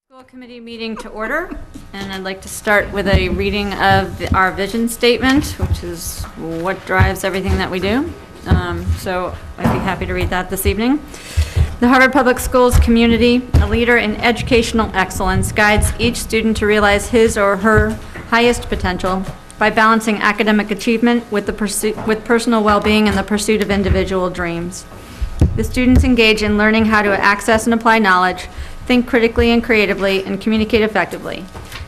School committee meeting to order, and I'd like to start with a reading of our vision statement, which is what drives everything that we do. So I'd be happy to read that this evening. The Harvard Public Schools community, a leader in educational excellence, guides each student to realize his or her highest potential by balancing academic achievement with personal well-being and the pursuit of individual dreams. The students engage in learning how to access and apply knowledge, think critically and creatively, and communicate effectively.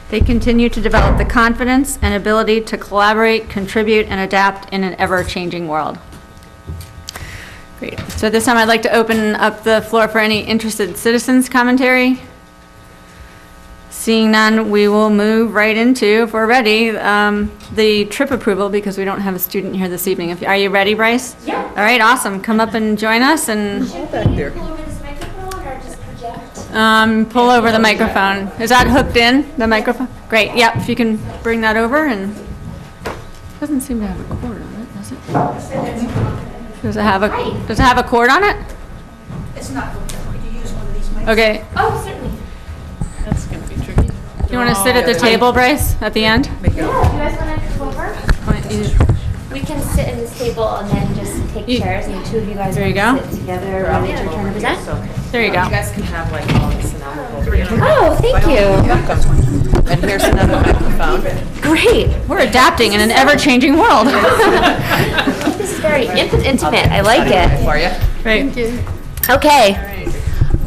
They continue to develop the confidence and ability to collaborate, contribute, and adapt in an ever-changing world. Great. So at this time, I'd like to open up the floor for any interested citizens' commentary. Seeing none, we will move right into, if we're ready, the trip approval, because we don't have a student here this evening. Are you ready, Bryce? Yeah. All right, awesome. Come up and join us. And Should we pull over this microphone or just project? pull over the microphone. Is that hooked in, the microphone? Great, yep, if you can bring that over. And doesn't seem to have a cord on it, does it? Does it have a cord on it? It's not hooked up. Could you use one of these mics? Okay. Oh, certainly. That's going to be tricky. Do you want to sit at the table, Bryce, at the end? Yeah, do you guys want to come over? We can sit in this table and then just take chairs and the two of you guys There you want go. to sit together when it's your turn to present. There you go. You guys can have like all this and I'll go over here. Oh, thank you. And here's another microphone. Great. We're adapting in an ever-changing world. This is very intimate. I like it. For you. Great. Okay.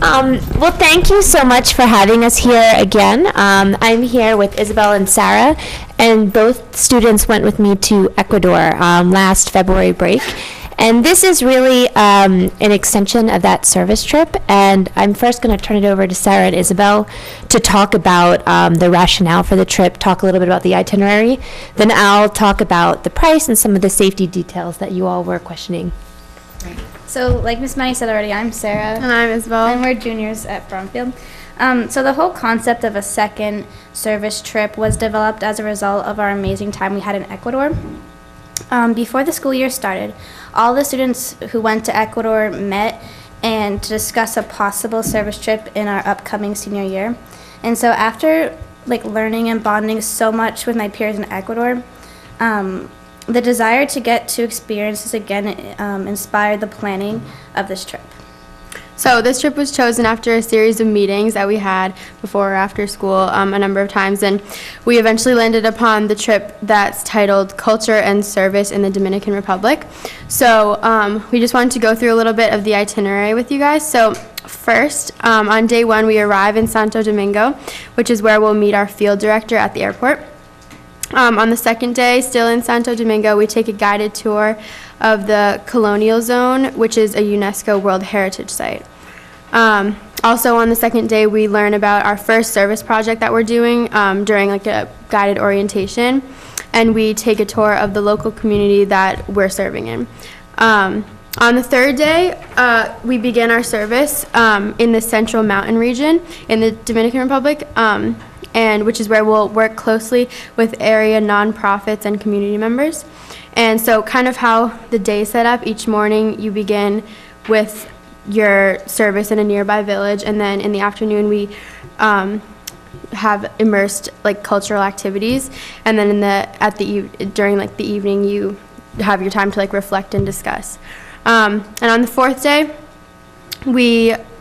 Well, thank you so much for having us here again. I'm here with Isabel and Sarah, and both students went with me to Ecuador last February break. And this is really an extension of that service trip. And I'm first going to turn it over to Sarah and Isabel to talk about the rationale for the trip, talk a little bit about the itinerary. Then I'll talk about the price and some of the safety details that you all were questioning. So, like Miss Money said already, I'm Sarah. And I'm Isabel. And we're juniors at Bromfield. So the whole concept of a second service trip was developed as a result of our amazing time we had in Ecuador. Before the school year started, all the students who went to Ecuador met and to discuss a possible service trip in our upcoming senior year. And so after learning and bonding so much with my peers in Ecuador, the desire to get to experience this again inspired the planning of this trip. So this trip was chosen after a series of meetings that we had before or after school a number of times, and we eventually landed upon the trip that's titled Culture and Service in the Dominican Republic. So we just wanted to go through a little bit of the itinerary with you guys. So first, on day one, we arrive in Santo Domingo, which is where we'll meet our field director at the airport. On the second day, still in Santo Domingo, we take a guided tour of the Colonial Zone, which is a UNESCO World Heritage Site. Also on the second day, we learn about our first service project that we're doing during a guided orientation, and we take a tour of the local community that we're serving in. On the third day, we begin our service in the Central Mountain region in the Dominican Republic, and which is where we'll work closely with area nonprofits and community members. And so kind of how the day is set up, each morning you begin with your service in a nearby village, and then in the afternoon we have immersed cultural activities, and then during the evening you have your time to reflect and discuss. And on the fourth day,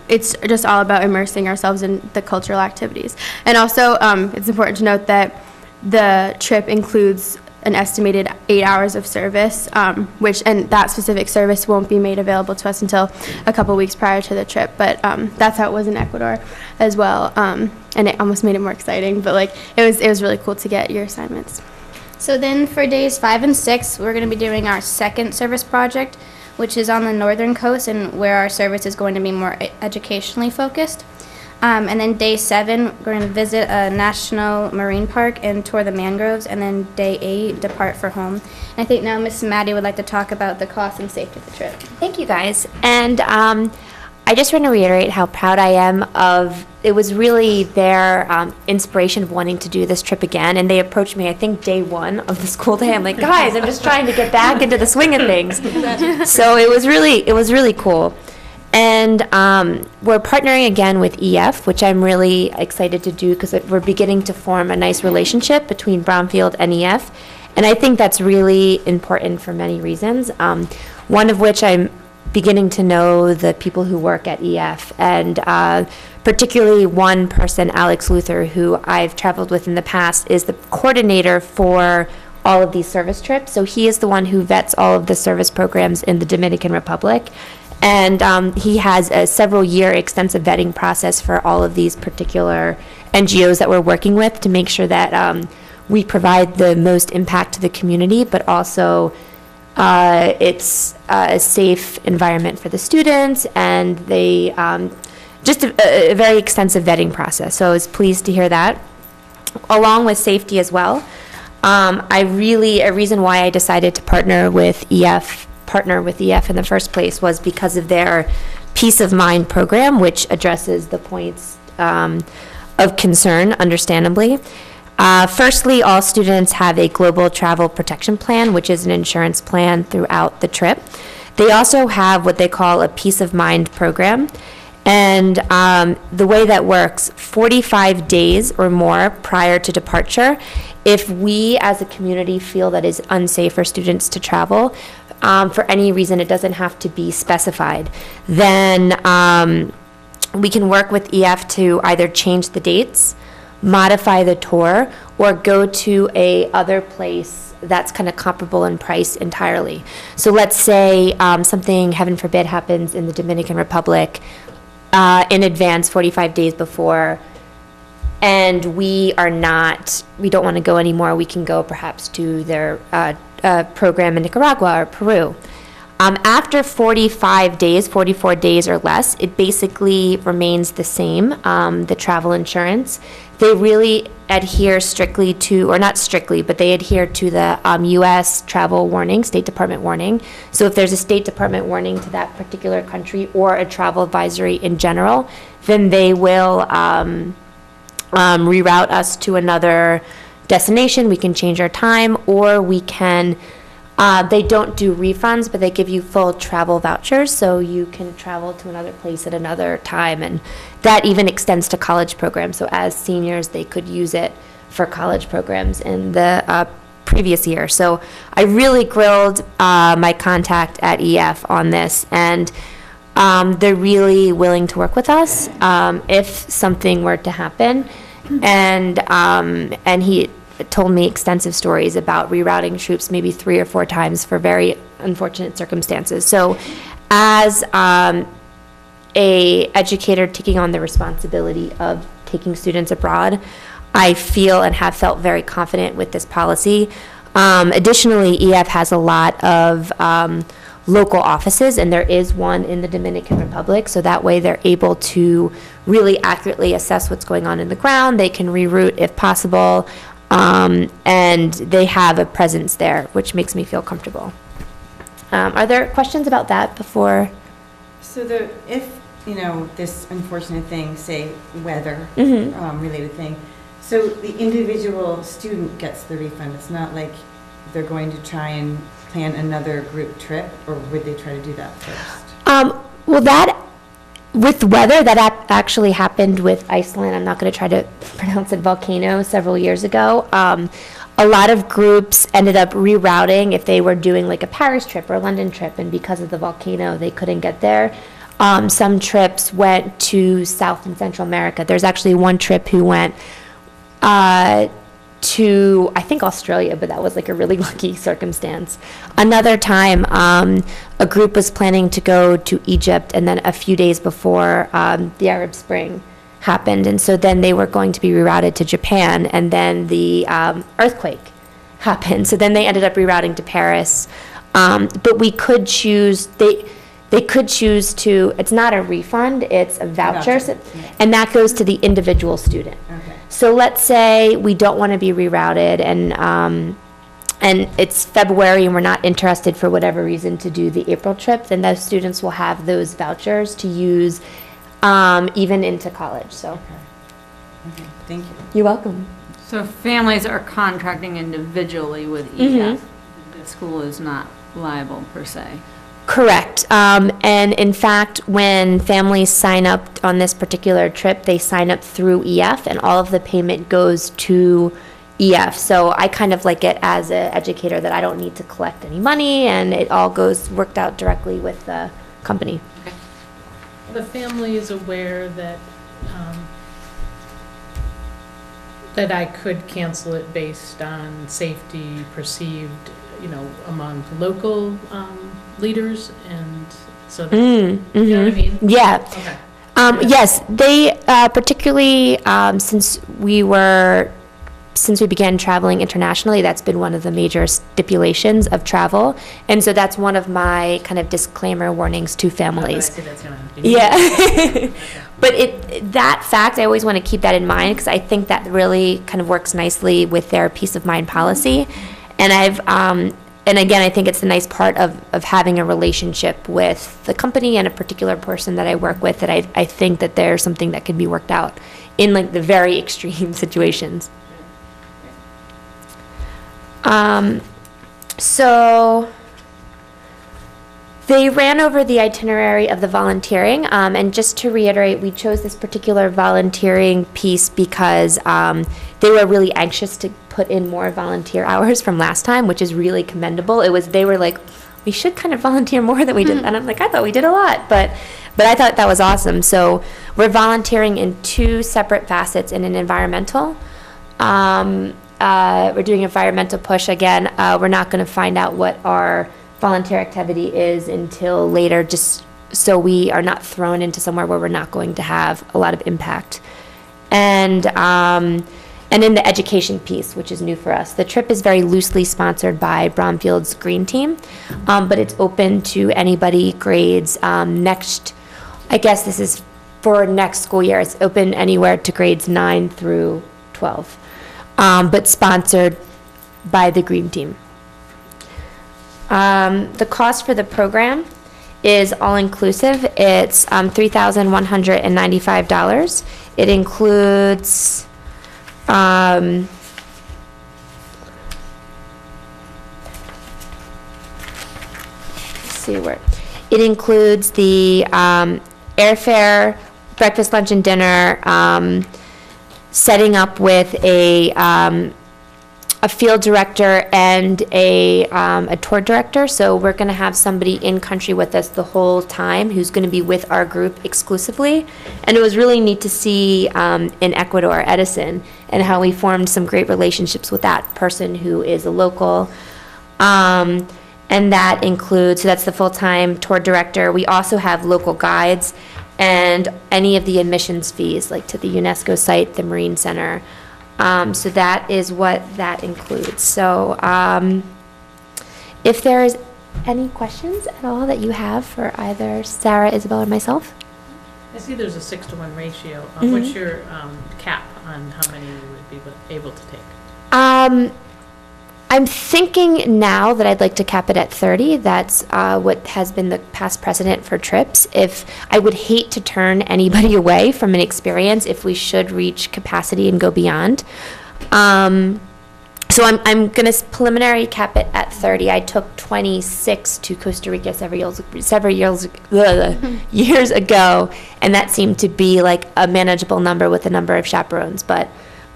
it's just all about immersing ourselves in the cultural activities. And also, it's important to note that the trip includes an estimated 8 hours of service, and that specific service won't be made available to us until a couple weeks prior to the trip. But that's how it was in Ecuador as well, and it almost made it more exciting. But it was really cool to get your assignments. So then for days 5 and 6, we're going to be doing our second service project, which is on the northern coast and where our service is going to be more educationally focused. And then day 7, we're going to visit a national marine park and tour the mangroves. And then day 8, depart for home. And I think now Miss Maddie would like to talk about the cost and safety of the trip. Thank you, guys. And I just want to reiterate how proud I am of, it was really their inspiration of wanting to do this trip again. And they approached me, I think, day 1 of the school day. I'm like, guys, I'm just trying to get back into the swing of things. So it was really cool. And And we're partnering again with EF, which I'm really excited to do because we're beginning to form a nice relationship between Brownfield and EF. And I think that's really important for many reasons. One of which I'm beginning to know the people who work at EF, and particularly one person, Alex Luther, who I've traveled with in the past, is the coordinator for all of these service trips. So he is the one who vets all of the service programs in the Dominican Republic. And he has a several-year extensive vetting process for all of these particular NGOs that we're working with to make sure that we provide the most impact to the community, but also it's a safe environment for the students, and they just a very extensive vetting process. So I was pleased to hear that, along with safety as well. A reason why I decided to partner with EF in the first place was because of their Peace of Mind program, which addresses the points of concern, understandably. Firstly, all students have a global travel protection plan, which is an insurance plan throughout the trip. They also have what they call a Peace of Mind program. And the way that works, 45 days or more prior to departure, if we as a community feel that it's unsafe for students to travel, for any reason, it doesn't have to be specified, then we can work with EF to either change the dates, modify the tour, or go to a other place that's kind of comparable in price entirely. So let's say something, heaven forbid, happens in the Dominican Republic in advance, 45 days before, and we don't want to go anymore. We can go perhaps to their program in Nicaragua or Peru. After 45 days, 44 days or less, it basically remains the same, the travel insurance. They really adhere strictly to, or not strictly, but they adhere to the U.S. travel warning, State Department warning. So if there's a State Department warning to that particular country or a travel advisory in general, then they will reroute us to another destination. We can change our time, or we can, they don't do refunds, but they give you full travel vouchers, so you can travel to another place at another time, and that even extends to college programs. So as seniors, they could use it for college programs in the previous year. So I really grilled my contact at EF on this, and they're really willing to work with us if something were to happen. And he told me extensive stories about rerouting troops maybe 3 or 4 times for very unfortunate circumstances. So as a educator taking on the responsibility of taking students abroad, I feel and have felt very confident with this policy. Additionally, EF has a lot of local offices, and there is one in the Dominican Republic, so that way they're able to really accurately assess what's going on in the ground. They can reroute if possible, and they have a presence there, which makes me feel comfortable. Are there questions about that before? So if this unfortunate thing, say weather related thing, so the individual student gets the refund. It's not like they're going to try and plan another group trip, or would they try to do that first? Well, that with weather, that actually happened with Iceland. I'm not going to try to pronounce it, volcano, several years ago. A lot of groups ended up rerouting if they were doing like a Paris trip or a London trip, and because of the volcano, they couldn't get there. Some trips went to South and Central America. There's actually one trip who went to, I think, Australia, but that was like a really lucky circumstance. Another time, a group was planning to go to Egypt, and then a few days before the Arab Spring happened, and so then they were going to be rerouted to Japan, and then the earthquake happened, so then they ended up rerouting to Paris. But we could choose, they could choose to, it's not a refund, it's a voucher, and that goes to the individual student. Okay. So let's say we don't want to be rerouted, and it's February and we're not interested for whatever reason to do the April trip, then those students will have those vouchers to use even into college. So Okay, thank you. you're welcome. So families are contracting individually with EF. The school is not liable per se. Correct. And in fact, when families sign up on this particular trip, they sign up through EF, and all of the payment goes to EF. So I kind of like it as an educator that I don't need to collect any money, and it all goes worked out directly with the company. The family is aware that, that I could cancel it based on safety perceived, among local leaders, and so, you know what I mean? Yeah. Okay. Yes, they particularly since we began traveling internationally, that's been one of the major stipulations of travel, and so that's one of my kind of disclaimer warnings to I families. see that's gonna be. Yeah. But that fact, I always want to keep that in mind, because I think that really kind of works nicely with their peace of mind policy. And and again, I think it's a nice part of having a relationship with the company and a particular person that I work with, that I think that there's something that can be worked out in like the very extreme situations. So they ran over the itinerary of the volunteering, and just to reiterate, we chose this particular volunteering piece because they were really anxious to put in more volunteer hours from last time, which is really commendable. They were like, we should kind of volunteer more than we did, and I'm like, I thought we did a lot, but I thought that was awesome. So we're volunteering in 2 separate facets in an environmental. We're doing environmental push again. We're not going to find out what our volunteer activity is until later, just so we are not thrown into somewhere where we're not going to have a lot of impact. And in the education piece, which is new for us, the trip is very loosely sponsored by Bromfield's Green Team, but it's open to anybody grades I guess this is for next school year. It's open anywhere to grades 9 through 12. But sponsored by the Green Team. The cost for the program is all-inclusive. It's $3,195. It includes let's see where it includes the airfare, breakfast, lunch, and dinner. Setting up with a field director and a tour director. So we're going to have somebody in country with us the whole time who's going to be with our group exclusively. And it was really neat to see in Ecuador, Edison, and how we formed some great relationships with that person who is a local. And that includes, so that's the full-time tour director. We also have local guides and any of the admissions fees, like to the UNESCO site, the Marine Center. So that is what that includes. So if there's any questions at all that you have for either Sarah, Isabel, or myself? I see there's a 6-to-1 ratio. What's your cap on how many you would be able to take? I'm thinking now that I'd like to cap it at 30. That's what has been the past precedent for trips. If I would hate to turn anybody away from an experience if we should reach capacity and go beyond. So I'm going to preliminary cap it at 30. I took 26 to Costa Rica several years ago, and that seemed to be like a manageable number with the number of chaperones. But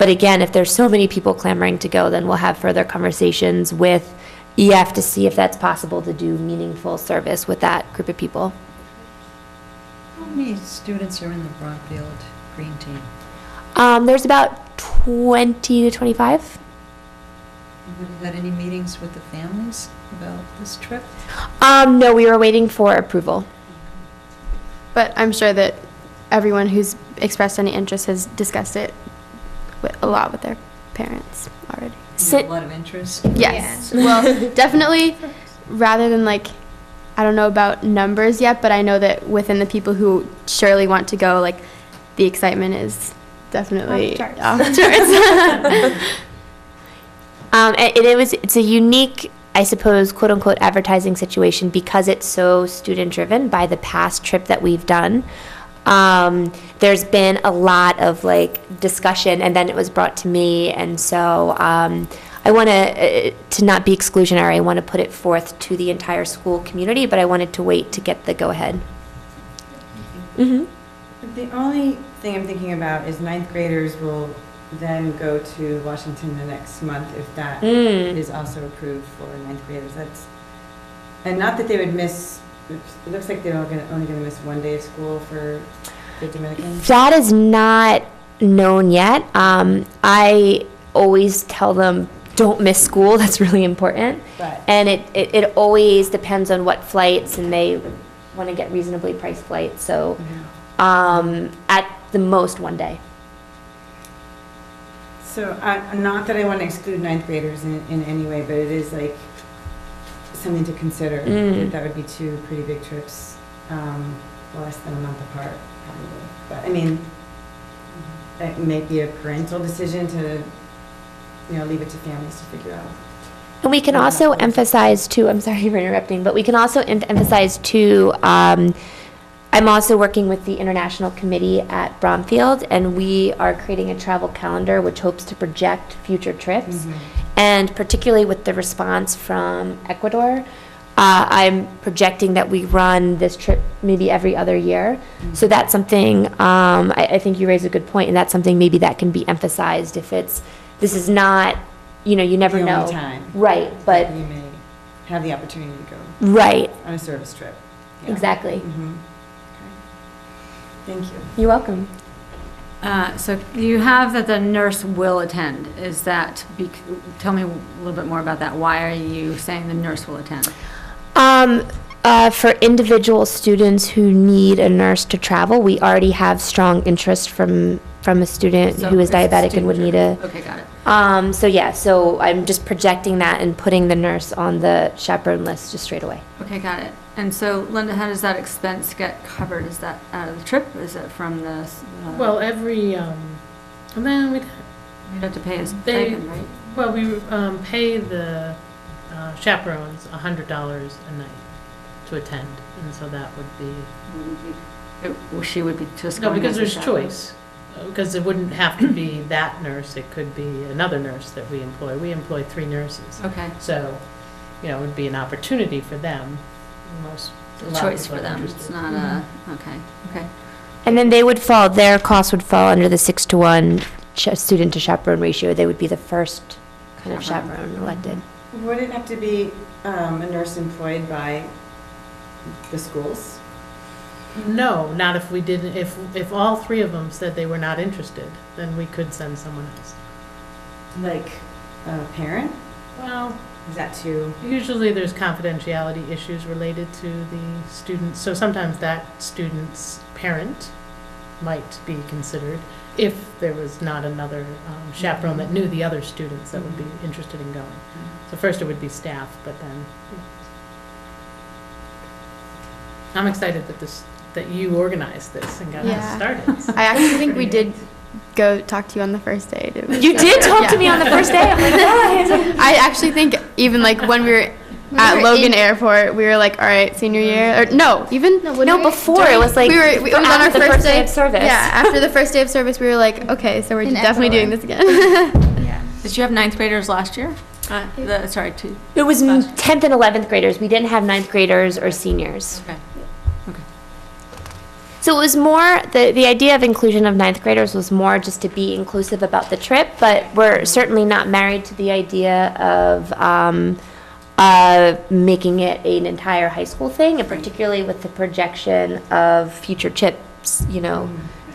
again, if there's so many people clamoring to go, then we'll have further conversations with EF to see if that's possible to do meaningful service with that group of people. How many students are in the Bromfield Green Team? There's about 20 to 25. Have you had any meetings with the families about this trip? No, we were waiting for approval. But I'm sure that everyone who's expressed any interest has discussed it a lot with their parents already. A lot of interest? Yes. Well, definitely, rather than like, I don't know about numbers yet, but I know that within the people who surely want to go, like, the excitement is definitely off the charts. It's a unique, I suppose, quote unquote, advertising situation because it's so student driven by the past trip that we've done. There's been a lot of like discussion, and then it was brought to me, and so I want to not be exclusionary. I want to put it forth to the entire school community, but I wanted to wait to get the go-ahead. Mm-hmm. The only thing I'm thinking about is ninth graders will then go to Washington the next month if that is also approved for ninth graders. And not that they would miss, it looks like they're only going to miss one day of school for the Dominicans. That is not known yet. I always tell them, don't miss school. That's really important. But And it always depends on what flights, and they want to get reasonably priced flights. So at the most, one day. So, not that I want to exclude ninth graders in any way, but it is like something to consider. That would be two pretty big trips, less than a month apart, probably. But I mean, it may be a parental decision to, leave it to families to figure out. And we can also emphasize too, I'm sorry for interrupting, but we can also emphasize too, I'm also working with the International Committee at Bromfield, and we are creating a travel calendar which hopes to project future trips. And particularly with the response from Ecuador, I'm projecting that we run this trip maybe every other year. So that's something, I think you raise a good point, and that's something maybe that can be emphasized if this is not, you never The know. only time. Right, but, You may have the opportunity to go right, on a service trip. Yeah. exactly. Okay. Thank you. You're welcome. So you have that the nurse will attend. Is that, tell me a little bit more about that. Why are you saying the nurse will attend? For individual students who need a nurse to travel, we already have strong interest from a student So who is it's diabetic and would need a. Okay, got it. So I'm just projecting that and putting the nurse on the chaperone list just straight away. Okay, got it. And so, Linda, how does that expense get covered? Is that out of the trip? Is it from the? Well, every, and then we'd, You'd have to pay a They- stipend, right? well, we pay the chaperones $100 a night to attend, and so that would be, She would be just no, going because as a there's chaperone. choice. Because it wouldn't have to be that nurse, it could be another nurse that we employ. We employ 3 nurses. Okay, So, it would be an opportunity for them. A lot of choice people for are them. interested. It's not a, okay. And then their costs would fall under the 6-to-1 student to chaperone ratio. They would be the first kind of chaperone elected. Would it have to be a nurse employed by the schools? No, not if we didn't, if all 3 of them said they were not interested, then we could send someone else. Like a parent? Well, Is that too? usually there's confidentiality issues related to the students, so sometimes that student's parent might be considered if there was not another chaperone that knew the other students that would be interested in going. So first it would be staff, but then, I'm excited that you organized this and got us Yeah. started. I actually think we did go talk to you on the first day. You did talk to me on the first day? I'm like, "Ah." I actually think even like when we were at Logan Airport, we were like, all right, senior year, or no, even No, before, it was like, it was on our after the first day of service. Yeah, after the first day of service, we were like, okay, so we're In definitely doing Ecuador. this again. Did you have ninth graders last year? Sorry, 2. It was 10th and 11th graders. We didn't have 9th graders or seniors. Okay. So it was more, the idea of inclusion of 9th graders was more just to be inclusive about the trip, but we're certainly not married to the idea of making it an entire high school thing, and particularly with the projection of future trips,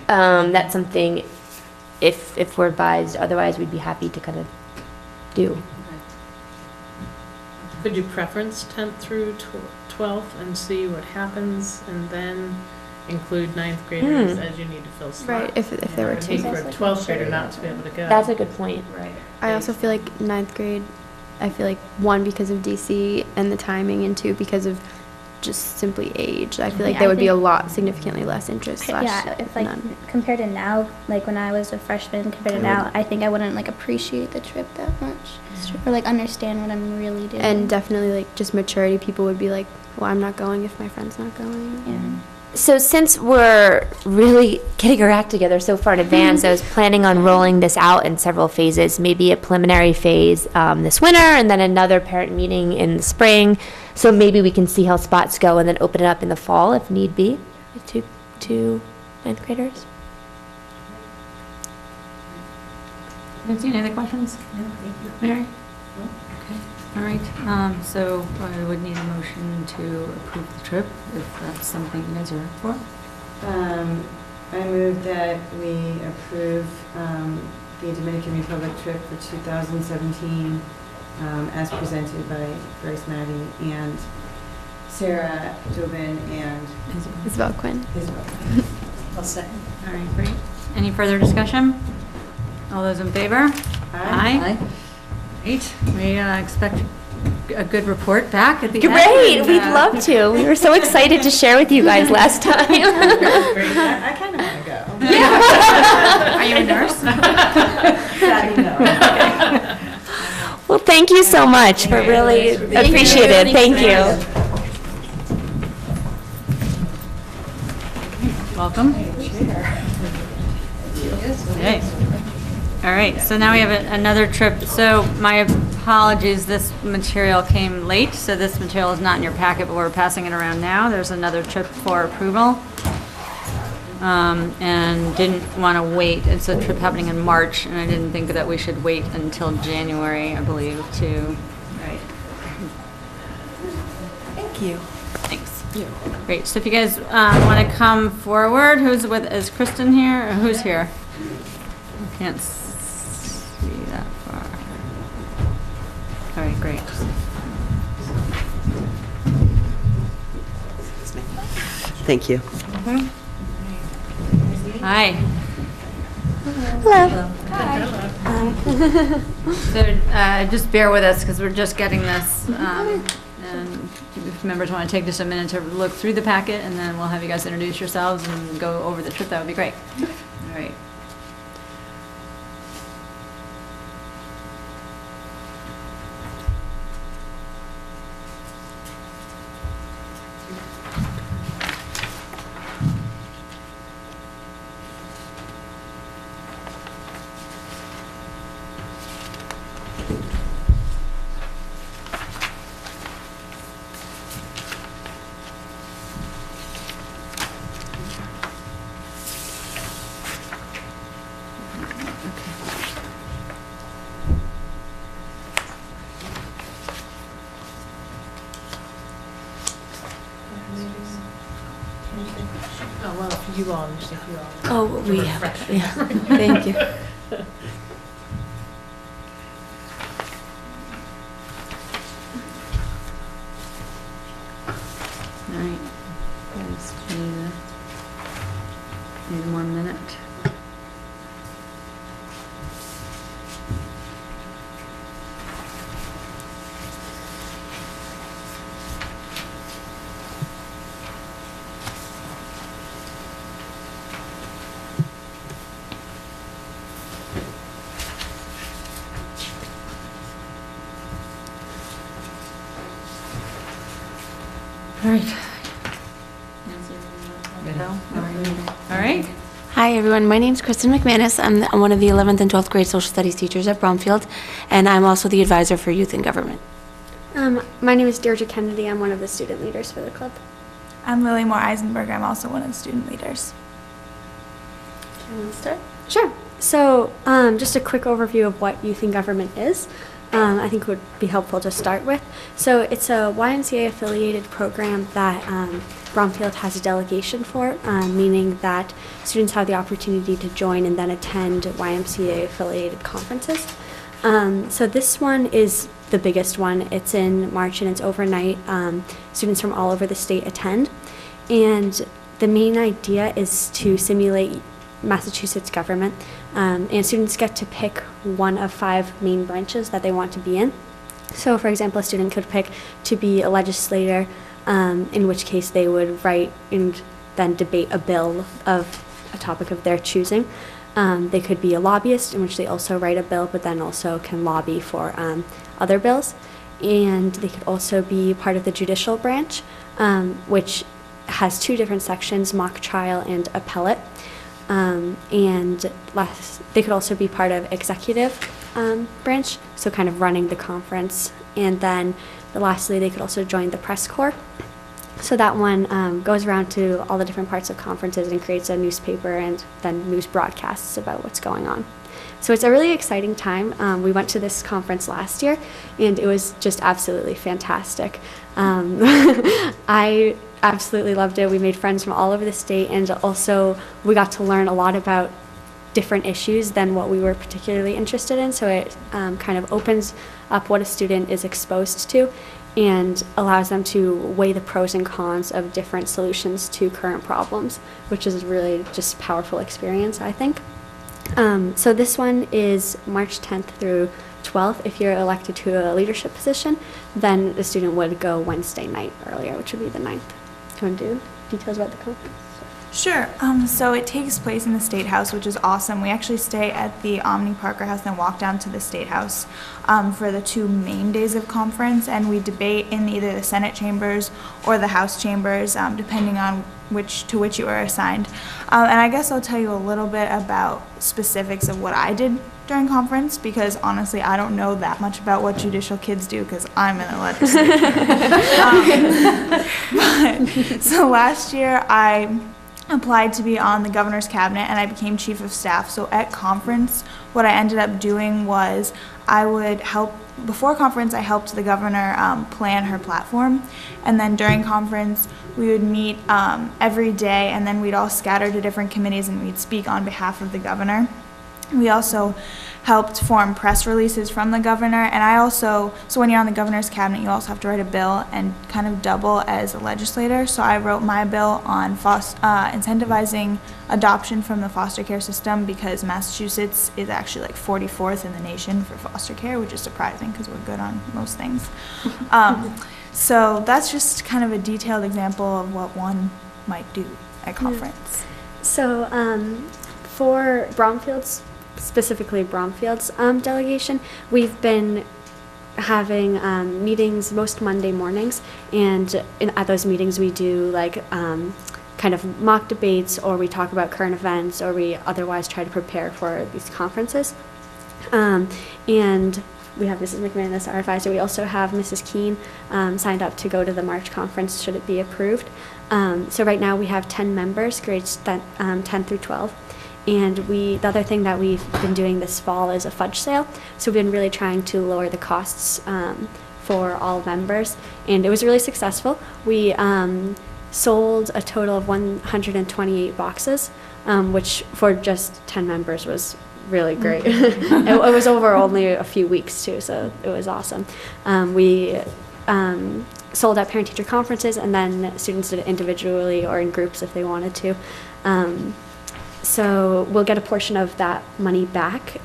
that's something, if we're advised, otherwise we'd be happy to kind of do. Could you preference 10th through 12th and see what happens, and then include 9th graders as you need to fill slots? Right, if there were It would take two. for a 12th grader not to be able to go. That's a good point. Right. I also feel like 9th grade, I feel like 1, because of DC and the timing, and 2, because of just simply age. I feel like Yeah, there I would be a think- lot, significantly less interest. Yeah, if like none. compared to now, like when I was a freshman compared to now, I think I wouldn't like appreciate the trip that much, or like understand what I'm really doing. And definitely like just maturity, people would be like, well, I'm not going if my friend's not going. yeah. So since we're really getting our act together so far in advance, I was planning on rolling this out in several phases, maybe a preliminary phase this winter and then another parent meeting in the spring. So maybe we can see how spots go and then open it up in the fall if need be to ninth graders. Nancy, any other questions? No, thank you. Mary? Okay, all right, so I would need a motion to approve the trip, if that's something you guys are up for. I move that we approve the Dominican Republic trip for 2017 as presented by Grace Maddie and Sarah Jobin and Isabel Quinn. Isabel. I'll second. All right, great. Any further discussion? All those in favor? Aye. Great, we expect a good report back at the end. Great, we'd love to. We were so excited to share with you guys last time. I kind of want to go. Are you a nurse? Sadly, no. Well, thank you so much for really appreciate it. Thank you. Welcome. Okay. All right, so now we have another trip. So my apologies, this material came late, so this material is not in your packet, but we're passing it around now. There's another trip for approval. And didn't want to wait. It's a trip happening in March, and I didn't think that we should wait until January, I believe, to, right. Thank you. Thanks. Great, so if you guys want to come forward, is Kristen here, or who's here? I can't see that far. All right, great. Thank you. Hi. Hello. So just bear with us, because we're just getting this, and if members want to take just a minute to look through the packet, and then we'll have you guys introduce yourselves and go over the trip, that would be great. All right. Oh, well, if you all, if you all. Oh, we have it. Yeah. Thank you. All right. Guys, need one minute. All right. All right. Hi, everyone. My name is Kristen McManus. I'm one of the 11th and 12th grade social studies teachers at Bromfield, and I'm also the advisor for youth and government. My name is Deirdre Kennedy. I'm one of the student leaders for the club. I'm Lily Moore Eisenberg. I'm also one of the student leaders. Can you start? Sure. So, just a quick overview of what youth in government is. I think would be helpful to start with. So it's a YMCA-affiliated program that Bromfield has a delegation for, meaning that students have the opportunity to join and then attend YMCA-affiliated conferences. So this one is the biggest one. It's in March and it's overnight. Students from all over the state attend. And the main idea is to simulate Massachusetts government. And students get to pick one of 5 main branches that they want to be in. So, for example, a student could pick to be a legislator, in which case they would write and then debate a bill of a topic of their choosing. They could be a lobbyist, in which they also write a bill, but then also can lobby for other bills. And they could also be part of the judicial branch, which has 2 different sections, mock trial and appellate. They could also be part of executive branch, so kind of running the conference. And then lastly, they could also join the press corps. So that one goes around to all the different parts of conferences and creates a newspaper and then news broadcasts about what's going on. So it's a really exciting time. We went to this conference last year, and it was just absolutely fantastic. I absolutely loved it. We made friends from all over the state, and also we got to learn a lot about different issues than what we were particularly interested in. So it kind of opens up what a student is exposed to and allows them to weigh the pros and cons of different solutions to current problems, which is really just a powerful experience, I think. So this one is March 10th through 12th. If you're elected to a leadership position, then the student would go Wednesday night earlier, which would be the 9th. Do you want to do details about the conference? Sure. So it takes place in the State House, which is awesome. We actually stay at the Omni Parker House and walk down to the State House for the 2 main days of conference, and we debate in either the Senate chambers or the House chambers, depending on which you are assigned. And I guess I'll tell you a little bit about specifics of what I did during conference, because honestly I don't know that much about what judicial kids do because I'm in the legislature. So last year I applied to be on the governor's cabinet and I became chief of staff. So at conference, what I ended up doing was I would help, before conference I helped the governor plan her platform, and then during conference we would meet every day, and then we'd all scatter to different committees and we'd speak on behalf of the governor. We also helped form press releases from the governor, and so when you're on the governor's cabinet, you also have to write a bill and kind of double as a legislator. So I wrote my bill on incentivizing adoption from the foster care system, because Massachusetts is actually like 44th in the nation for foster care, which is surprising because we're good on most things. So that's just kind of a detailed example of what one might do at conference. So for Bromfield's, specifically Bromfield's delegation, we've been having meetings most Monday mornings, and at those meetings we do like kind of mock debates, or we talk about current events, or we otherwise try to prepare for these conferences. And we have Mrs. McManus, our advisor. We also have Mrs. Keene signed up to go to the March conference should it be approved. So right now we have 10 members, grades 10 through 12. And the other thing that we've been doing this fall is a fudge sale. So we've been really trying to lower the costs for all members, and it was really successful. We sold a total of 128 boxes, which for just 10 members was really great. It was over only a few weeks too, so it was awesome. We sold at parent-teacher conferences, and then students did it individually or in groups if they wanted to. So we'll get a portion of that money back.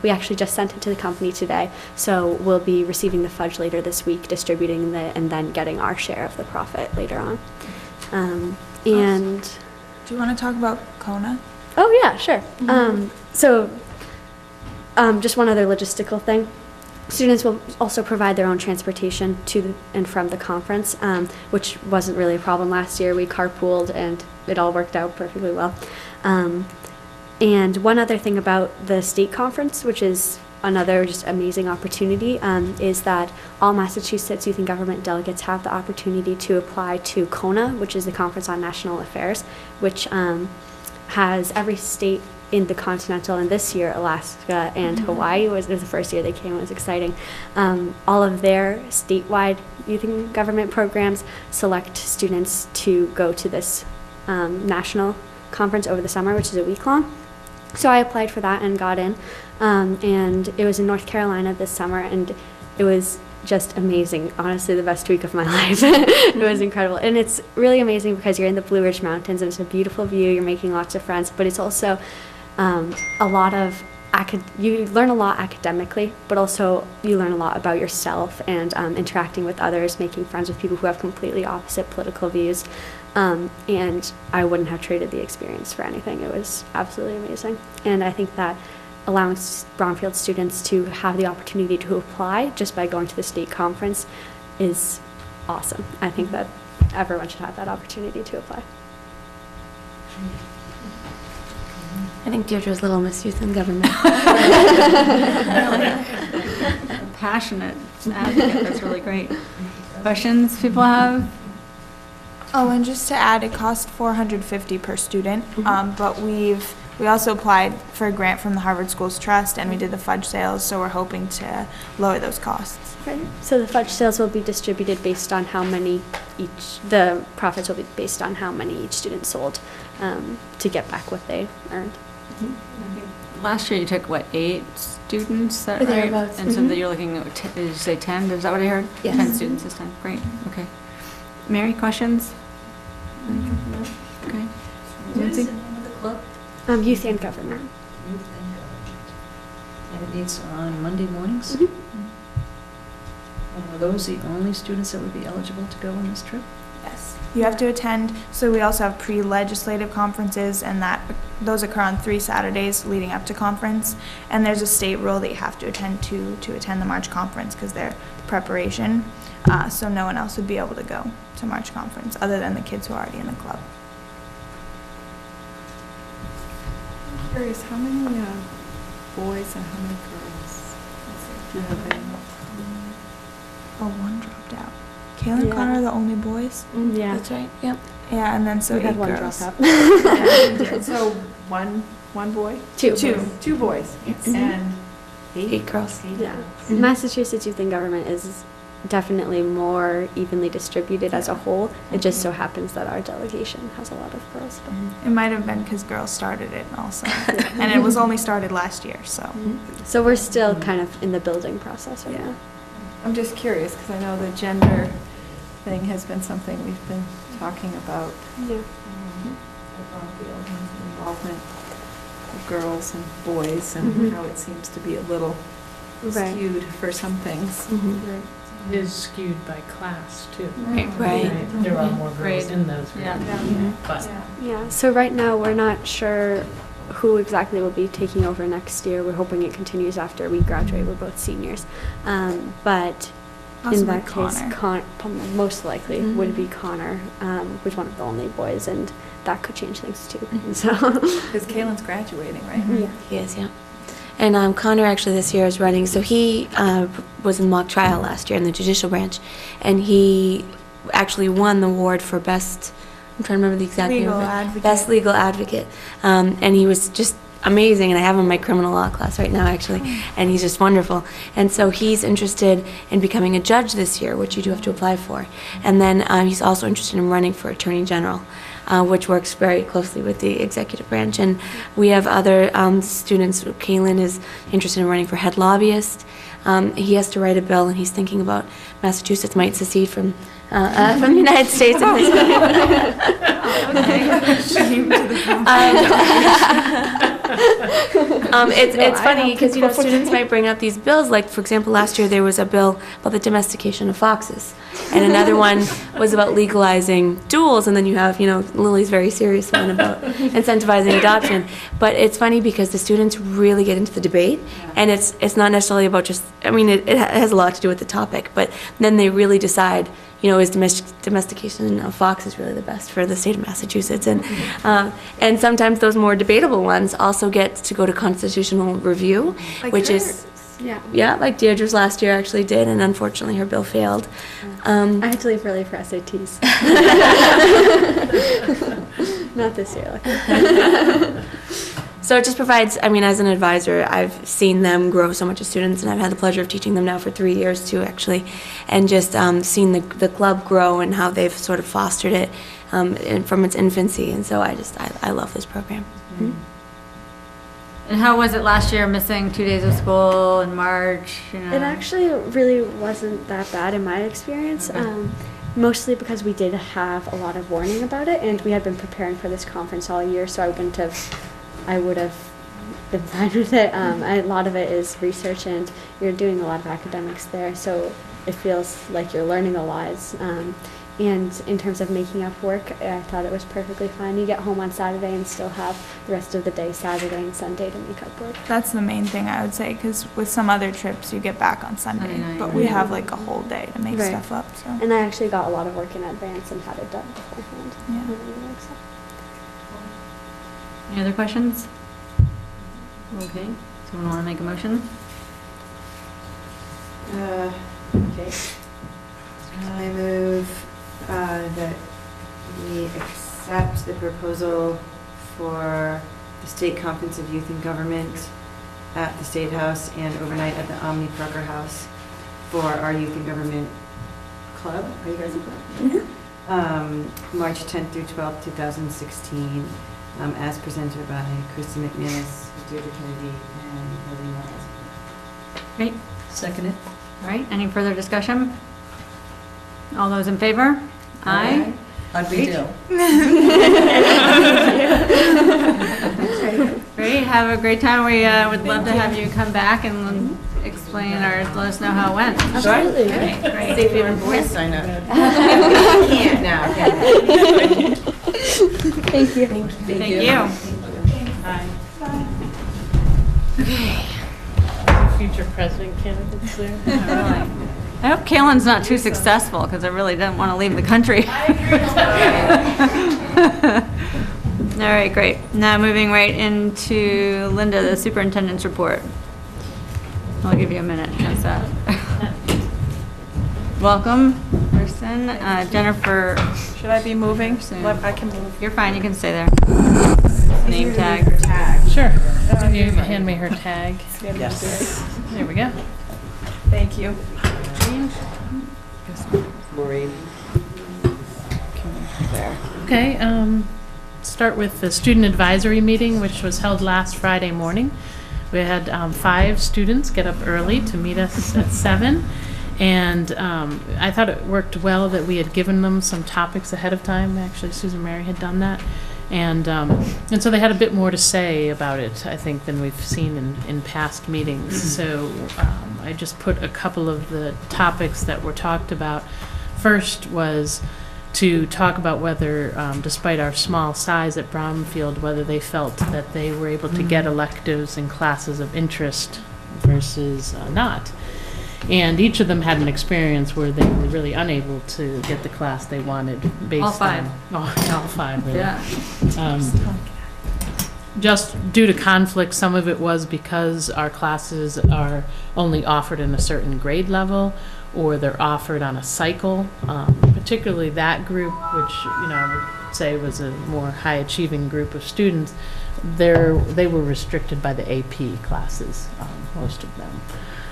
We actually just sent it to the company today, so we'll be receiving the fudge later this week, distributing it, and then getting our share of the profit later on. And do you want to talk about Kona? Oh yeah, sure. So just one other logistical thing. Students will also provide their own transportation to and from the conference, which wasn't really a problem last year. We carpooled and it all worked out perfectly well. And one other thing about the state conference, which is another just amazing opportunity, is that all Massachusetts Youth in Government delegates have the opportunity to apply to KONA, which is the Conference on National Affairs, which has every state in the continental, and this year Alaska and Hawaii was the first year they came. It was exciting. All of their statewide youth in government programs select students to go to this national conference over the summer, which is a week long. So I applied for that and got in, and it was in North Carolina this summer, and it was just amazing. Honestly, the best week of my life. It was incredible, and it's really amazing because you're in the Blue Ridge Mountains and it's a beautiful view. You're making lots of friends, but it's also a lot of you learn a lot academically, but also you learn a lot about yourself and interacting with others, making friends with people who have completely opposite political views. And I wouldn't have traded the experience for anything. It was absolutely amazing. And I think that allowing Bromfield students to have the opportunity to apply just by going to the state conference is awesome. I think that everyone should have that opportunity to apply. I think Deirdre's Little Miss Youth in Government. Passionate advocate, that's really great. Questions people have? Oh, and just to add, it costs $450 per student, but we also applied for a grant from the Harvard Schools Trust, and we did the fudge sales, so we're hoping to lower those costs. Okay. So the fudge sales will be distributed based on how many the profits will be based on how many each student sold to get back what they earned. Last year you took, what, 8 students? Is that Or right? thereabouts. And so that you're looking at, did you say 10? Is that what I heard? Yes. 10 students this time. Great, okay. Mary, questions? Okay. What is Nancy? the name of the club? Youth and government. Youth and Government. And it meets on Monday mornings? Mhm. And are those the only students that would be eligible to go on this trip? Yes. You have to attend, so we also have pre-legislative conferences, and those occur on 3 Saturdays leading up to conference. And there's a state rule that you have to attend to attend the March conference because they're preparation. So no one else would be able to go to March conference other than the kids who are already in the club. I'm curious, how many boys and how many girls? Do you have any? Oh, one dropped out. Kayla and Yeah. Connor are the only boys. Yeah. That's right, yep. Yeah, and then so We had 8 one girls. drop out. So one boy? Two. Two boys. And 8 girls. Yeah. Massachusetts Youth in Government is definitely more evenly distributed as a whole. It just so happens that our delegation has a lot of girls. It might have been because girls started it also. And it was only started last year, so. So we're still kind of in the building process right now. I'm just curious, because I know the gender thing has been something we've been talking about. Yeah. At Bromfield, and the involvement of girls and boys, and Mhm. how it seems to be a little Right. skewed for some things. It is skewed by class, too. Right. There are more girls Grade. in those Yeah. groups. But Yeah, so right now we're not sure who exactly will be taking over next year. We're hoping it continues after we graduate. We're both seniors. But in Possibly that case, Connor. most likely Mhm. would be Connor, who's one of the only boys, and that could change things too. So, Because Kaylin's graduating, right? yeah. He is, yeah. And Connor actually this year is running, so he was in mock trial last year in the judicial branch, and he actually won the award for best, I'm trying to remember the exact name Legal of it. advocate. Best legal advocate. And he was just amazing, and I have him in my criminal law class right now, actually, and he's just wonderful. And so he's interested in becoming a judge this year, which you do have to apply for. And then he's also interested in running for Attorney General, which works very closely with the executive branch. And we have other students. Kaylin is interested in running for head lobbyist. He has to write a bill, and he's thinking about Massachusetts might secede from the United States. It's funny because students might bring up these bills. Like, for example, last year there was a bill about the domestication of foxes, and another one was about legalizing duels. And then you have, Lily's very serious one about incentivizing adoption. But it's funny because the students really get into the debate, and it's not necessarily about just. I mean, it has a lot to do with the topic, but then they really decide. Is domestication of foxes really the best for the state of Massachusetts? And sometimes those more debatable ones also get to go to constitutional review, Like which yours. is, yeah, like Deirdre's last year actually did, and unfortunately her bill failed. I had to leave early for SATs. Not this year, luckily. So it just provides, as an advisor, I've seen them grow so much as students, and I've had the pleasure of teaching them now for 3 years too, actually, and just seen the club grow and how they've sort of fostered it from its infancy, and so I love this program. And how was it last year, missing 2 days of school in March? It actually really wasn't that bad in my experience. Mostly because we did have a lot of warning about it, and we had been preparing for this conference all year, so I would have been fine with it. A lot of it is research, and you're doing a lot of academics there, so it feels like you're learning a lot. And in terms of making up work, I thought it was perfectly fine. You get home on Saturday and still have the rest of the day, Saturday and Sunday, to make up work. That's the main thing I would say, because with some other trips, you get back on Sunday, Sunday night, but we yeah. have like a whole day to make Right. stuff up, so. And I actually got a lot of work in advance and had it done beforehand. Yeah. So. Any other questions? Okay, someone want to make a motion? Okay. I move that we accept the proposal for the State Conference of Youth and Government at the State House and overnight at the Omni Parker House for our Youth and Government Club. Are you guys a club? March 10th through 12th, 2016, as presented by Kristen McManus, Deirdre Kennedy, and Lily Miles. Great. Second it. All right, any further discussion? All those in favor? Aye. How'd we do? Great, have a great time. We would love to have you come back and explain or let us know how it went. Absolutely. Okay, great. See if we have boys sign up. Can't now, can we? Thank you. Thank you. Future president candidates there. I hope Kaylin's not too successful, because I really don't want to leave the country. All right, great. Now moving right into Linda, the superintendent's report. I'll give you a minute. How's that? Welcome, person. Jennifer. Should I be moving? Soon. I can move. You're fine, you can stay there. Name tag. Sure. Can you hand me her tag? Yes. There we go. Thank you. Maureen. Okay, start with the student advisory meeting, which was held last Friday morning. We had 5 students get up early to meet us at 7. And I thought it worked well that we had given them some topics ahead of time. Actually, Susan Mary had done that. And so they had a bit more to say about it, I think, than we've seen in past meetings. So I just put a couple of the topics that were talked about. First was to talk about whether, despite our small size at Bromfield, whether they felt that they were able to get electives in classes of interest versus not. And each of them had an experience where they were really unable to get the class they wanted based All 5. on all 5, really. Yeah. Just due to conflict, some of it was because our classes are only offered in a certain grade level, or they're offered on a cycle. Particularly that group, which I would say was a more high-achieving group of students, they were restricted by the AP classes, most of them.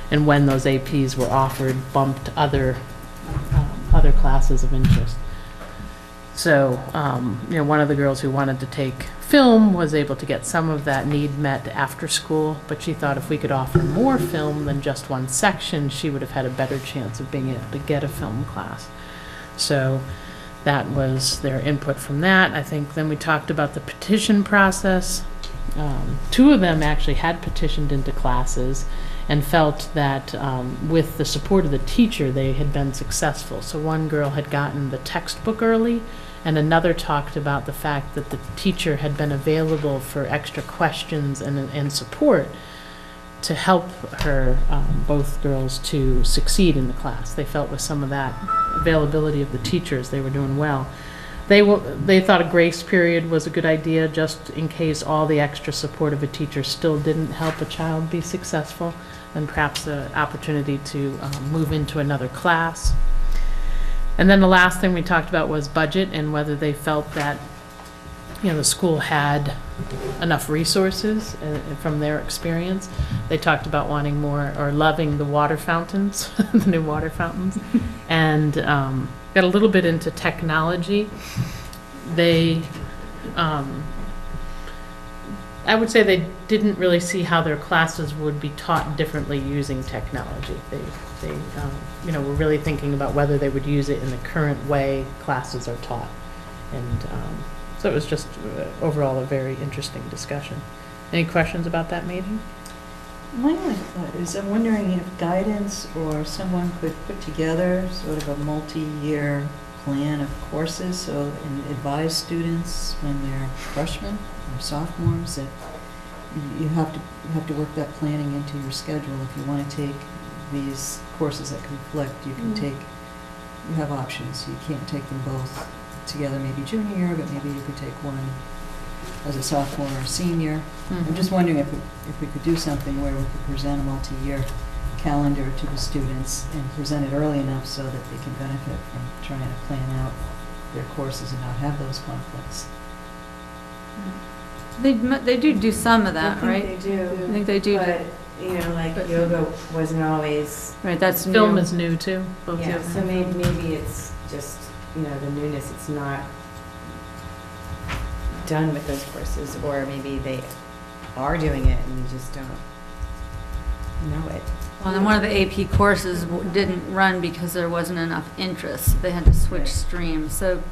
And when those APs were offered, bumped other classes of interest. So, one of the girls who wanted to take film was able to get some of that need met after school, but she thought if we could offer more film than just one section, she would have had a better chance of being able to get a film class. So that was their input from that. I think then we talked about the petition process. 2 of them actually had petitioned into classes and felt that with the support of the teacher, they had been successful. So one girl had gotten the textbook early, and another talked about the fact that the teacher had been available for extra questions and support to help her, both girls, to succeed in the class. They felt with some of that availability of the teachers, they were doing well. They thought a grace period was a good idea, just in case all the extra support of a teacher still didn't help a child be successful, and perhaps an opportunity to move into another class. And then the last thing we talked about was budget and whether they felt that the school had enough resources from their experience. They talked about wanting more, or loving the water fountains, the new water fountains, and got a little bit into technology. They, I would say they didn't really see how their classes would be taught differently using technology. They were really thinking about whether they would use it in the current way classes are taught. And so it was just overall a very interesting discussion. Any questions about that meeting? My only thought is I'm wondering if guidance or someone could put together sort of a multi-year plan of courses so and advise students when they're freshmen or sophomores that you have to work that planning into your schedule. If you want to take these courses that conflict, you can you have options. You can't take them both together, maybe junior year, but maybe you could take one as a sophomore or senior. I'm just wondering if we could do something where we could present a multi-year calendar to the students and present it early enough so that they can benefit from trying to plan out their courses and not have those conflicts. They do some of that, right? They do. I think they do. But, like yoga wasn't always. Right, that's Film new. is new too. Both Yeah, of them. so maybe it's just, the newness, it's not done with those courses, or maybe they are doing it and you just don't know it. Well, then one of the AP courses didn't run because there wasn't enough interest. They had to switch streams. So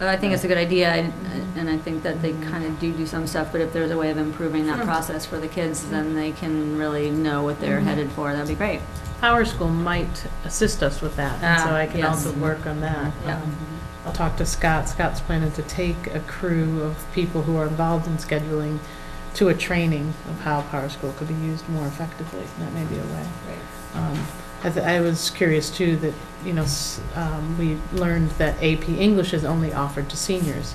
I think it's a good idea, and I think that they kind of do some stuff, but if there's a way of improving that process for the kids, then they can really know what they're headed for. That'd be great. Power School might assist us with that, and so I can yes. also work on that. Yeah. I'll talk to Scott. Scott's planning to take a crew of people who are involved in scheduling to a training of how Power School could be used more effectively. That may be a way. I was curious too that, we learned that AP English is only offered to seniors.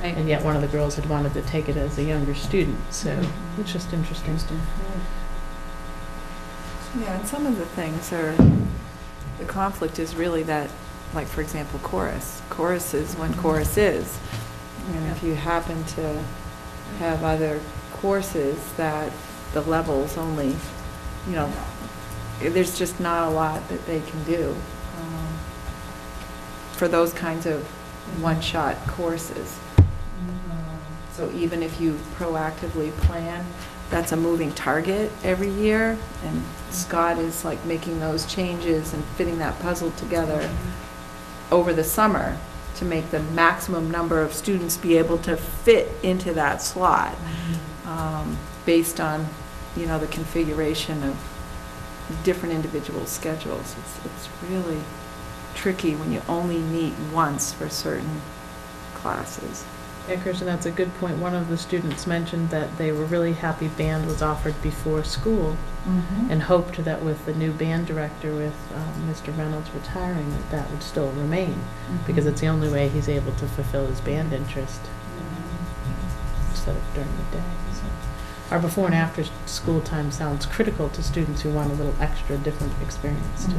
Right. And yet one of the girls had wanted to take it as a younger student, so it's just interesting. Yeah, and some of the things are, the conflict is really that, like, for example, chorus. Chorus is when chorus is. And if you happen to have other courses that the levels only, there's just not a lot that they can do for those kinds of one-shot courses. So even if you proactively plan, that's a moving target every year, and Scott is like making those changes and fitting that puzzle together over the summer to make the maximum number of students be able to fit into that slot based on, the configuration of different individual schedules. It's really tricky when you only meet once for certain classes. Yeah, Kirsten, that's a good point. One of the students mentioned that they were really happy band was offered before school and hoped that with the new band director, with Mr. Reynolds retiring, that would still remain because it's the only way he's able to fulfill his band interest instead of during the day. So our before and after school time sounds critical to students who want a little extra different experience too.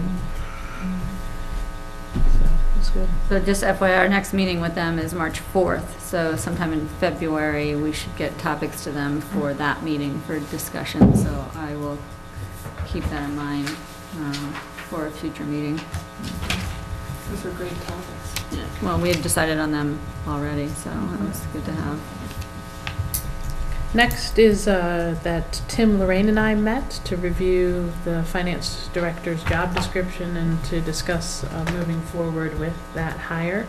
So it's good. So just FYI, our next meeting with them is March 4th. So sometime in February, we should get topics to them for that meeting for discussion. So I will keep that in mind for a future meeting. Those are great topics. Well, we had decided on them already, so it was good to have. Next is that Tim, Lorraine, and I met to review the finance director's job description and to discuss moving forward with that hire.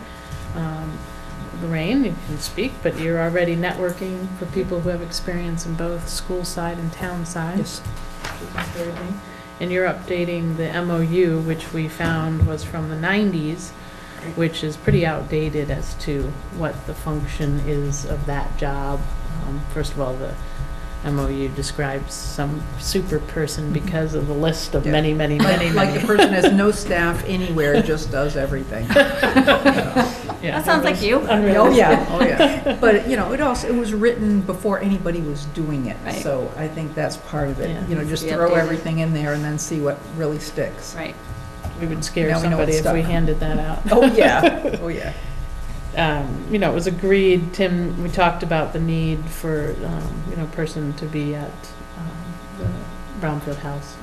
Lorraine, you can speak, but you're already networking for people who have experience in both school side and town side. Yes. Which is encouraging. And you're updating the MOU, which we found was from the 90s, which is pretty outdated as to what the function is of that job. First of all, the MOU describes some super person because of the list of many. Like the person has no staff anywhere, just does everything. Yeah. That sounds like you. Oh, yeah. But, it was written before anybody was doing it. Right. So I think that's part of it. Yeah. Just Be throw updated. everything in there and then see what really sticks. Right. We would scare Now we know somebody it's if we stuck. handed that out. Oh, yeah. Oh, yeah. It was agreed, Tim, we talked about the need for, person to be at the Brownfield House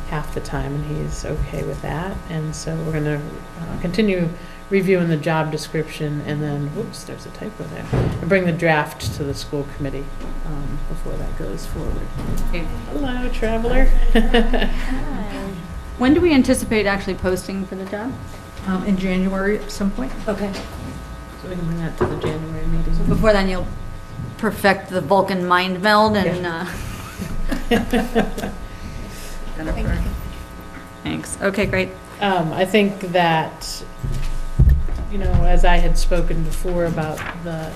half the time, and he's okay with that. And so we're going to continue reviewing the job description, and then, whoops, there's a typo there, and bring the draft to the school committee before that goes forward. Okay. Hello, traveler. When do we anticipate actually posting for the job? In January at some point. Okay. So we can bring that to the January meeting. Before then, you'll perfect the Vulcan mind meld and Jennifer. Thanks. Okay, great. I think that you know, as I had spoken before about the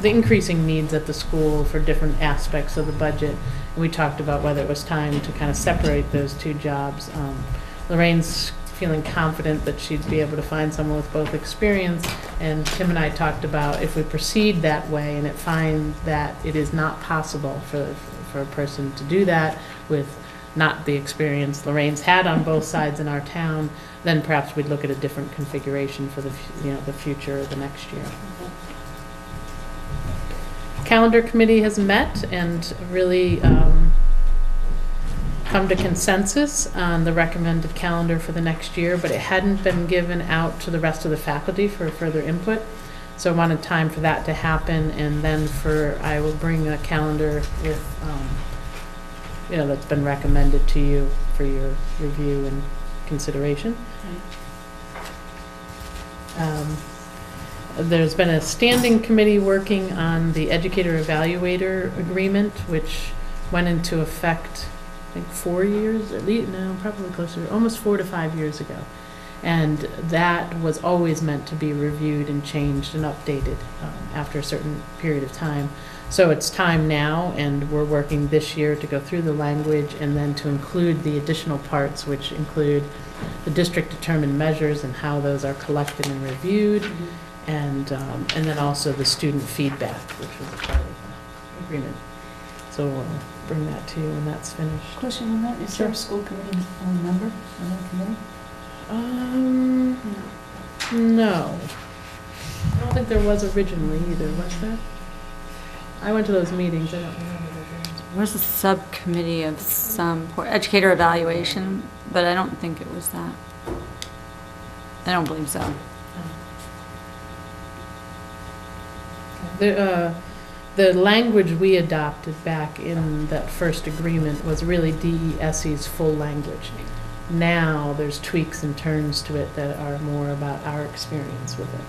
increasing needs at the school for different aspects of the budget, and we talked about whether it was time to kind of separate those two jobs. Lorraine's feeling confident that she'd be able to find someone with both experience, and Tim and I talked about if we proceed that way and it finds that it is not possible for a person to do that with not the experience Lorraine's had on both sides in our town, then perhaps we'd look at a different configuration for the future of the next year. Calendar committee has met and really come to consensus on the recommended calendar for the next year, but it hadn't been given out to the rest of the faculty for further input. So I wanted time for that to happen, and then I will bring a calendar with, that's been recommended to you for your review and consideration. There's been a standing committee working on the educator evaluator agreement, which went into effect, I think 4 years, at least, no, probably closer, almost 4 to 5 years ago. And that was always meant to be reviewed and changed and updated after a certain period of time. So it's time now, and we're working this year to go through the language and then to include the additional parts, which include the district-determined measures and how those are collected and reviewed, and then also the student feedback, which was a part of the agreement. So we'll bring that to you when that's finished. Question on that, is there a school committee member on that committee? No. I don't think there was originally either, was there? I went to those meetings, I don't remember. Where's a subcommittee of some educator evaluation, but I don't think it was that. I don't believe so. The language we adopted back in that first agreement was really DESE's full language. Now there's tweaks and turns to it that are more about our experience with it.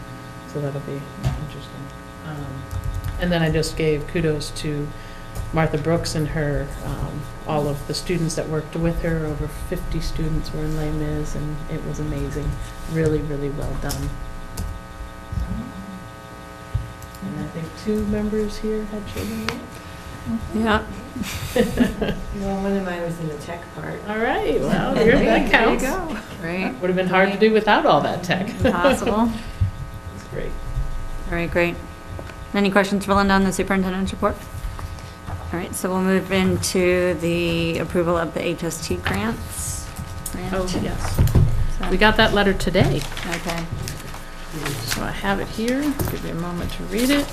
So that'll be interesting. And then I just gave kudos to Martha Brooks and her, all of the students that worked with her. Over 50 students were in Les Mis, and it was amazing. Really, really well done. And I think 2 members here had children, right? Yeah. Well, one of mine was in the tech part. All right, well, that counts. There you go. Right. Would have been hard to do without all that tech. Impossible. That's great. All right, great. Any questions for Linda on the superintendent's report? All right, so we'll move into the approval of the HST grants. Oh, yes. We got that letter today. Okay. So I have it here. Give you a moment to read it.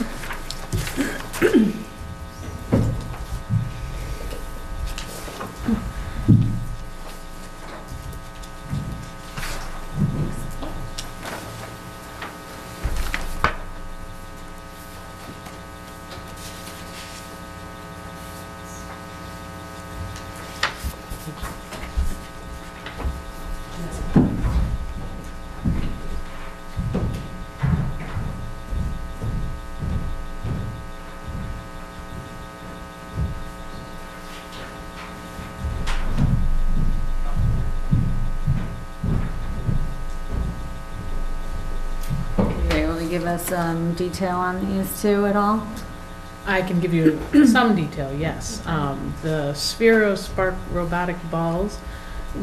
Give us some detail on these two at all? I can give you some detail, yes. The Sphero Spark robotic balls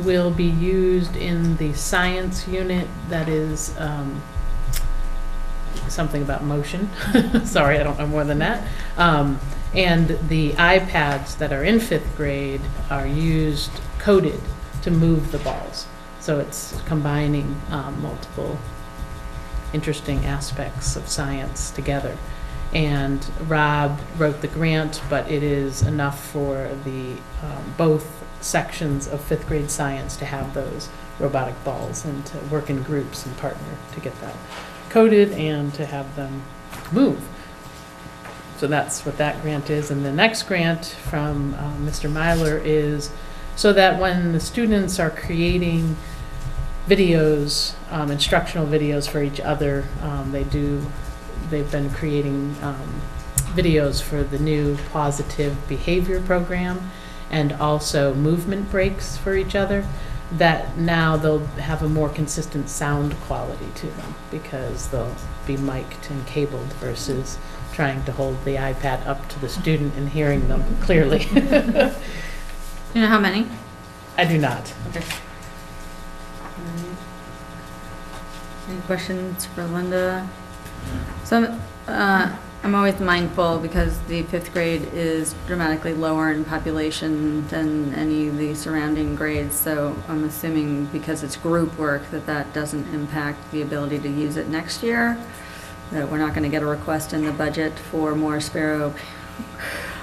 will be used in the science unit that is something about motion. Sorry, I don't know more than that. And the iPads that are in 5th grade are used, coded to move the balls. So it's combining multiple interesting aspects of science together. And Rob wrote the grant, but it is enough for the both sections of 5th grade science to have those robotic balls and to work in groups and partner to get that coded and to have them move. So that's what that grant is. And the next grant from Mr. Myler is so that when the students are creating videos, instructional videos for each other, they've been creating videos for the new positive behavior program and also movement breaks for each other. that now they'll have a more consistent sound quality to them because they'll be mic'd and cabled versus trying to hold the iPad up to the student and hearing them clearly. Do you know how many? I do not. Okay. Any questions for Linda? So, I'm always mindful because the 5th grade is dramatically lower in population than any of the surrounding grades. So I'm assuming because it's group work that doesn't impact the ability to use it next year. That we're not going to get a request in the budget for more Sparrow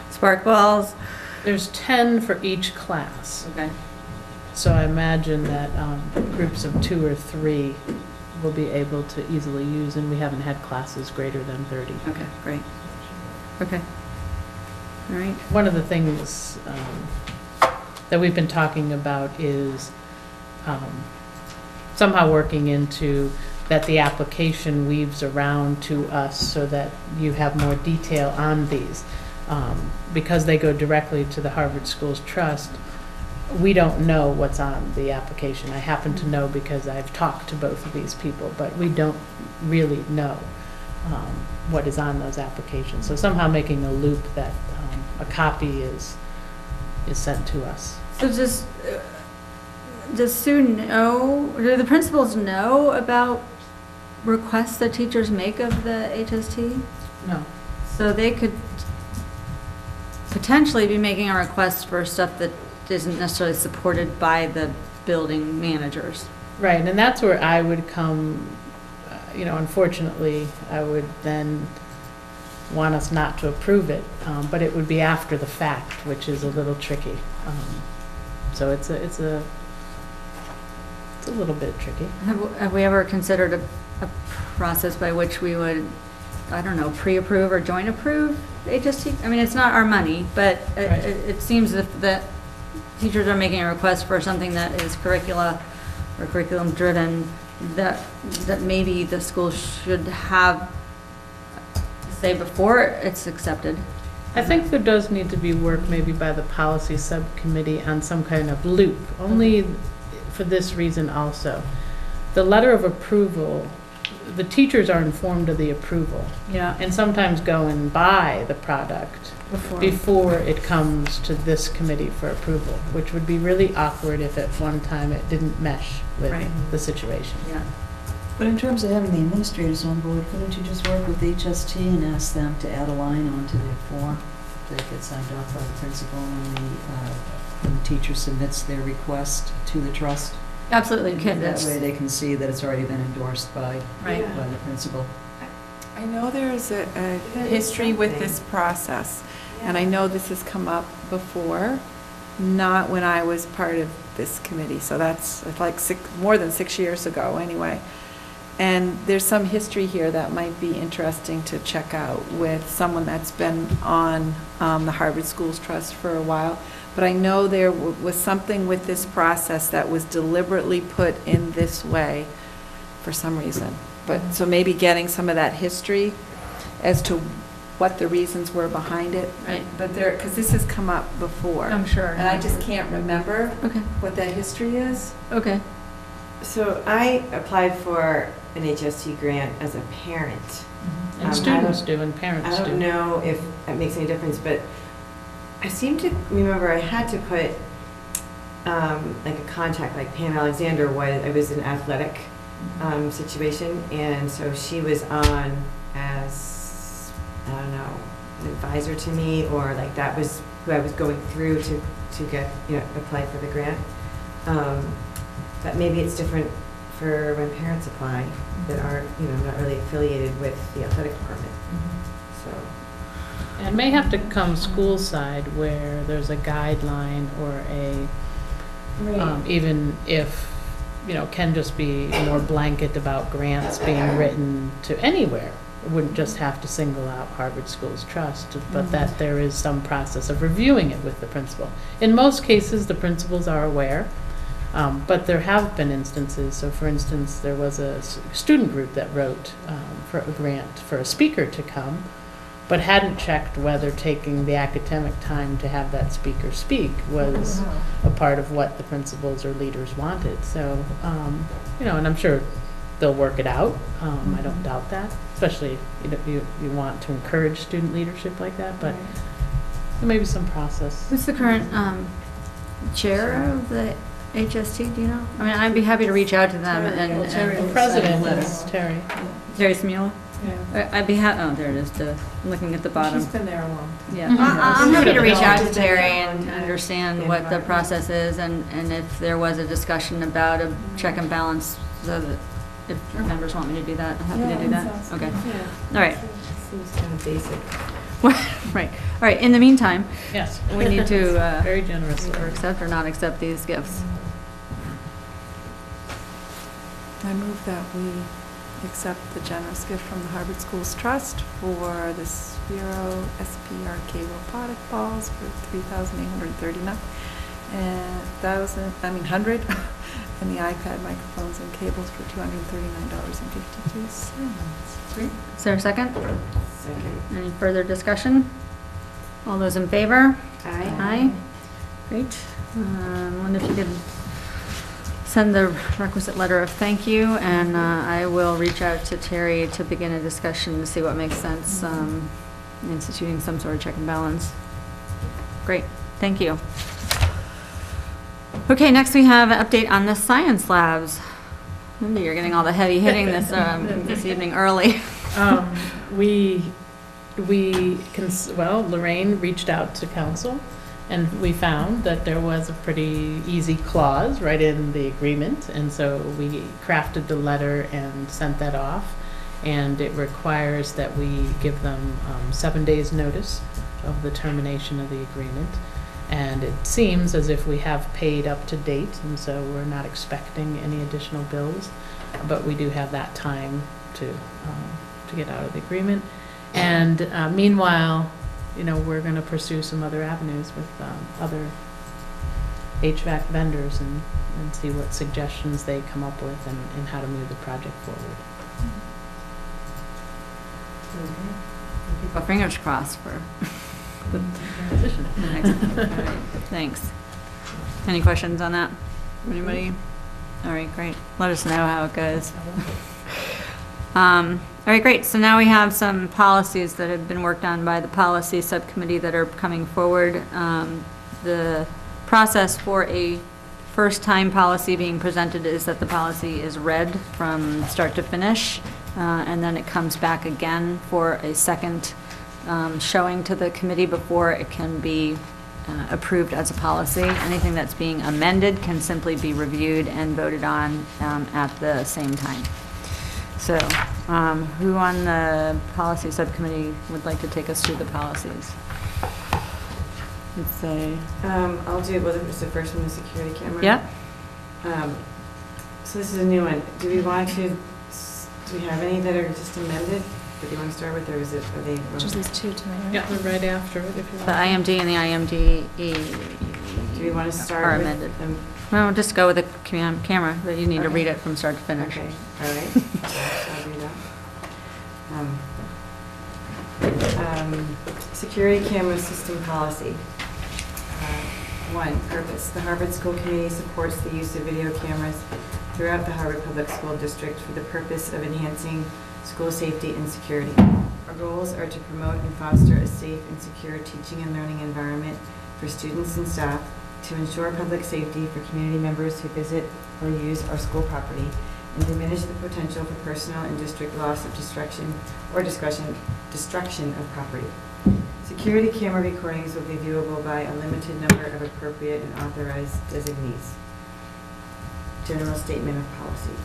Spark balls. There's 10 for each class. Okay. So I imagine that groups of 2 or 3 will be able to easily use, and we haven't had classes greater than 30. Okay, great. Okay. All right. One of the things that we've been talking about is somehow working into that the application weaves around to us so that you have more detail on these. Because they go directly to the Harvard Schools Trust, we don't know what's on the application. I happen to know because I've talked to both of these people, but we don't really know what is on those applications. So somehow making a loop that a copy is sent to us. So does Sue know, do the principals know about requests that teachers make of the HST? No. So they could potentially be making a request for stuff that isn't necessarily supported by the building managers. Right, and that's where I would come, unfortunately, I would then want us not to approve it, but it would be after the fact, which is a little tricky. So it's a little bit tricky. Have we ever considered a process by which we would, I don't know, pre-approve or joint approve HST? I mean, it's not our money, but it seems that teachers are making a request for something that is curricula or curriculum driven, that maybe the school should have say before it's accepted. I think there does need to be work maybe by the policy subcommittee on some kind of loop, only for this reason also. The letter of approval, the teachers are informed of the approval. Yeah. And sometimes go and buy the product before it comes to this committee for approval, which would be really awkward if at one time it didn't mesh with the situation. Yeah. But in terms of having the administrators on board, couldn't you just work with HST and ask them to add a line onto their form that gets signed off by the principal when the teacher submits their request to the trust? Absolutely. That way they can see that it's already been endorsed by the principal. I know there's a history with this process, and I know this has come up before, not when I was part of this committee, so that's like more than 6 years ago anyway. And there's some history here that might be interesting to check out with someone that's been on the Harvard Schools Trust for a while. But I know there was something with this process that was deliberately put in this way for some reason. But so maybe getting some of that history as to what the reasons were behind it. Right. But because this has come up before. I'm sure. And I just can't remember what that history is. Okay. So I applied for an HST grant as a parent. And students do, and parents do. I don't know if that makes any difference, but I seem to remember I had to put like a contact, like Pam Alexander was. I was in an athletic situation, and so she was on as, I don't know, an advisor to me, or like that was who I was going through to get, apply for the grant. But maybe it's different for when parents apply that aren't, not really affiliated with the athletic department. So. It may have to come school side where there's a guideline or a, even if, can just be more blanket about grants being written to anywhere. It wouldn't just have to single out Harvard Schools Trust, but that there is some process of reviewing it with the principal. In most cases, the principals are aware. But there have been instances, so for instance, there was a student group that wrote for a grant for a speaker to come, but hadn't checked whether taking the academic time to have that speaker speak was a part of what the principals or leaders wanted. So, you know, and I'm sure they'll work it out. I don't doubt that, especially you want to encourage student leadership like that, but there may be some process. Who's the current chair of the HST, do you know? I mean, I'd be happy to reach out to them and The president is Terry. Terry Smula? Yeah. I'd be oh, there it is, I'm looking at the bottom. She's been there a long time. Yeah, I'm happy to reach out to Terry and understand what the process is and if there was a discussion about a check and balance, so that if members want me to do that, I'm happy to do that. Okay, all right. Seems kind of basic. Right, all right, in the meantime, Yes. we need to Very generous. or accept or not accept these gifts. I move that we accept the generous gift from the Harvard Schools Trust for the Sphero SPRK robotic balls for $3,839 and 100 and the iPad microphones and cables for $239.52. Great. Is there a second? Second. Any further discussion? All those in favor? Aye. Aye. Great. Wonder if you could send the requisite letter of thank you, and I will reach out to Terry to begin a discussion to see what makes sense, instituting some sort of check and balance. Great, thank you. Okay, next we have an update on the science labs. Linda, you're getting all the heavy hitting this evening early. Well, Lorraine reached out to council, and we found that there was a pretty easy clause right in the agreement, and so we crafted the letter and sent that off, and it requires that we give them 7 days notice of the termination of the agreement. And it seems as if we have paid up to date, and so we're not expecting any additional bills, but we do have that time to get out of the agreement. And meanwhile, you know, we're going to pursue some other avenues with other HVAC vendors and see what suggestions they come up with and how to move the project forward. Keep our fingers crossed for the transition. All right, thanks. Any questions on that? Anybody? All right, great. Let us know how it goes. All right, great. So now we have some policies that have been worked on by the policy subcommittee that are coming forward. The process for a first-time policy being presented is that the policy is read from start to finish, and then it comes back again for a second showing to the committee before it can be approved as a policy. Anything that's being amended can simply be reviewed and voted on at the same time. So, who on the policy subcommittee would like to take us through the policies? Let's say. I'll do, well, it's the first one, the security camera. Yeah. So this is a new one. Do we have any that are just amended? What do you want to start with, or are they? Just these two tonight, right? Yeah, we're right after it if you The want. IMD and the IMDE Do we want to start are with amended. them? Well, just go with the camera, but you need to read it from start to finish. Okay, all right. I'll do that. Security camera system policy. 1, purpose. The Harvard School Committee supports the use of video cameras throughout the Harvard Public School District for the purpose of enhancing school safety and security. Our goals are to promote and foster a safe and secure teaching and learning environment for students and staff, to ensure public safety for community members who visit or use our school property, and diminish the potential for personal and district loss of destruction of property. Security camera recordings will be viewable by a limited number of appropriate and authorized designees. General statement of policy.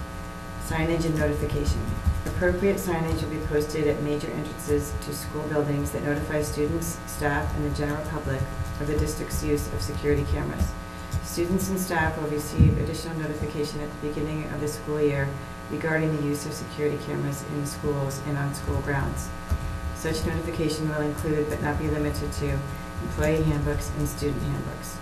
Signage and notification. Appropriate signage will be posted at major entrances to school buildings that notify students, staff, and the general public of the district's use of security cameras. Students and staff will receive additional notification at the beginning of the school year regarding the use of security cameras in schools and on school grounds. Such notification will include, but not be limited to, employee handbooks and student handbooks.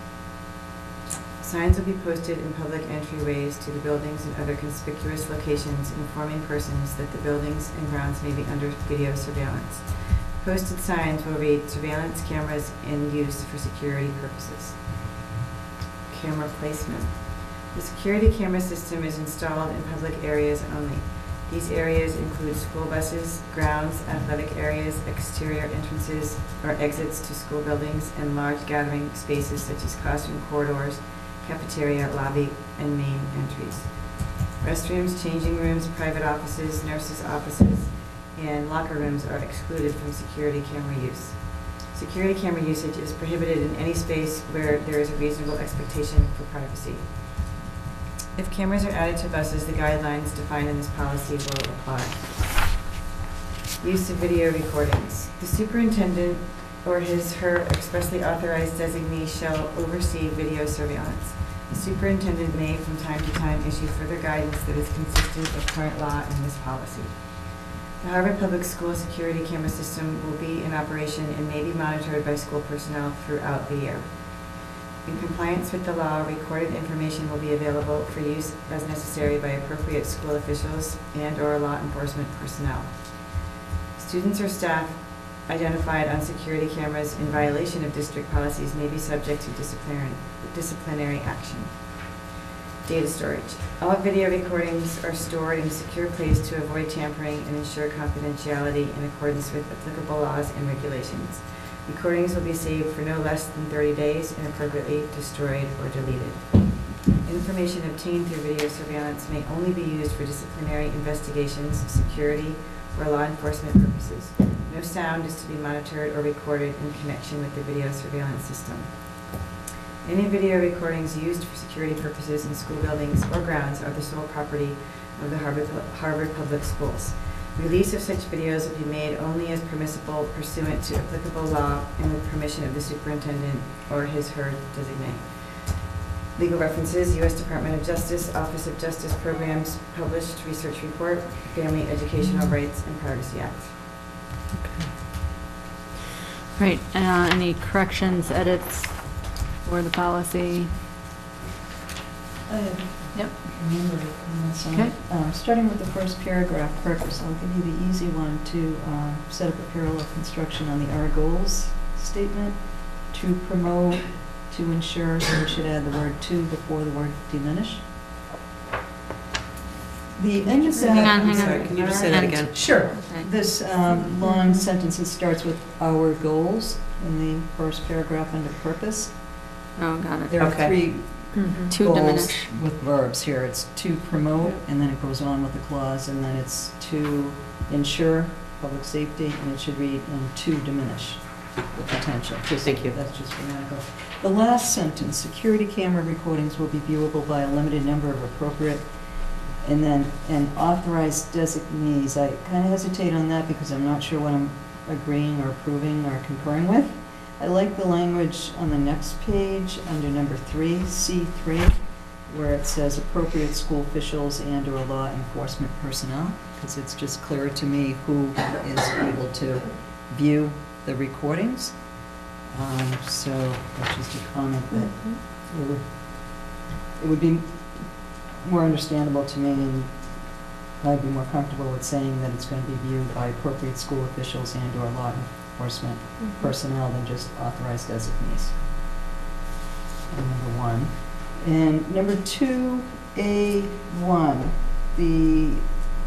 Signs will be posted in public entryways to the buildings and other conspicuous locations, informing persons that the buildings and grounds may be under video surveillance. Posted signs will read surveillance cameras in use for security purposes. Camera placement. The security camera system is installed in public areas only. These areas include school buses, grounds, athletic areas, exterior entrances or exits to school buildings, and large gathering spaces such as classroom corridors, cafeteria, lobby, and main entries. Restrooms, changing rooms, private offices, nurses' offices, and locker rooms are excluded from security camera use. Security camera usage is prohibited in any space where there is a reasonable expectation for privacy. If cameras are added to buses, the guidelines defined in this policy will apply. Use of video recordings. The superintendent or his/her expressly authorized designee shall oversee video surveillance. The superintendent may from time to time issue further guidance that is consistent with current law and this policy. The Harvard Public School security camera system will be in operation and may be monitored by school personnel throughout the year. In compliance with the law, recorded information will be available for use as necessary by appropriate school officials and/or law enforcement personnel. Students or staff identified on security cameras in violation of district policies may be subject to disciplinary action. Data storage. All video recordings are stored in a secure place to avoid tampering and ensure confidentiality in accordance with applicable laws and regulations. Recordings will be saved for no less than 30 days and appropriately destroyed or deleted. Information obtained through video surveillance may only be used for disciplinary investigations, security, or law enforcement purposes. No sound is to be monitored or recorded in connection with the video surveillance system. Any video recordings used for security purposes in school buildings or grounds are the sole property of the Harvard Public Schools. Release of such videos will be made only as permissible pursuant to applicable law and with permission of the superintendent or his/her designee. Legal references: U.S. Department of Justice, Office of Justice Programs, published research report, Family Educational Rights and Privacy Act. Right, any corrections, edits for the policy? Yep. Remember comments on Okay. it. Starting with the first paragraph, purpose, I'll give you the easy one to set up a parallel construction on the our goals statement. To promote, to ensure, so we should add the word to before the word diminish. The end of that. Hang on. Sorry, can you just say that again? Sure. Okay. This long sentence that starts with our goals in the first paragraph under purpose. Oh, got it. There are Okay. three To goals diminish. with verbs here. It's to promote, and then it goes on with the clause, and then it's to ensure public safety, and it should read and to diminish the potential. Thank you. That's just grammatical. The last sentence, security camera recordings will be viewable by a limited number of appropriate, and then an authorized designees. I kind of hesitate on that because I'm not sure what I'm agreeing or approving or concurring with. I like the language on the next page under number 3, C3, where it says appropriate school officials and/or law enforcement personnel, because it's just clearer to me who is able to view the recordings. So that's just a comment that it would be more understandable to me, and I'd be more comfortable with saying that it's going to be viewed by appropriate school officials and/or law enforcement personnel than just authorized designees. Number 1. And number 2A1, the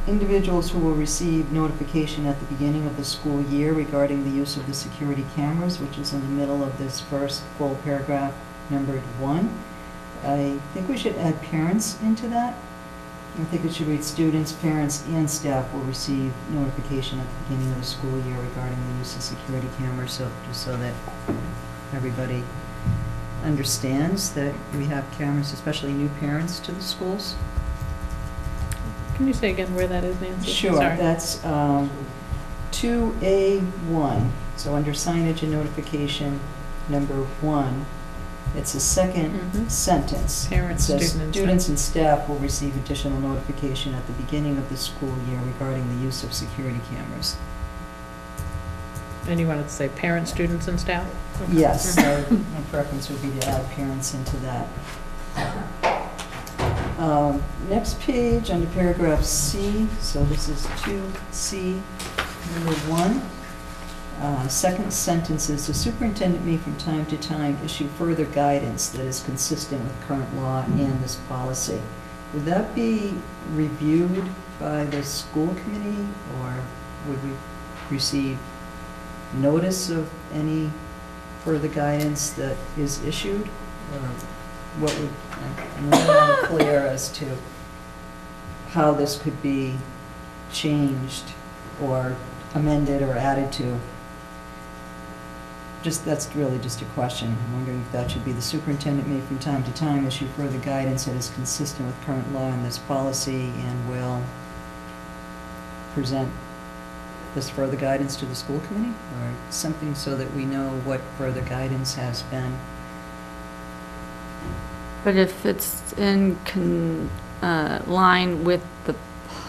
individuals who will receive notification at the beginning of the school year regarding the use of the security cameras, which is in the middle of this first full paragraph, numbered 1. I think we should add parents into that. I think it should read students, parents, and staff will receive notification at the beginning of the school year regarding the use of security cameras, so just so that everybody understands that we have cameras, especially new parents to the schools. Can you say again where that is, Nancy? Sure, Sorry. that's 2A1, so under signage and notification, number 1, it's the second sentence. Parents, It says, students. students and staff will receive additional notification at the beginning of the school year regarding the use of security cameras. And you wanted to say parents, students, and staff? Okay. Yes, so my preference would be to add parents into that. Next page, under paragraph C, so this is 2C, number 1. second sentence is, the superintendent may from time to time issue further guidance that is consistent with current law and this policy. Would that be reviewed by the school committee, or would we receive notice of any further guidance that is issued? Or what would, I'm a little unclear as to how this could be changed or amended or added to. That's really just a question. I'm wondering if that should be, the superintendent may from time to time issue further guidance that is consistent with current law and this policy, and will present this further guidance to the school committee, or something so that we know what further guidance has been. But if it's in line with the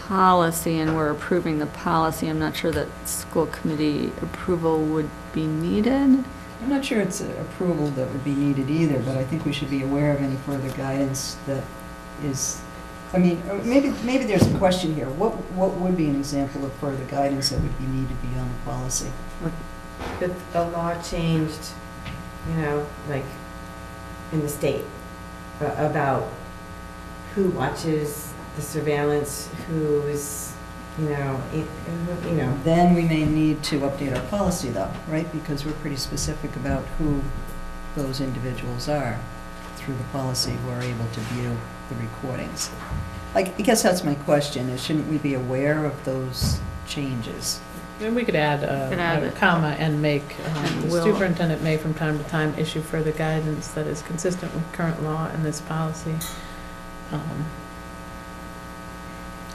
policy and we're approving the policy, I'm not sure that school committee approval would be needed. I'm not sure it's approval that would be needed either, but I think we should be aware of any further guidance that is, I mean, maybe there's a question here. What would be an example of further guidance that would be needed beyond the policy? If the law changed, you know, like in the state, about who watches the surveillance, who's, you know. Then we may need to update our policy though, right? Because we're pretty specific about who those individuals are through the policy who are able to view the recordings. I guess that's my question, is shouldn't we be aware of those changes? Then we could add a comma and make, the will. superintendent may from time to time issue further guidance that is consistent with current law and this policy.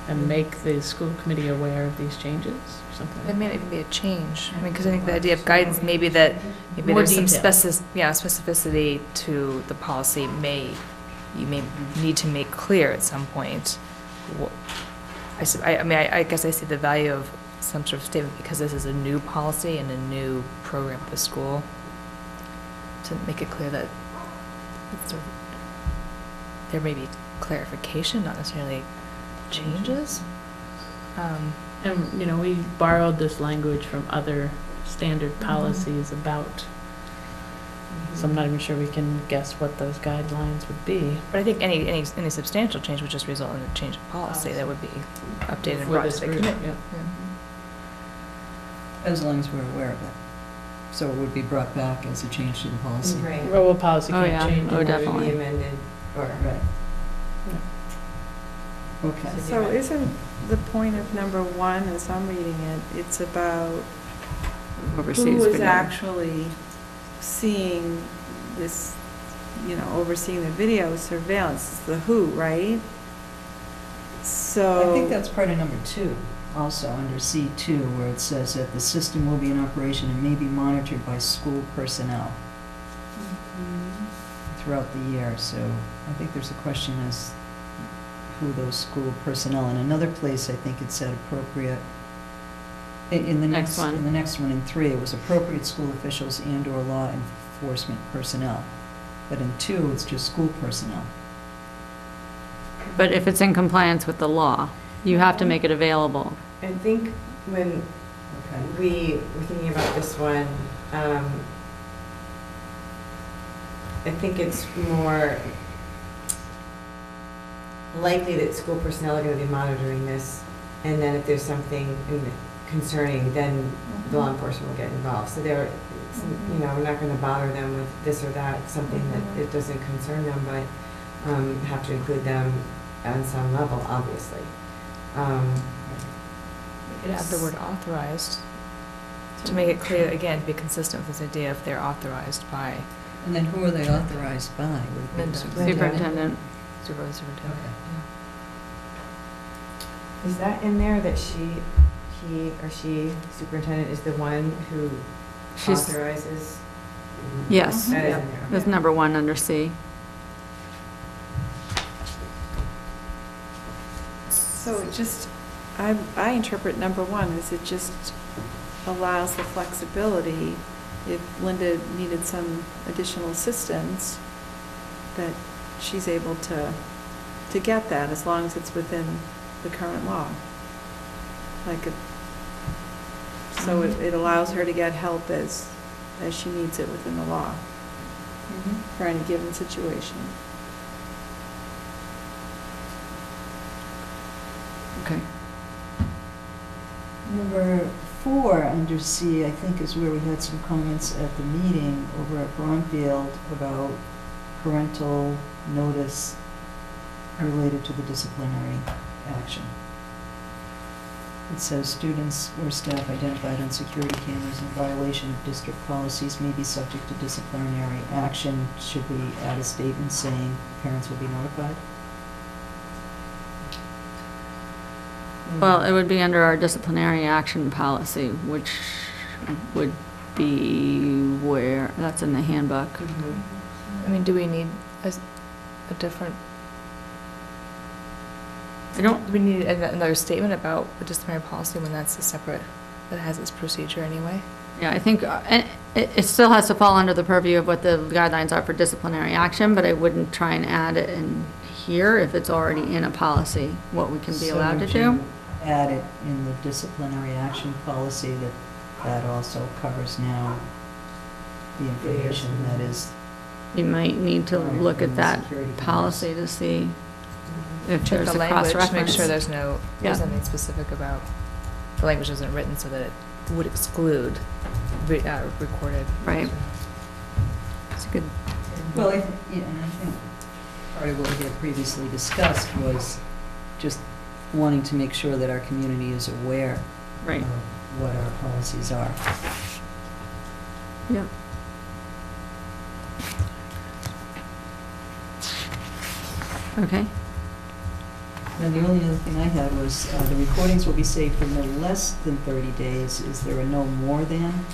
And make the school committee aware of these changes, or something. It may not even be a change. I mean, because I think the idea of guidance, maybe there's some specificity to the policy. You may need to make clear at some point. I guess I see the value of some sort of statement because this is a new policy and a new program at the school, to make it clear that there may be clarification, not necessarily changes. And, you know, we borrowed this language from other standard policies about, so I'm not even sure we can guess what those guidelines would be. But I think any substantial change would just result in a change of policy that would be updated and For brought this to the group, committee. yeah. As long as we're aware of it. So it would be brought back as a change to the policy. Right. Well, policy Oh, can't yeah. change. Oh, it. definitely. Be amended, or. Right. Okay. So isn't the point of number 1, as I'm reading it, it's about Overseas who is video. actually seeing this, you know, overseeing the video surveillance, it's the who, right? So. I think that's part of number 2, also under C2, where it says that the system will be in operation and may be monitored by school personnel throughout the year. So I think there's a question as who those school personnel. In another place, I think it said appropriate. In the Next one. In the next one, in 3, it was appropriate school officials and/or law enforcement personnel. But in 2, it's just school personnel. But if it's in compliance with the law, you have to make it available. I think when we were thinking about this one, I think it's more likely that school personnel are going to be monitoring this, and then if there's something concerning, then the law enforcement will get involved. So they're, you know, we're not going to bother them with this or that, something that it doesn't concern them, but have to include them on some level, obviously. We could add the word authorized to make it clear, again, to be consistent with this idea if they're authorized by. And then who are they authorized by? Would it be the Superintendent. Superintendent. Is that in there that he or she, superintendent, is the one who She's- authorizes? Yes, That is in there. that's number 1 under C. So it just, I interpret number 1 as it just allows the flexibility if Linda needed some additional assistance, that she's able to get that as long as it's within the current law. Like, So it allows her to get help as she needs it within the law for any given situation. Okay. Number 4 under C, I think, is where we had some comments at the meeting over at Bromfield about parental notice related to the disciplinary action. It says students or staff identified on security cameras in violation of district policies may be subject to disciplinary action. Should we add a statement saying parents will be notified? Well, it would be under our disciplinary action policy, which would be where, that's in the handbook. I mean, do we need a different, do we need another statement about the disciplinary policy when that's a separate, that has its procedure anyway? Yeah, I think, and it still has to fall under the purview of what the guidelines are for disciplinary action, but I wouldn't try and add it in here if it's already in a policy, what we can be allowed to do. Add it in the disciplinary action policy that also covers now the information that is. You might need to look at that policy to see if Check there's the a language, cross-reference. make sure there's Yeah. nothing specific about, the language isn't written so that it would exclude recorded. Right. It's a good. Well, and I think part of what we had previously discussed was just wanting to make sure that our community is aware Right. of what our policies are. Yep. Okay. And the only other thing I had was the recordings will be saved for no less than 30 days. Is there a no more than?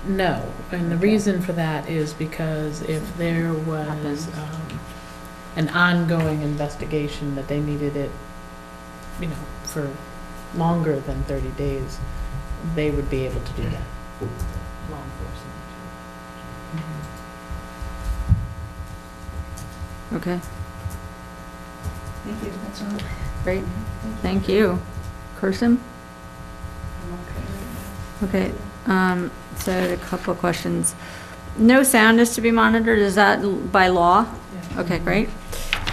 No, and the Okay. reason for that is because if there was an ongoing investigation that they needed it, for longer than 30 days, they would be able to do that. Law enforcement. Okay. Thank you, that's all. Great. Thank you. Kirsten? Okay. So a couple of questions. No sound is to be monitored. Is that by law? Yeah. Okay, great.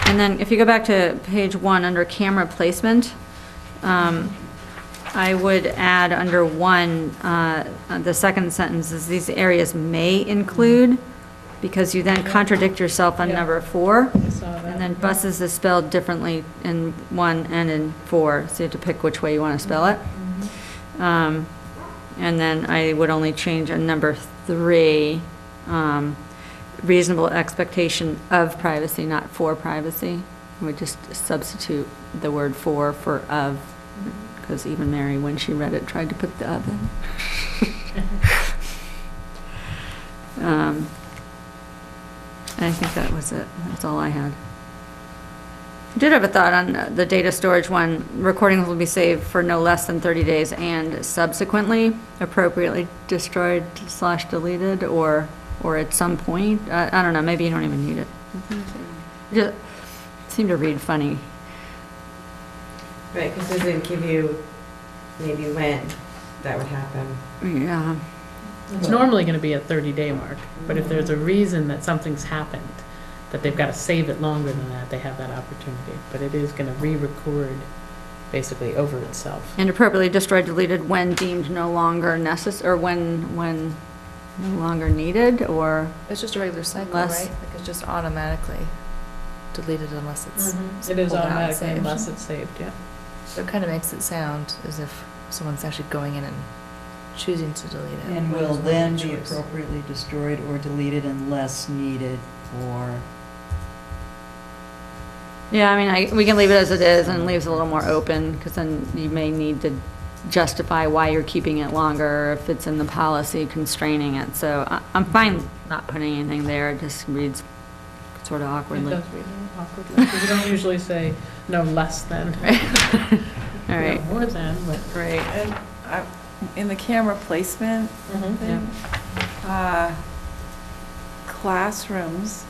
And then if you go back to page 1 under camera placement, I would add under 1, the second sentence is these areas may include, because you then contradict yourself on Yeah. number 4. I saw that. And then buses is spelled differently in 1 and in 4, so you have to pick which way you want to spell it. And then I would only change on number 3, reasonable expectation of privacy, not for privacy. I would just substitute the word for of, because even Mary, when she read it, tried to put the of in. I think that was it. That's all I had. I did have a thought on the data storage one. Recordings will be saved for no less than 30 days and subsequently appropriately destroyed / deleted or at some point. I don't know, maybe you don't even need it. It just seemed to read funny. Right, because it doesn't give you maybe when that would happen. Yeah. It's normally going to be a 30-day mark, but if there's a reason that something's happened, that they've got to save it longer than that, they have that opportunity. But it is going to re-record basically over itself. And appropriately destroyed, deleted when deemed no longer necessary, or when no longer needed, or It's just a regular cycle, Less. right? Like it's just automatically deleted unless it's It is pulled out and automatically saved. unless it's saved, yeah. So it kind of makes it sound as if someone's actually going in and choosing to delete it. And when will it's not then their be choice. appropriately destroyed or deleted unless needed for. yeah, I mean, we can leave it as it is and leaves it a little more open, because then you may need to justify why you're keeping it longer if it's in the policy constraining it. So I'm fine not putting anything there. It just reads sort of It awkwardly. does read a little awkwardly, because we don't usually say no less than. All right. No more than, but. Right. And in the camera placement thing, classrooms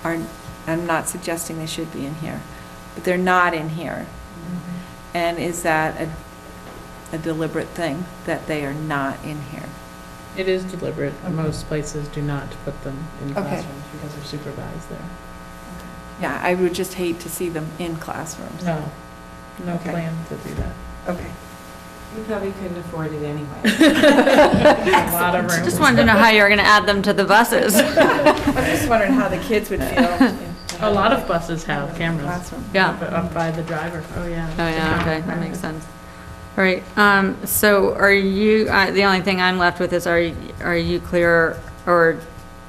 are, I'm not suggesting they should be in here, but they're not in here. And is that a deliberate thing that they are not in here? It is deliberate. Most places do not put them in Okay. classrooms because they're supervised there. Yeah, I would just hate to see them in classrooms. No, no Okay. plan to do that. Okay. You probably couldn't afford it anyway. A lot of room. Just wanted to know how you were going to add them to the buses. I'm just wondering how the kids would feel. A lot of buses have cameras. Classroom. Yeah. Up by the driver. Oh, yeah. Oh, yeah, okay, that makes sense. All right, so are you, the only thing I'm left with is, are you clear, or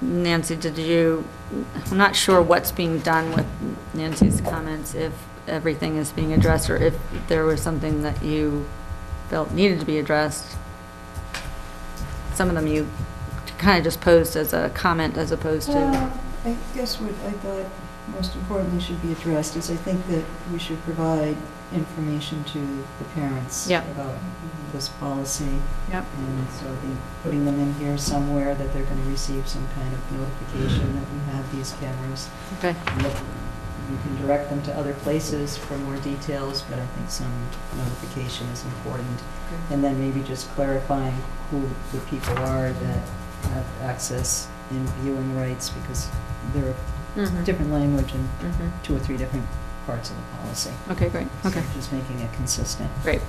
Nancy, I'm not sure what's being done with Nancy's comments, if everything is being addressed, or if there was something that you felt needed to be addressed. Some of them you kind of just posed as a comment as opposed to. I guess what I thought most importantly should be addressed is I think that we should provide information to the parents Yep. about this policy. Yep. And so I think putting them in here somewhere that they're going to receive some kind of notification that we have these cameras. Okay. You can direct them to other places for more details, but I think some notification is important. And then maybe just clarifying who the people are that have access and viewing rights, because there are different language in 2 or 3 different parts of the policy. Okay, great, okay. So just making it consistent. Great,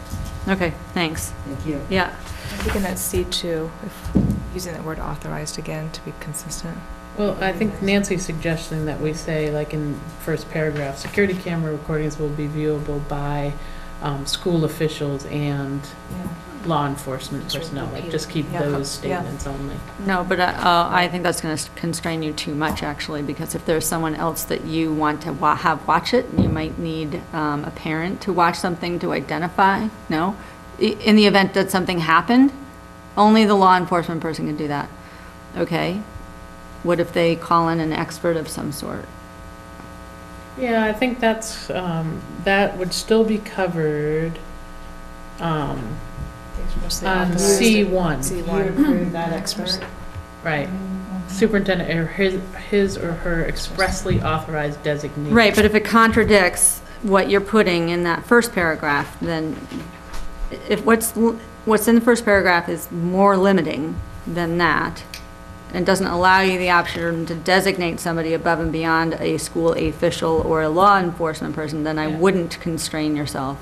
okay, thanks. Thank you. Yeah. I'm thinking that C2, if using the word authorized again to be consistent. Well, I think Nancy's suggesting that we say, like in first paragraph, security camera recordings will be viewable by school officials and law enforcement personnel. Like, just keep those statements only. No, but I think that's going to constrain you too much, actually, because if there's someone else that you want to have watch it, you might need a parent to watch something to identify. No? In the event that something happened, only the law enforcement person can do that. Okay? What if they call in an expert of some sort? Yeah, I think that's, that would still be covered on C1. You approve that expert? Right. Superintendent or his or her expressly authorized designee. Right, but if it contradicts what you're putting in that first paragraph, then if what's in the first paragraph is more limiting than that, and doesn't allow you the option to designate somebody above and beyond a school official or a law enforcement person, then I wouldn't constrain yourself.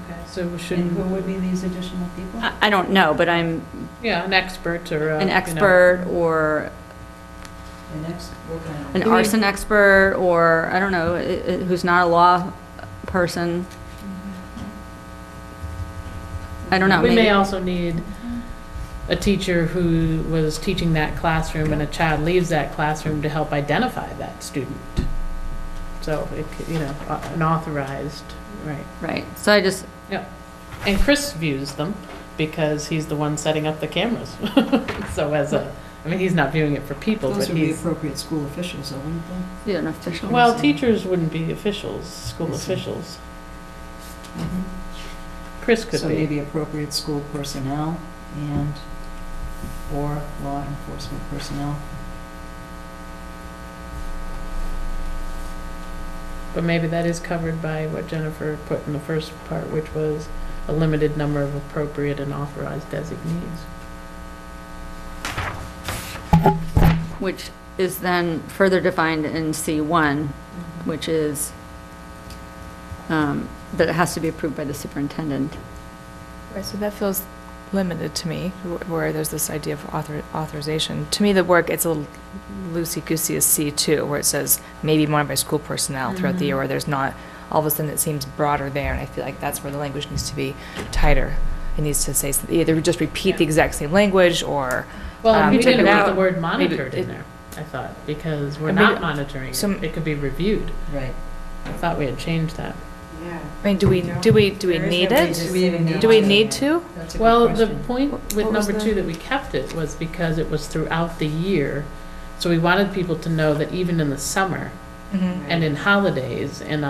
Okay, so we should. And who would be these additional people? I don't know, but I'm. Yeah, an expert or. An expert or. An arson expert, or, I don't know, who's not a law person. I don't know. We may maybe- also need a teacher who was teaching that classroom and a child leaves that classroom to help identify that student. So, it could, an authorized, right. Right, so I just. Yep. And Chris views them because he's the one setting up the cameras. So he's not viewing it for people, Those but would be he's. appropriate school officials, though, wouldn't they? Yeah, an official. Well, teachers wouldn't be officials, school I see. officials. Chris could So be. maybe appropriate school personnel or law enforcement personnel. But maybe that is covered by what Jennifer put in the first part, which was a limited number of appropriate and authorized designees. Which is then further defined in C1, which is, that it has to be approved by the superintendent. Right, so that feels limited to me, where there's this idea of authorization. To me, the work, it's a little loosey-goosey as C2, where it says maybe monitored by school personnel throughout the year, where there's not, all of a sudden it seems broader there, and I feel like that's where the language needs to be tighter. It needs to say, either just repeat the exact same language, or Well, we take didn't it put out. the word Maybe monitored in there, I thought, because we're And not maybe- monitoring so- it. It could be reviewed. Right. I thought we had changed that. Yeah. I mean, do we need it? Do we need to? That's a good Well, the question. point with What was number the- 2 that we kept it was because it was throughout the year. So we wanted people to know that even in the summer and in holidays and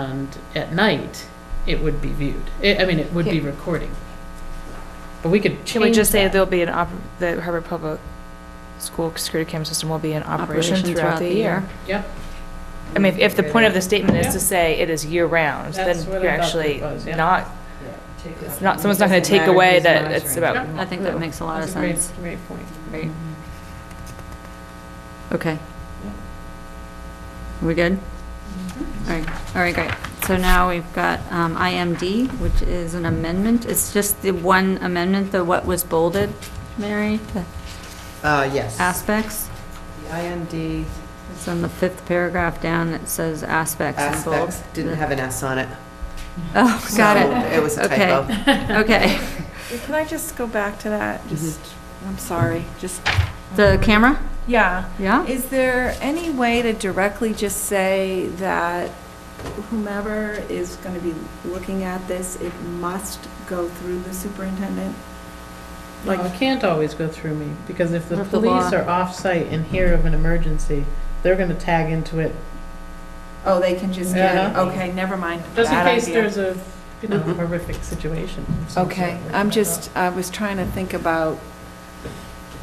at night, it would be viewed. It would be recording. But we could change Can we just say that. there'll be the Harvard Public School security camera system will be in operation throughout the year? Yep. I mean, if the point of the statement is to say it is year-round, That's then what you're I thought actually it was, yeah. not, it's not, someone's not going to take away that it's about. I think that makes a lot of That's a great- sense. Great point. Great. Okay. We good? All right, great. So now we've got IMD, which is an amendment. It's just the one amendment, the what was bolded, Mary, the Yes. aspects. The IMD It's on the 5th paragraph down, it says aspects in bold. aspects didn't have an S on it. Oh, got So it. It was a Okay. typo. Okay. Can I just go back to that? Just, I'm sorry, just, The camera? yeah. Yeah? Is there any way to directly just say that whomever is going to be looking at this, it must go through the superintendent? No, it can't always go through me, because if the What if the police law- are off-site and hear of an emergency, they're gonna tag into it, Oh, they can just get it, Yeah. okay, never mind. just in Bad case idea. there's a, you know, Mhm. horrific situation. of some Okay, sort. I'm just, I was trying to think about,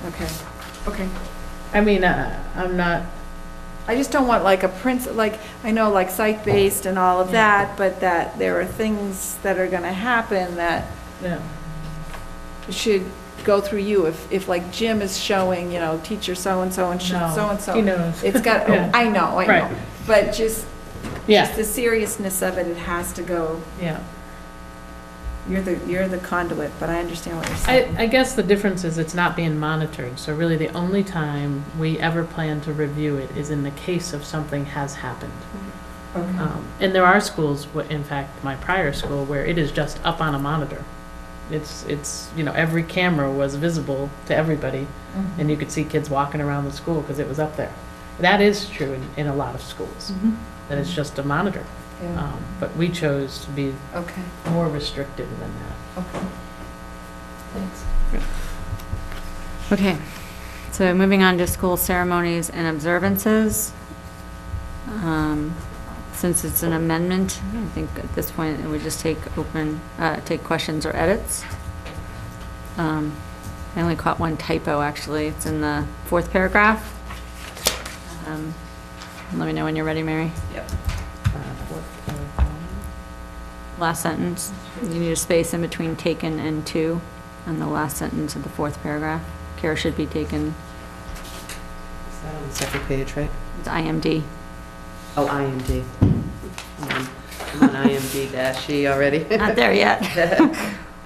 okay. I mean, I'm not, I just don't want like a like, I know like site-based and all of that, but that there are things that are gonna happen that yeah, should go through you. If like Jim is showing, you know, teacher so-and-so and no, so-and-so. he knows. It's got, Yeah. I know, Right. but just Yeah, the seriousness of it, it has to go, yeah. you're the conduit, but I understand what you're saying. I guess the difference is it's not being monitored, so really the only time we ever plan to review it is in the case of something has happened. And there are schools, in fact, my prior school, where it is just up on a monitor. It's, you know, every camera was visible to everybody, and you could see kids walking around the school because it was up there. That is true in a lot of schools, that it's just a monitor. Yeah. But we chose to be Okay, more restrictive than that. okay. Thanks. Okay, so moving on to school ceremonies and observances. Since it's an amendment, I think at this point it would just take questions or edits. I only caught one typo, actually. It's in the 4th paragraph. Let me know when you're ready, Mary. Yep. Last sentence, you need a space in between taken and to, on the last sentence of the 4th paragraph. Care should be taken, Is that on the second page, right? it's IMD. Oh, IMD. I'm on IMD-E already. Not there yet.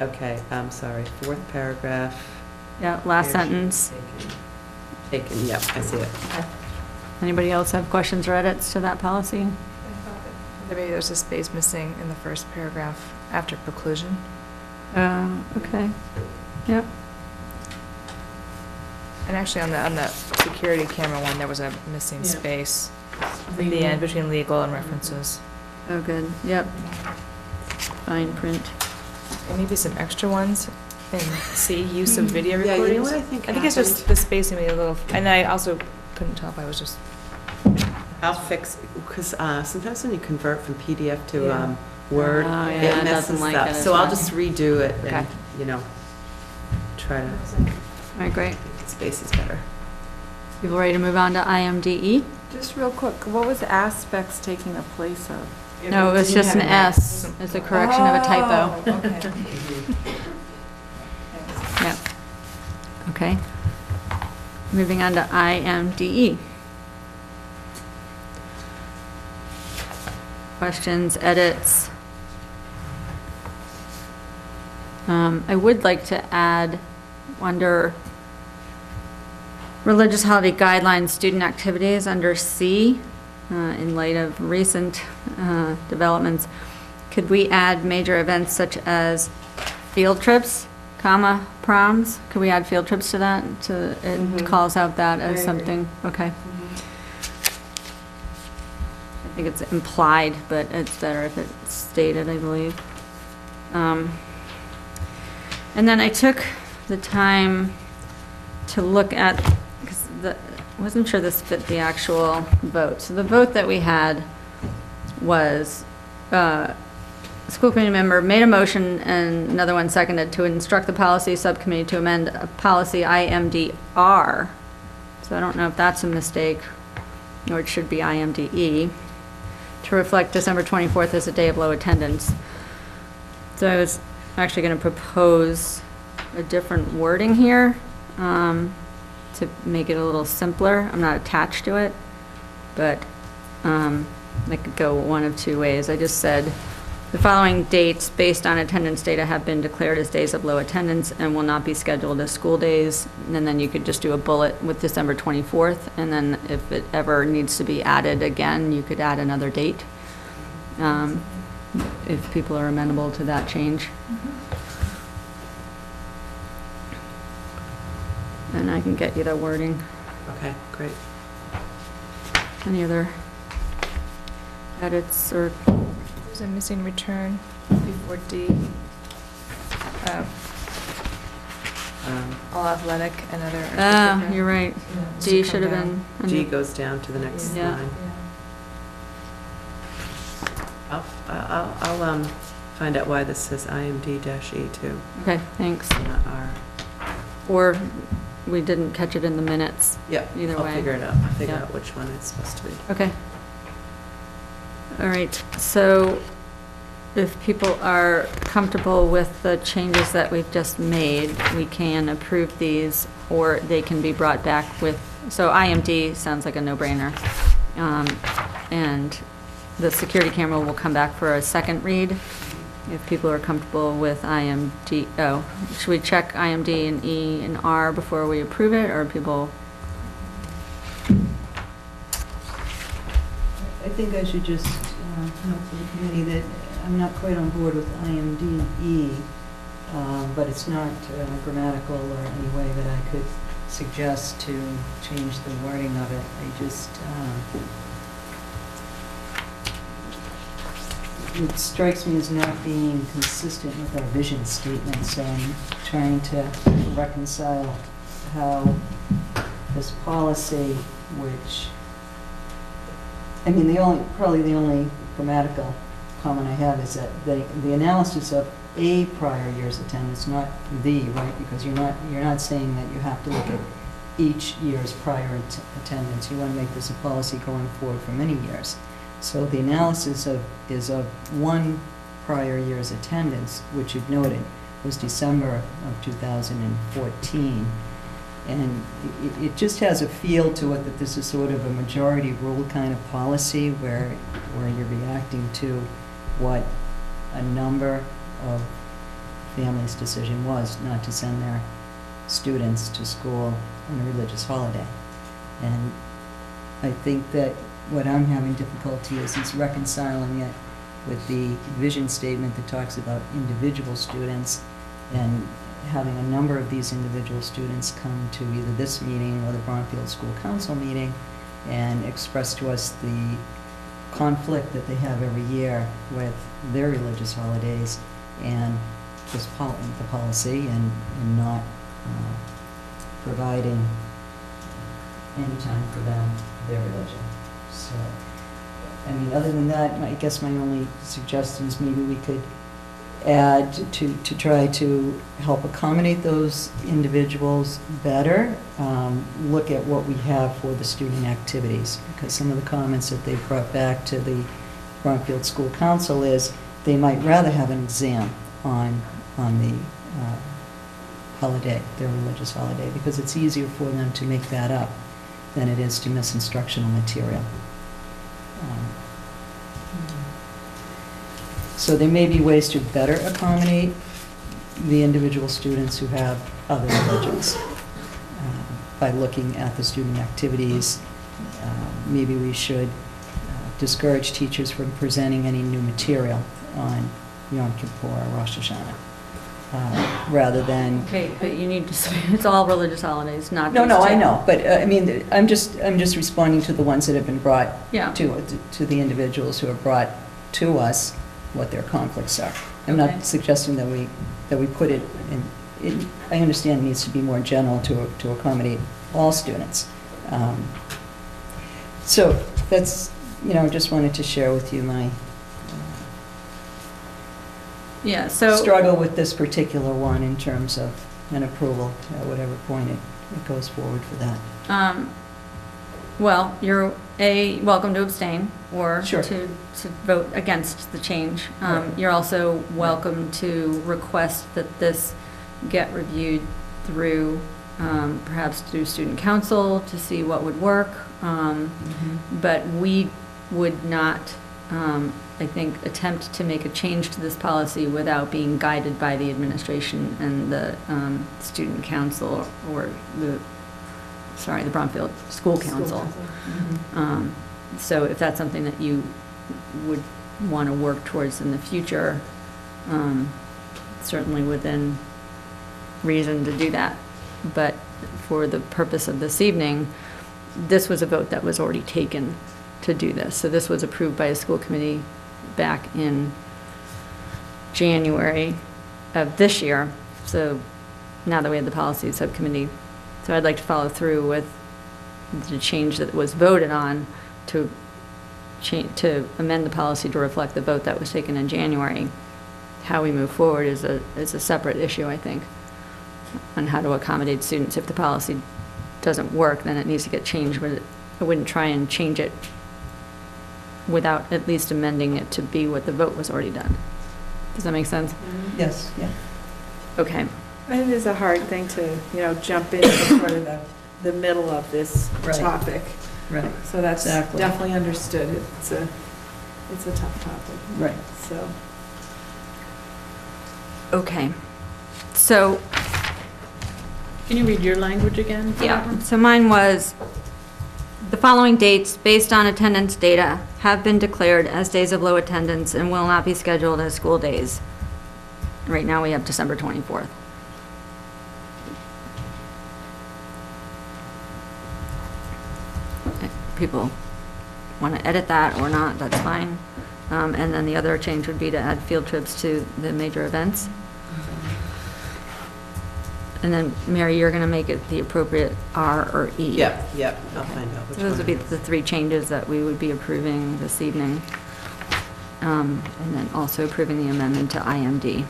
Okay, I'm sorry. 4th paragraph. Yeah, last Care should be sentence. Taken, yep, I see it. Anybody else have questions or edits to that policy? Maybe there's a space missing in the first paragraph after preclusion. Okay. Yep. And actually on the security camera one, there was a missing Yeah. space at the Legal. end between legal and references. Oh, good. Yep. Fine print. And maybe some extra ones in C, use of video Yeah, recordings. you know what I think I think it's just happened? the spacing made a little, and I also couldn't tell if I was just, I'll fix, because sometimes when you convert from PDF to Yeah. Word, Oh, yeah, it it messes doesn't like up. it as So I'll well. just redo it Okay. and, you know, try to All right, great. make the spaces better. People ready to move on to IMDE? Just real quick, what was aspects taking the place of? No, it was just an S. It's a correction of a typo. Oh, okay. Yep. Okay. Moving on to IMDE. Questions, edits? I would like to add under religious holiday guidelines, student activities under C, in light of recent developments. Could we add major events such as field trips, comma, proms? Could we add field trips to that? It calls out that as something, okay. I think it's implied, but it's better if it's stated, I believe. And then I took the time to look at, because I wasn't sure this fit the actual vote. So the vote that we had was, a school committee member made a motion and another one seconded to instruct the policy subcommittee to amend a policy IMDR. So I don't know if that's a mistake, or it should be IMDE, to reflect December 24th as a day of low attendance. So actually going to propose a different wording here to make it a little simpler. I'm not attached to it, but I could go one of two ways. I just said, the following dates based on attendance data have been declared as days of low attendance and will not be scheduled as school days. And then you could just do a bullet with December 24th. And then if it ever needs to be added again, you could add another date. If people are amenable to that change. And I can get you the wording. Okay, great. Any other edits or? There's a missing return before D. All athletic and other. Ah, you're right. D should have Down. been. G goes down to the next Yeah. line. I'll find out why this says IMD-E too. Okay, thanks. Not R. Or we didn't catch it in the minutes. Yep, Either way. I'll figure it out. I'll figure Yeah. out which one it's supposed to be. Okay. All right, so if people are comfortable with the changes that we've just made, we can approve these, or they can be brought back with, so IMD sounds like a no-brainer. And the security camera will come back for a second read. If people are comfortable with IMD, should we check IMD and E and R before we approve it, or people? I think I should just note to the committee that I'm not quite on board with IMDE, but it's not grammatical or any way that I could suggest to change the wording of it. I just, it strikes me as not being consistent with our vision statement, so I'm trying to reconcile how this policy, which, I mean, probably the only grammatical comment I have is that the analysis of a prior year's attendance, not the, right? Because you're not saying that you have to look at each year's prior attendance. You want to make this a policy going forward for many years. So the analysis is of one prior year's attendance, which you've noted was December of 2014. And it just has a feel to it that this is sort of a majority rule kind of policy where you're reacting to what a number of families' decision was not to send their students to school on a religious holiday. And I think that what I'm having difficulty is reconciling it with the vision statement that talks about individual students and having a number of these individual students come to either this meeting or the Bromfield School Council meeting and express to us the conflict that they have every year with their religious holidays and this the policy and not providing any time for them, their religion. So, I mean, other than that, I guess my only suggestion is maybe we could add to try to help accommodate those individuals better, look at what we have for the student activities, because some of the comments that they've brought back to the Bromfield School Council is they might rather have an exam on the holiday, their religious holiday, because it's easier for them to make that up than it is to miss instructional material. So there may be ways to better accommodate the individual students who have other religions by looking at the student activities. Maybe we should discourage teachers from presenting any new material on Yom Kippur or Rosh Hashanah, rather than... Okay, but you need to say, it's all religious holidays, not No, these no, two. I know, but I mean, I'm just responding to the ones that have been brought Yeah. to the individuals who have brought to us what their conflicts are. I'm Okay. not suggesting that we put it in, I understand it needs to be more general to accommodate all students. So that's, just wanted to share with you my Yeah, so. struggle with this particular one in terms of an approval at whatever point it goes forward for that. Well, you're welcome to abstain or Sure. to vote against the change. You're also welcome to request that this get reviewed through, perhaps through student council to see what would work. But we would not, I think, attempt to make a change to this policy without being guided by the administration and the student council or the Bromfield School Council. So if that's something that you would want to work towards in the future, certainly within reason to do that. But for the purpose of this evening, this was a vote that was already taken to do this. So this was approved by a school committee back in January of this year. So now that we have the policy subcommittee, so I'd like to follow through with the change that was voted on to amend the policy to reflect the vote that was taken in January. How we move forward is a separate issue, I think, on how to accommodate students. If the policy doesn't work, then it needs to get changed, but I wouldn't try and change it without at least amending it to be what the vote was already done. Does that make sense? Yes, yeah. Okay. And it is a hard thing to, jump into sort of the middle of this topic. Right. So that's Exactly. definitely understood. It's a tough topic. Right. So. Okay. So, Can you read your language again? yeah, so mine was, the following dates, based on attendance data, have been declared as days of low attendance and will not be scheduled as school days. Right now, we have December 24th. People want to edit that or not, that's fine. And then the other change would be to add field trips to the major events. And then, Mary, you're going to make it the appropriate R or E. Yep, I'll find out which So those one would be it is. the three changes that we would be approving this evening. And then also approving the amendment to IMD.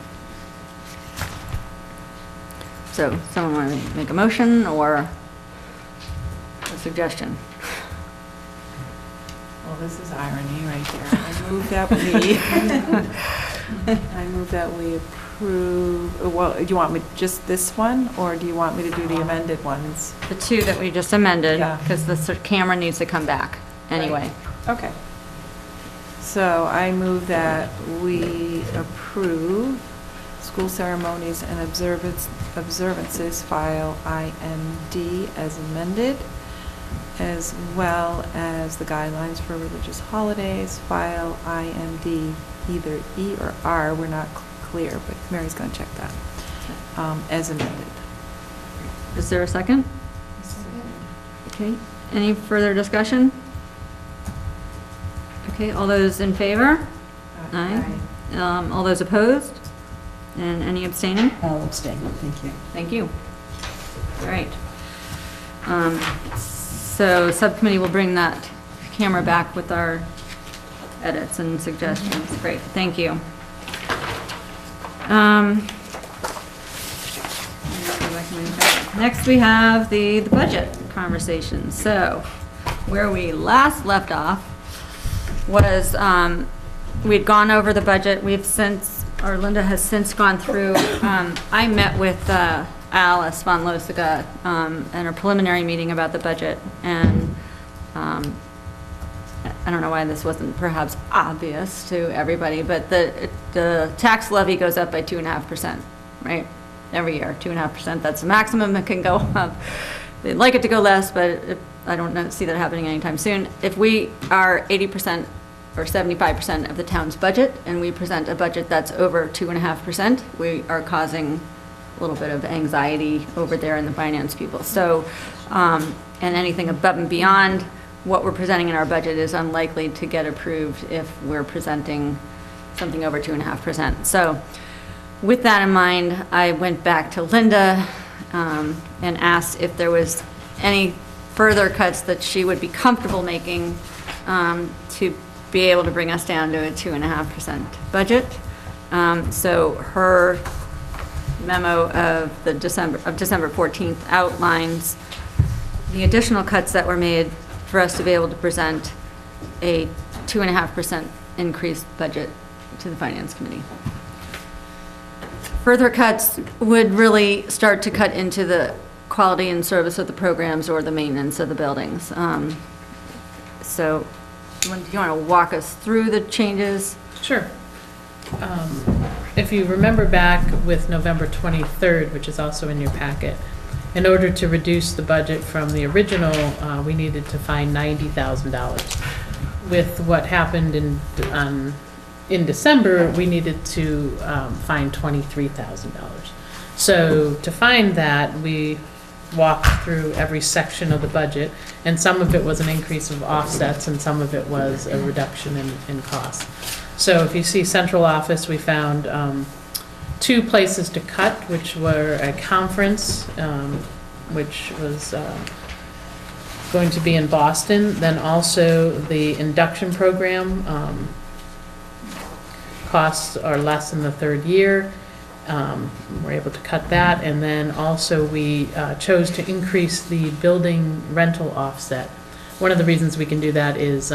So, someone want to make a motion or a suggestion? Well, this is irony right there. I move that we approve, well, do you want me just this one, or do you want me to do the amended ones? The two that we just amended, Yeah. because the camera needs to come back anyway. Okay. So I move that we approve school ceremonies and observances file IMD as amended, as well as the guidelines for religious holidays, file IMD, either E or R, we're not clear, but Mary's going to check that, as amended. Is there a second? Okay, any further discussion? Okay, all those in favor? Aye. All those opposed? And any abstaining? I'll abstain, thank you. Thank you. All right. So subcommittee will bring that camera back with our edits and suggestions. Great, thank you. Next we have the budget conversation. So where we last left off was we'd gone over the budget. Linda has since gone through. I met with Alice von Losica in a preliminary meeting about the budget, and I don't know why this wasn't perhaps obvious to everybody, but the tax levy goes up by 2.5%, right? Every year, 2.5%. That's the maximum it can go up. They'd like it to go less, but I don't see that happening anytime soon. If we are 80% or 75% of the town's budget, and we present a budget that's over 2.5%, we are causing a little bit of anxiety over there in the finance people. So, and anything above and beyond what we're presenting in our budget is unlikely to get approved if we're presenting something over 2.5%. So, with that in mind, I went back to Linda and asked if there was any further cuts that she would be comfortable making to be able to bring us down to a 2.5% budget. So her memo of December 14th outlines the additional cuts that were made for us to be able to present a 2.5% increased budget to the Finance Committee. Further cuts would really start to cut into the quality and service of the programs or the maintenance of the buildings. So do you want to walk us through the changes? Sure. If you remember back with November 23rd, which is also in your packet, in order to reduce the budget from the original, we needed to find $90,000. With what happened in December, we needed to find $23,000. So to find that, we walked through every section of the budget, and some of it was an increase of offsets, and some of it was a reduction in costs. So if you see central office, we found 2 places to cut, which were a conference, which was going to be in Boston, then also the induction program. Costs are less in the 3rd year. We're able to cut that, and then also we chose to increase the building rental offset. One of the reasons we can do that is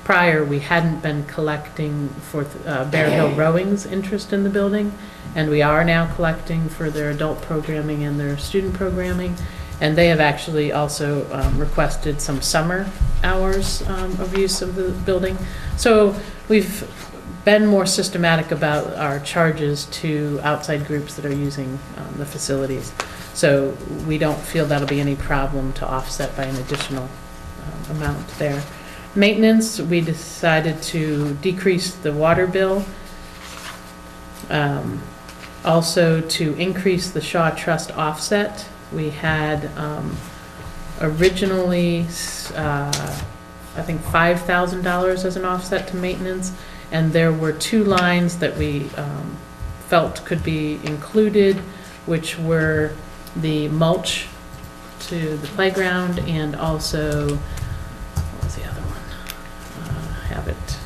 prior we hadn't been collecting for Bear Hill Rowing's interest in the building, and we are now collecting for their adult programming and their student programming, and they have actually also requested some summer hours of use of the building. So we've been more systematic about our charges to outside groups that are using the facilities. So we don't feel that'll be any problem to offset by an additional amount there. Maintenance, we decided to decrease the water bill. Also to increase the Shaw Trust offset. We had originally, I think $5,000 as an offset to maintenance. And there were 2 lines that we felt could be included, which were the mulch to the playground and also, what was the other one? I have it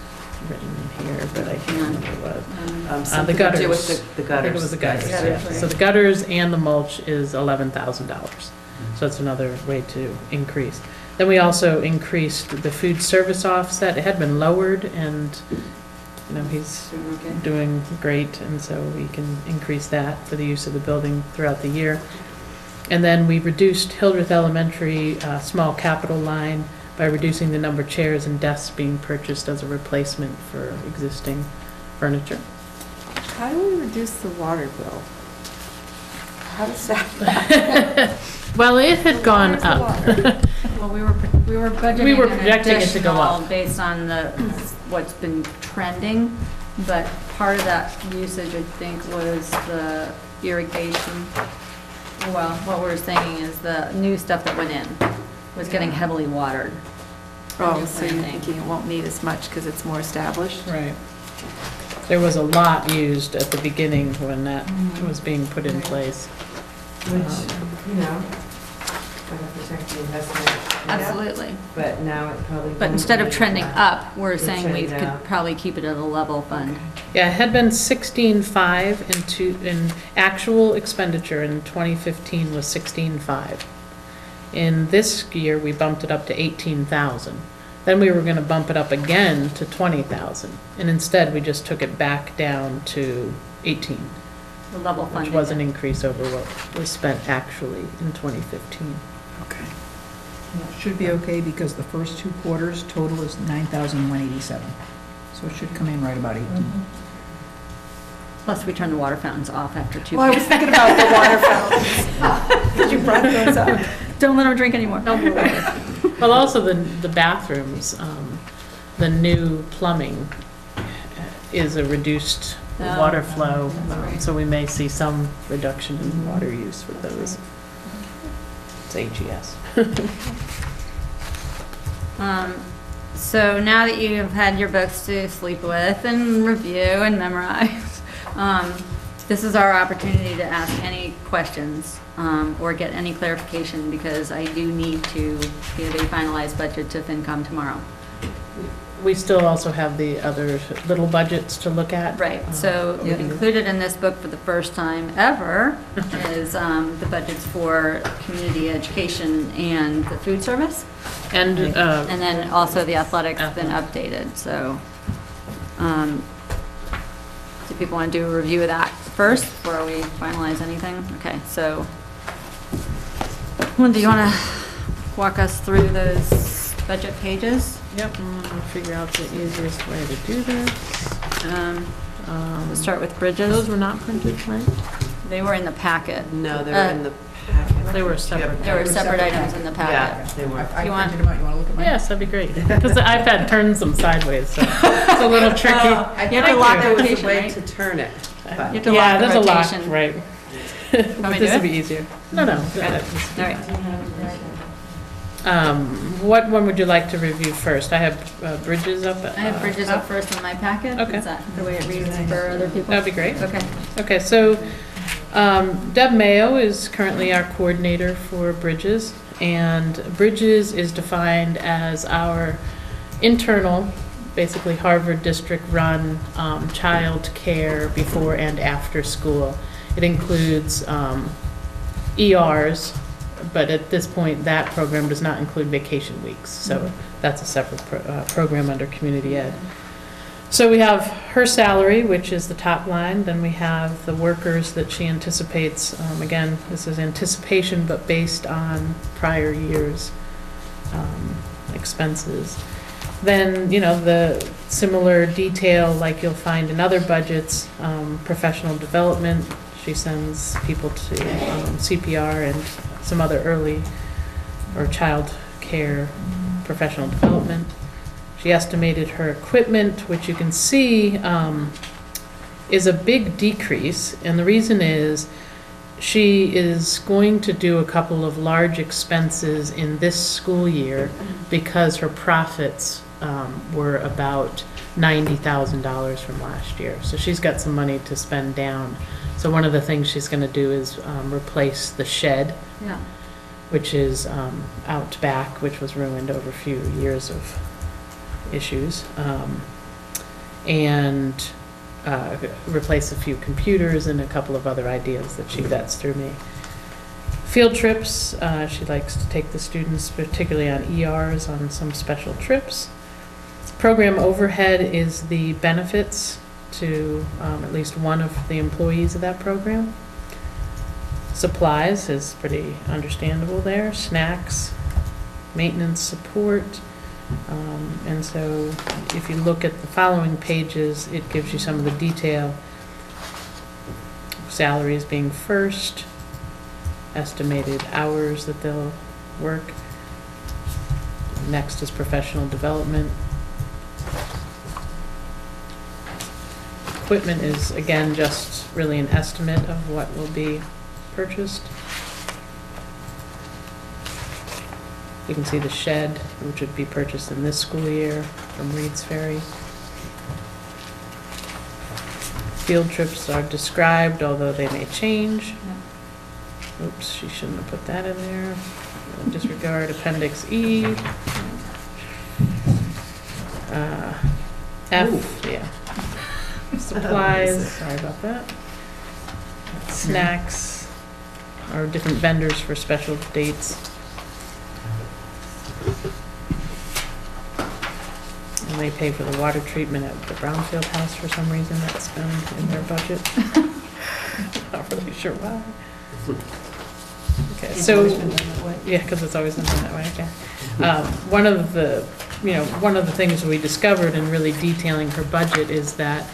written here, but I can't remember what. The gutters. To do with the gutters. I think it was the gutters, Yes. yeah. So the gutters and the mulch is $11,000. So that's another way to increase. Then we also increased the food service offset. It had been lowered, and he's doing great, and so we can increase that for the use of the building throughout the year. And then we reduced Hildreth Elementary small capital line by reducing the number of chairs and desks being purchased as a replacement for existing furniture. How do we reduce the water bill? How does that? Well, it had gone up. Well, we were budgeting. We were an projecting it to go up. additional based on what's been trending, but part of that usage, I think, was the irrigation. Well, what we're saying is the new stuff that went in was getting heavily watered. Oh, so you're thinking it won't need as much because it's more established? Right. There was a lot used at the beginning when that was being put in place. Which, kind of protect the investment. Absolutely. But now it probably. But instead of trending up, we're It's saying we trending could down. probably keep it at a level fund. Yeah, it had been 16.5 in actual expenditure in 2015 was 16.5. In this year, we bumped it up to 18,000. Then we were going to bump it up again to 20,000, and instead we just took it back down to 18, The level which funding. was an increase over what was spent actually in 2015. Okay. Should be okay because the first 2 quarters total is 9,187. So it should come in right about 18. Plus, we turn the water fountains off after 2. Well, I was thinking about the water fountains. Because you brought those up. Don't let them drink anymore. Well, also the bathrooms, the new plumbing is a reduced water flow, so we may see some reduction in water use with those. It's AGS. So now that you have had your books to sleep with and review and memorize, this is our opportunity to ask any questions or get any clarification, because I do need to give a finalized budget to FinCom tomorrow. We still also have the other little budgets to look at. Right, so included in this book for the first time ever is the budgets for community education and the food service. And, And then also the athletics been updated, so, do people want to do a review of that first before we finalize anything? Okay, so, Linda, you want to walk us through those budget pages? yep, I'm gonna figure out the easiest way to do this. We'll start with bridges. Those were not printed, right? They were in the packet. No, they were in the packet. They were separate. There were separate items in the packet. Yeah, they were. I You want- printed them out, you want to look at mine? Yes, that'd be great, because the iPad turns them sideways, so it's a little tricky. You have to lock the There was a location, way right? to turn it. You but- have to Yeah, lock the there's a lock, rotation. right. Want me to This do would be it? easier. No, no. All right. What one would you like to review first? I have bridges up. I have bridges up first in my packet. Okay. Is that the way it reads for other people? That'd be great. Okay. Okay, so Deb Mayo is currently our coordinator for Bridges, and Bridges is defined as our internal, basically Harvard district-run child care before and after school. It includes ERs, but at this point, that program does not include vacation weeks, so that's a separate program under community ed. So we have her salary, which is the top line, then we have the workers that she anticipates. Again, this is anticipation, but based on prior years' expenses. Then, you know, the similar detail like you'll find in other budgets, professional development. She sends people to CPR and some other early or child care professional development. She estimated her equipment, which you can see is a big decrease, and the reason is she is going to do a couple of large expenses in this school year because her profits were about $90,000 from last year. So she's got some money to spend down. So one of the things she's going to do is replace the shed, Yeah. which is out back, which was ruined over a few years of issues, and replace a few computers and a couple of other ideas that she vets through me. Field trips, she likes to take the students, particularly on ERs, on some special trips. Program overhead is the benefits to at least one of the employees of that program. Supplies is pretty understandable there. Snacks, maintenance support. And so if you look at the following pages, it gives you some of the detail. Salaries being first, estimated hours that they'll work. Next is professional development. Equipment is, again, just really an estimate of what will be purchased. You can see the shed, which would be purchased in this school year from Reed's Ferry. Field trips are described, although they may change. Oops, she shouldn't have put that in there. Disregard Appendix E. F, yeah. Supplies, sorry about that. Snacks, or different vendors for special dates. And they pay for the water treatment at the Brownfield House for some reason. That's been in their budget. Not really sure why. Okay, so, yeah, because it's always been done that way, okay. One of the things we discovered in really detailing her budget is that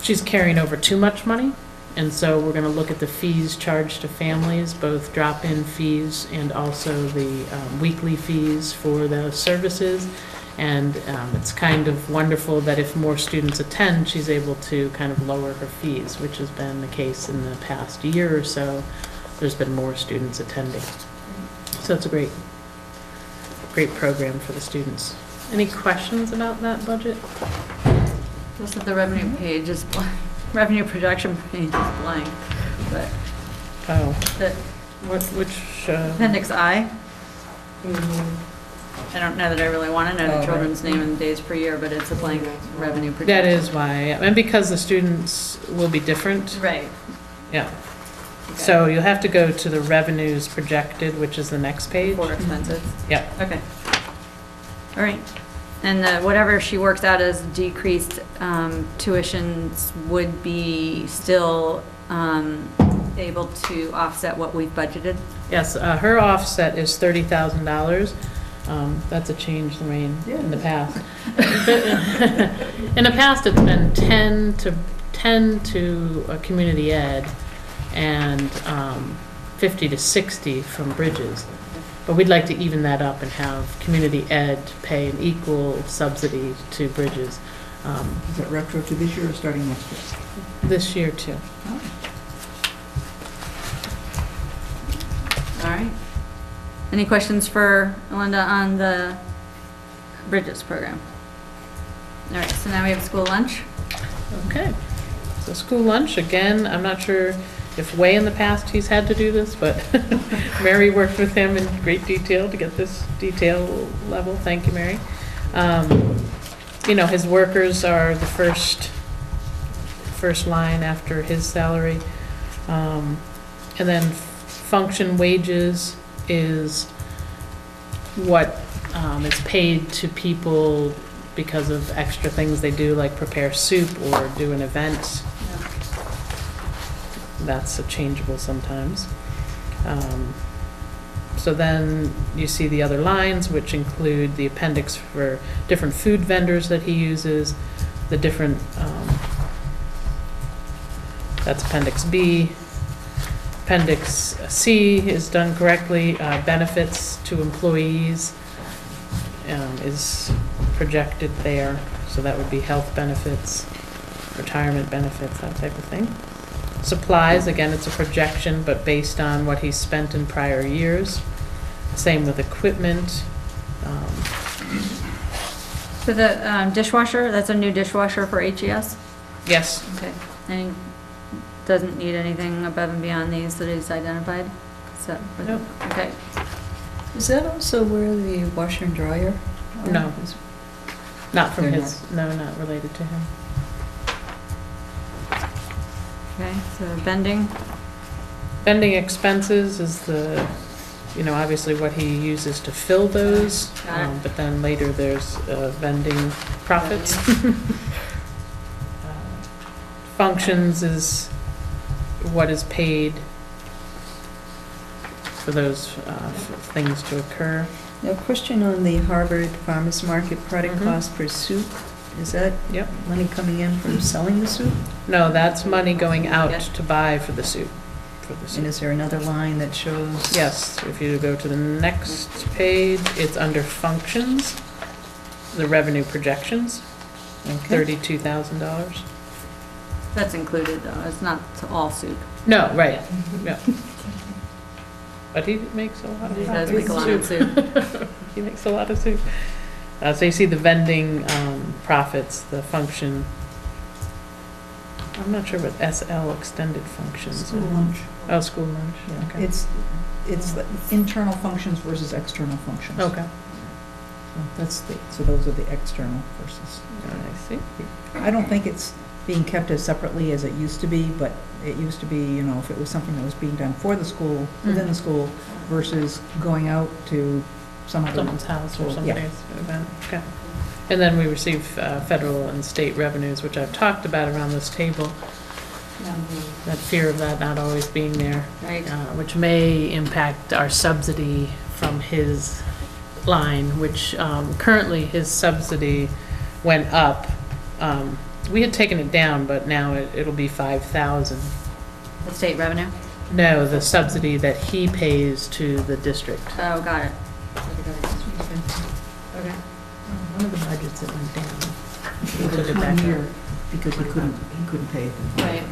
she's carrying over too much money. And so we're going to look at the fees charged to families, both drop-in fees and also the weekly fees for the services. And it's kind of wonderful that if more students attend, she's able to kind of lower her fees, which has been the case in the past year or so. There's been more students attending. So it's a great program for the students. Any questions about that budget? Just that the revenue page is blank. Revenue projection page is blank, but. Oh. Which? Appendix I. I don't know that I really want to know the children's name and days per year, but it's a blank revenue projection. That is why, and because the students will be different. Right. Yeah. So you'll have to go to the revenues projected, which is the next page. For expenses. Yep. Okay. All right. And whatever she works out as decreased tuitions would be still able to offset what we've budgeted? Yes, her offset is $30,000. That's a change, Lorraine, in the past. In the past, it's been 10 to community ed and 50 to 60 from Bridges. But we'd like to even that up and have community ed pay an equal subsidy to Bridges. Is that retro to this year or starting next year? This year, too. Oh. All right. Any questions for Linda on the Bridges program? All right, so now we have school lunch. Okay. So school lunch, again, I'm not sure if way in the past he's had to do this, but Mary worked with him in great detail to get this detail level. Thank you, Mary. You know, his workers are the first line after his salary. And then function wages is what is paid to people because of extra things they do, like prepare soup or do an event. That's changeable sometimes. So then you see the other lines, which include the appendix for different food vendors that he uses, the different, that's Appendix B. Appendix C is done correctly. Benefits to employees is projected there. So that would be health benefits, retirement benefits, that type of thing. Supplies, again, it's a projection, but based on what he's spent in prior years. Same with equipment. So the dishwasher, that's a new dishwasher for HES? Yes. Okay. And he doesn't need anything above and beyond these that he's identified? So, No. Okay. Is that also where the washer and dryer are? No. Not from They're his, no, not related to him. Okay, so vending? Vending expenses is the, you know, obviously what he uses to fill those, Got it. but then later there's vending profits. Functions is what is paid for those things to occur. Now, question on the Harvard Farmers Market product Mhm. cost per soup. Is that Yep. money coming in from selling the soup? No, that's money going out Yes. to buy for the soup. And is there another line that shows? Yes, if you go to the next page, it's under functions, the revenue projections, Okay. $32,000. That's included though, it's not all soup. No, right, yeah. But he makes a lot of He does make a lot of soup. He makes a lot of soup. So you see the vending profits, the function. I'm not sure what SL extended functions. School lunch. Oh, school lunch, okay. It's the internal functions versus external functions. Okay, So those are the external versus. I see. I don't think it's being kept as separately as it used to be, but it used to be, you know, if it was something that was being done for the school, within the school, versus going out to some other. Someone's house or Yeah. somebody's event, okay. And then we receive federal and state revenues, which I've talked about around this table. That fear of that not always being there. Right. Which may impact our subsidy from his line, which currently his subsidy went up. We had taken it down, but now it'll be 5,000. The state revenue? No, the subsidy that he pays to the district. Oh, got it. Okay. One of the budgets that went down. It was Took it 1 back year, up. because he couldn't pay it. Right.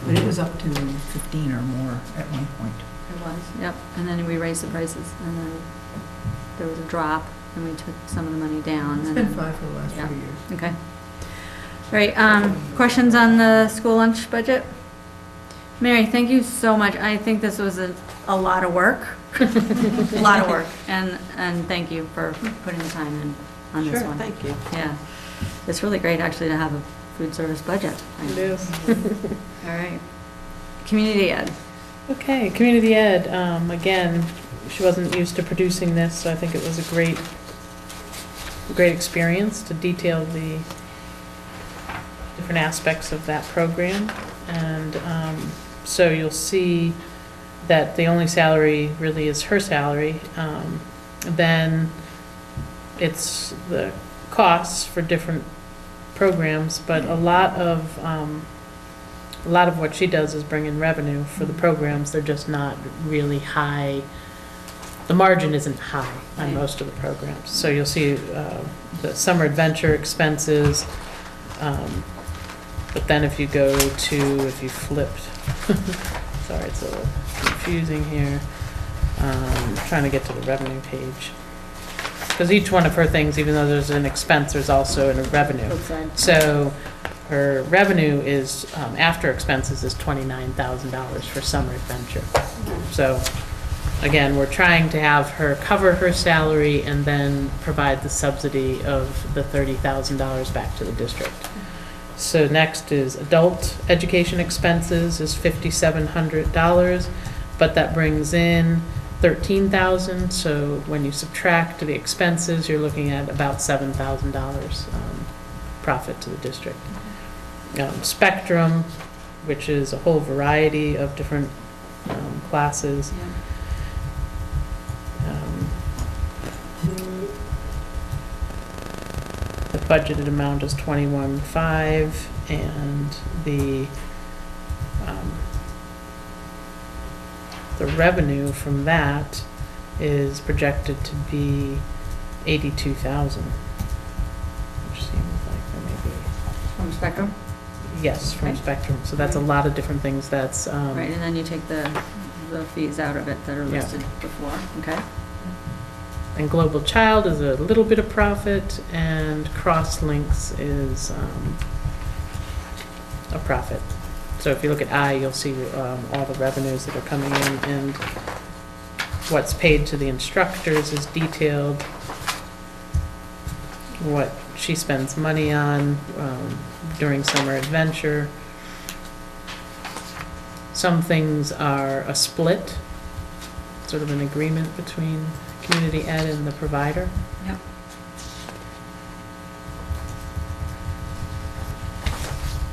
But it was up to 15 or more at one point. It was, yep. And then we raised the prices and then there was a drop and we took some of the money down. It's and been then- 5 for the last Yeah. 3 years. Okay. All right, questions on the school lunch budget? Mary, thank you so much. I think this was a lot of work. A lot of work. And thank you for putting the time in on this Sure, one. thank you. Yeah. It's really great actually to have a food service budget. It is. All right. Community ed. Okay, community ed, again, she wasn't used to producing this, so I think it was a great experience to detail the different aspects of that program. And so you'll see that the only salary really is her salary. Then it's the costs for different programs, but a lot of what she does is bring in revenue for the programs. They're just not really high. The margin isn't high on most of the programs. So you'll see the summer adventure expenses. But then if you go to, if you flipped, sorry, it's a little confusing here. Trying to get to the revenue page. Because each one of her things, even though there's an expense, there's also a revenue. So her revenue is, after expenses, is $29,000 for summer adventure. So again, we're trying to have her cover her salary and then provide the subsidy of the $30,000 back to the district. So next is adult education expenses is $5,700, but that brings in $13,000. So when you subtract the expenses, you're looking at about $7,000 profit to the district. Spectrum, which is a whole variety of different classes. The budgeted amount is $21,500, and the revenue from that is projected to be $82,000, which seems like there may be. From Spectrum? Yes, from Okay. Spectrum. So that's a lot of different things. That's Right, and then you take the fees out of it that are Yeah. listed before, okay? And Global Child is a little bit of profit, and Crosslinks is a profit. So if you look at I, you'll see all the revenues that are coming in, and what's paid to the instructors is detailed, what she spends money on during summer adventure. Some things are a split, sort of an agreement between community ed and the provider. Yep.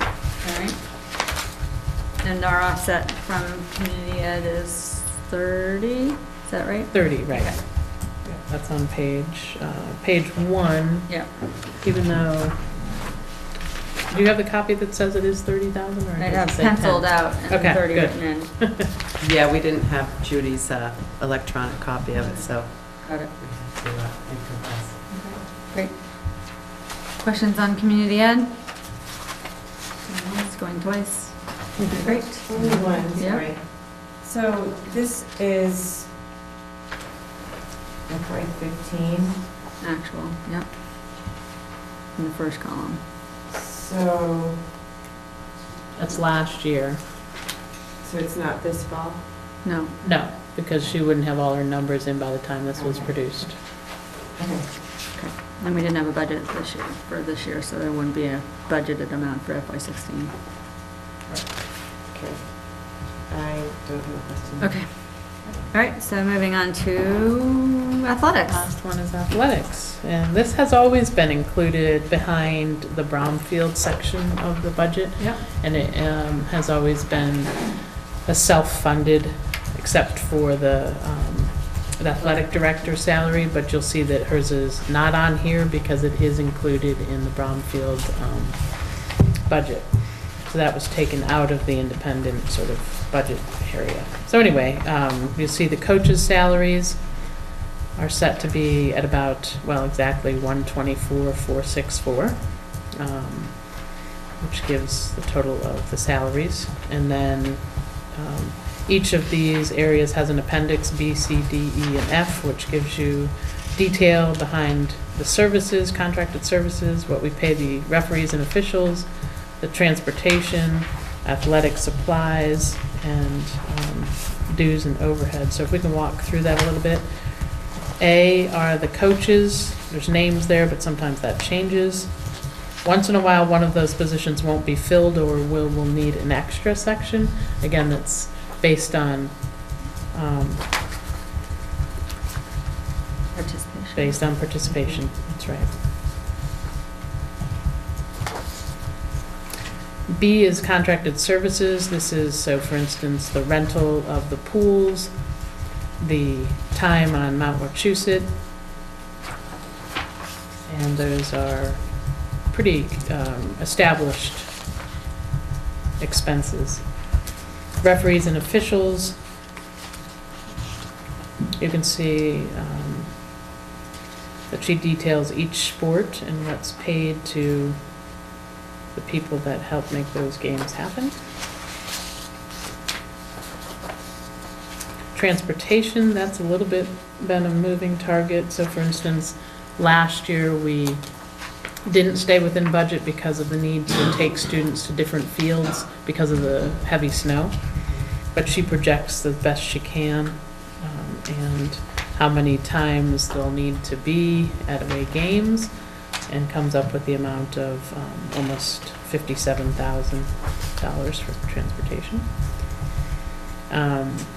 All right. And our offset from community ed is 30, is that right? 30, right. Okay. That's on page 1. Yeah. Even though, do you have the copy that says it is 30,000, or I does have it say penciled 10? out and Okay, 30 good. written in. Yeah, we didn't have Judy's electronic copy of it, so. Got it. we had to improvise. Great. Questions on community ed? It's going twice. Great. Only one, Yeah. sorry. So this is FY15. Actual, yep. In the first column. So That's last year. it's not this fall? No. No, because she wouldn't have all her numbers in by the time this was produced. Okay. Okay. And we didn't have a budget for this year, so there wouldn't be a budgeted amount for FY16. Okay. I don't have a question. Okay. All right, so moving on to athletics. Last one is athletics, and this has always been included behind the Bromfield section of the budget. Yep. And it has always been a self-funded, except for the athletic director salary, but you'll see that hers is not on here because it is included in the Bromfield budget. So that was taken out of the independent sort of budget area. So anyway, you'll see the coaches' salaries are set to be at about, well, exactly 124,464, which gives the total of the salaries. And then each of these areas has an appendix B, C, D, E, and F, which gives you detail behind the services, contracted services, what we pay the referees and officials, the transportation, athletic supplies, and dues and overhead. So if we can walk through that a little bit. A are the coaches. There's names there, but sometimes that changes. Once in a while, one of those positions won't be filled or will need an extra section. Again, that's based on, Participation. based on participation, that's right. B is contracted services. This is, so for instance, the rental of the pools, the time on Mount Wachusett, and those are pretty established expenses. Referees and officials, you can see that she details each sport and what's paid to the people that help make those games happen. Transportation, that's a little bit been a moving target. So for instance, last year we didn't stay within budget because of the need to take students to different fields because of the heavy snow. But she projects the best she can, and how many times they'll need to be at away games, and comes up with the amount of almost $57,000 for transportation.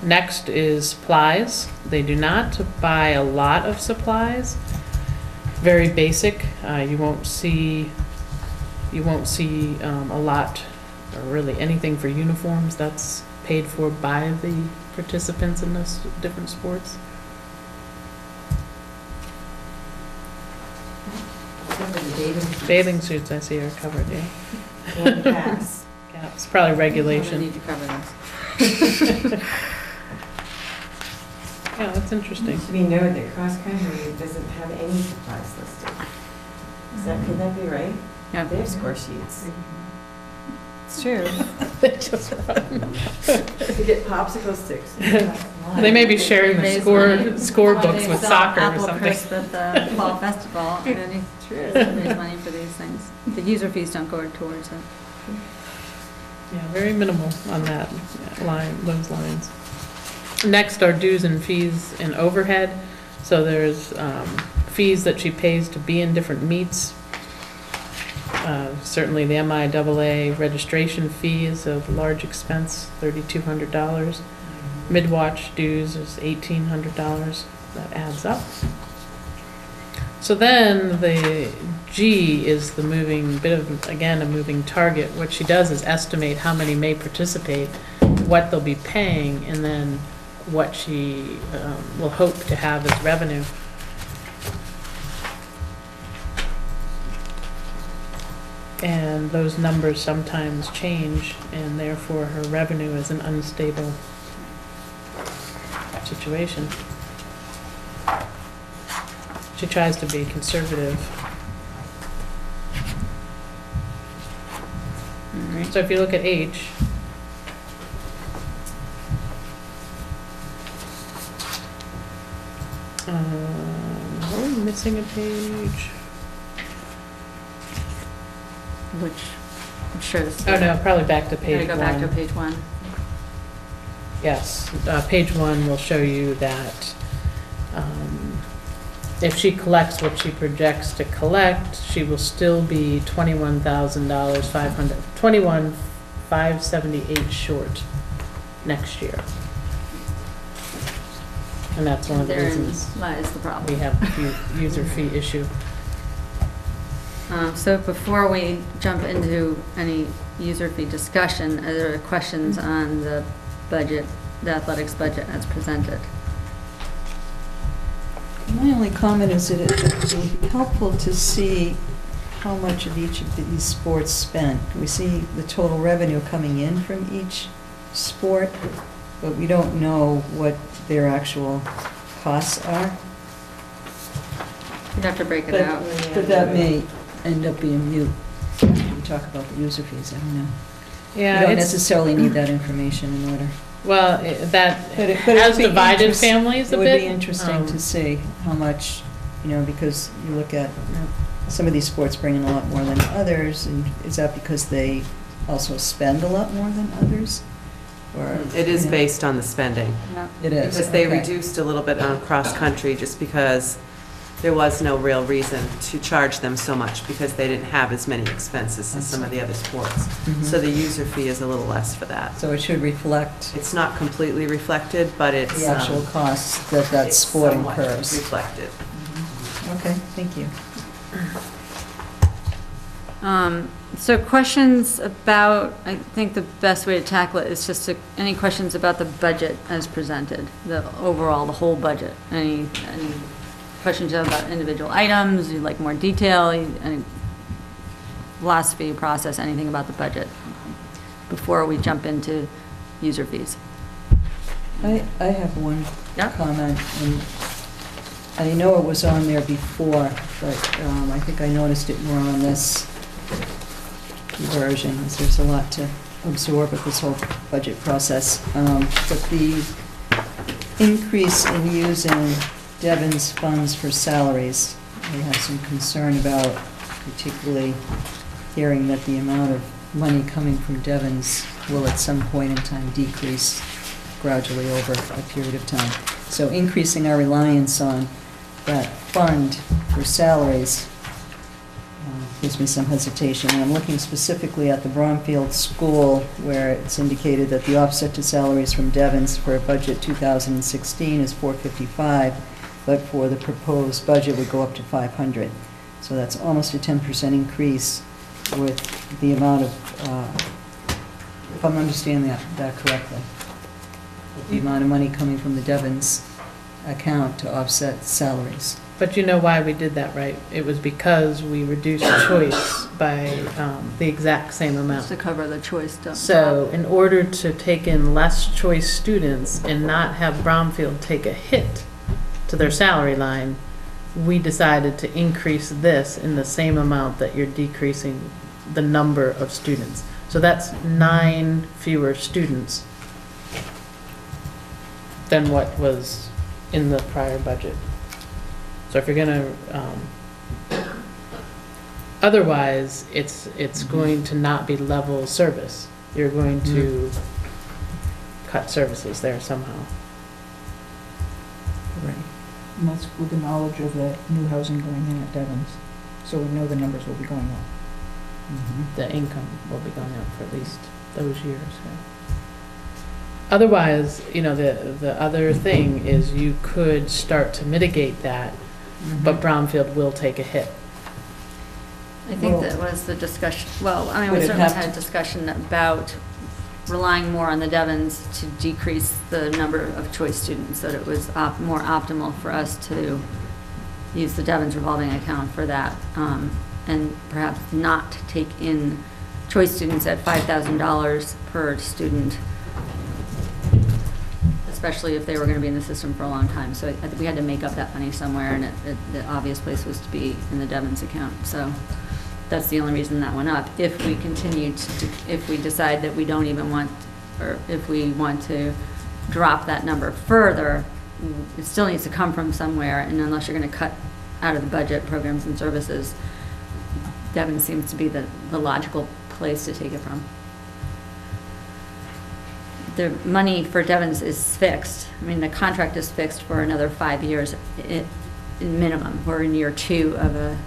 Next is supplies. They do not buy a lot of supplies. Very basic. You won't see a lot, or really anything for uniforms. That's paid for by the participants in those different sports. Bathing suits I see are covered, yeah. And gas. Yeah, it's probably regulation. We need to cover this. Yeah, that's interesting. It should be noted that cross-country doesn't have any supplies listed. Could that be right? Yeah. They have score sheets. It's true. They just run. You get popsicle sticks. They may be sharing the score books with soccer or Apple something. crisp at the fall festival, and it's true, raise money for these things. The user fees don't go towards it. Yeah, very minimal on that line, those lines. Next are dues and fees and overhead. So there's fees that she pays to be in different meets. Certainly the MIAA registration fee is a large expense, $3,200. Mid-watch dues is $1,800. That adds up. So then the G is the moving, bit of, again, a moving target. What she does is estimate how many may participate, what they'll be paying, and then what she will hope to have as revenue. And those numbers sometimes change, and therefore her revenue is an unstable situation. She tries to be conservative. All right. So if you look at H, are we missing a page? Which, I'm sure this. Oh no, probably back to Gotta page go one. back to page one. Yes, page one will show you that if she collects what she projects to collect, she will still be $21,578 short next year. And that's one of the Therein reasons lies the problem. we have the user fee issue. So before we jump into any user fee discussion, are there questions on the budget, the athletics budget as presented? My only comment is that it would be helpful to see how much of each of these sports spent. We see the total revenue coming in from each sport, but we don't know what their actual costs are. You'd have to break it out. But that may end up being mute. We talk about the user fees, I don't know. Yeah, You don't it's, necessarily need that information in order. well, that But it has would be divided families a It would bit. be interesting to see how much, because you look at, some of these sports bring in a lot more than others, and is that because they also spend a lot more than others? Or It is based on the spending. No. It is. Because they okay. reduced a little bit on cross-country just because there was no real reason to charge them so much because they didn't have as many expenses as some of the other sports. So the user fee is a little less for that. So it should reflect It's not completely reflected, but it's the actual costs that that it's sport somewhat incurs. reflected. Okay, thank you. So questions about, I think the best way to tackle it is just any questions about the budget as presented, the overall, the whole budget? Any questions about individual items, you'd like more detail, any philosophy, process, anything about the budget before we jump into user fees? I have one Yeah. comment, and I know it was on there before, but I think I noticed it more on this version, as there's a lot to absorb with this whole budget process. But the increase in using Devon's funds for salaries, we have some concern about, particularly hearing that the amount of money coming from Devon's will at some point in time decrease gradually over a period of time. So increasing our reliance on that fund for salaries gives me some hesitation. And I'm looking specifically at the Bromfield School, where it's indicated that the offset to salaries from Devon's for budget 2016 is $455, but for the proposed budget would go up to $500. So that's almost a 10% increase with the amount of, if I'm understanding that correctly, the amount of money coming from the Devon's account to offset salaries. But you know why we did that, right? It was because we reduced choice by the exact same amount. To cover the choice stuff. So in order to take in less choice students and not have Bromfield take a hit to their salary line, we decided to increase this in the same amount that you're decreasing the number of students. So that's 9 fewer students than what was in the prior budget. So if you're gonna, otherwise, it's going to not be level service. You're going to cut services there somehow. Right. And that's with the knowledge of the new housing going in at Devon's, so we know the numbers will be going up. The income will be going up for at least those years. Yeah. Otherwise, you know, the other thing is you could start to mitigate that, but Bromfield will take a hit. I think that was the discussion, well, I mean, we Would it certainly have had a to- discussion about relying more on the Devons to decrease the number of choice students, that it was more optimal for us to use the Devons revolving account for that, and perhaps not take in choice students at $5,000 per student, especially if they were going to be in the system for a long time. So I think we had to make up that money somewhere, and the obvious place was to be in the Devons account. So that's the only reason that went up. If we continue to, if we decide that we don't even want, or if we want to drop that number further, it still needs to come from somewhere, and unless you're going to cut out of the budget programs and services, Devons seems to be the logical place to take it from. The money for Devons is fixed. I mean, the contract is fixed for another 5 years in minimum. We're in year 2 of a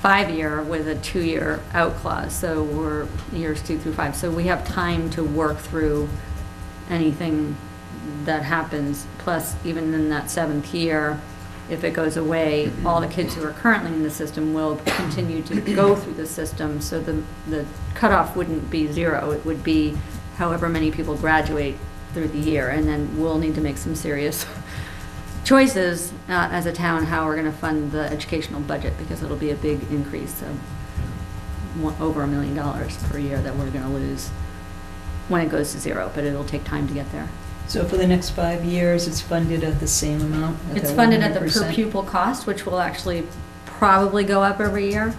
5-year with a 2-year out clause. So we're years 2 through 5. So we have time to work through anything that happens. Plus, even in that 7th year, if it goes away, all the kids who are currently in the system will continue to go through the system. So the cutoff wouldn't be 0. It would be however many people graduate through the year, and then we'll need to make some serious choices as a town how we're going to fund the educational budget, because it'll be a big increase of over $1 million per year that we're going to lose when it goes to 0, but it'll take time to get there. So for the next 5 years, it's funded at the same amount? It's funded at the per 100%? pupil cost, which will actually probably go up every year.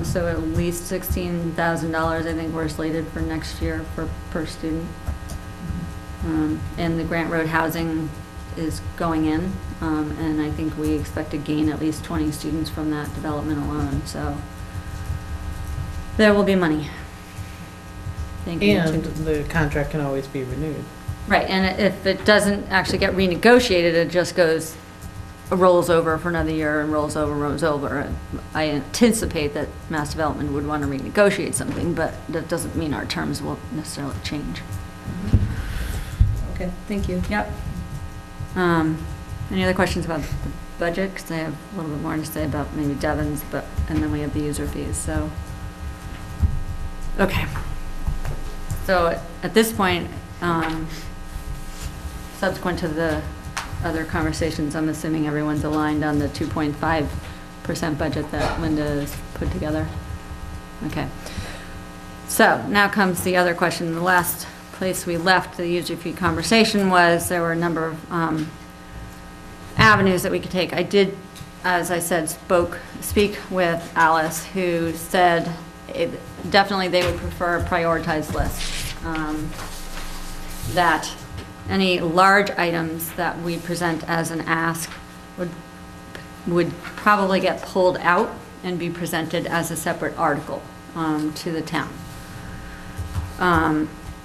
So at least $16,000, I think, we're slated for next year per student. And the Grant Road housing is going in, and I think we expect to gain at least 20 students from that development alone. So there will be money. Thank you. And the contract can always be renewed. Right, and if it doesn't actually get renegotiated, it just goes rolls over for another year and rolls over. I anticipate that Mass Development would want to renegotiate something, but that doesn't mean our terms will necessarily change. Okay, thank you. Yep. Any other questions about the budget? Because I have a little bit more to say about maybe Devon's, and then we have the user fees, so. Okay. So at this point, subsequent to the other conversations, I'm assuming everyone's aligned on the 2.5% budget that Linda has put together. Okay. So now comes the other question. The last place we left the user fee conversation was there were a number of avenues that we could take. I did, as I said, speak with Alice, who said definitely they would prefer a prioritized list. That any large items that we present as an ask would probably get pulled out and be presented as a separate article to the town.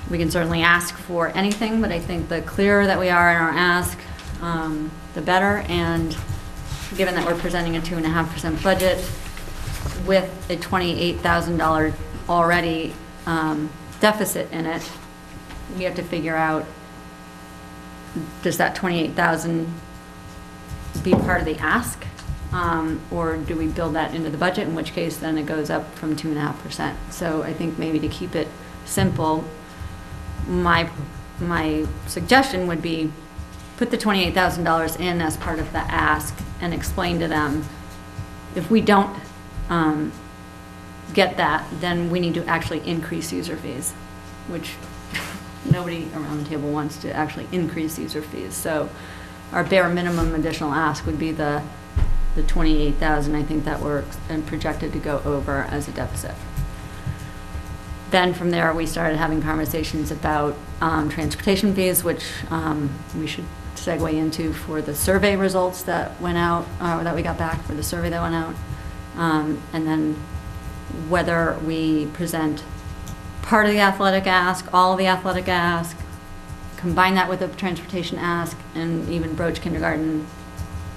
We can certainly ask for anything, but I think the clearer that we are in our ask, the better. And given that we're presenting a 2.5% budget with a $28,000 already deficit in it, we have to figure out, does that 28,000 be part of the ask? Or do we build that into the budget, in which case then it goes up from 2.5%. So I think maybe to keep it simple, my suggestion would be put the $28,000 in as part of the ask and explain to them, if we don't get that, then we need to actually increase user fees, which nobody around the table wants to actually increase user fees. So our bare minimum additional ask would be the 28,000. I think that we're projected to go over as a deficit. Then from there, we started having conversations about transportation fees, which we should segue into for the survey results that went out, that we got back for the survey that went out. And then whether we present part of the athletic ask, all of the athletic ask, combine that with the transportation ask, and even broach kindergarten.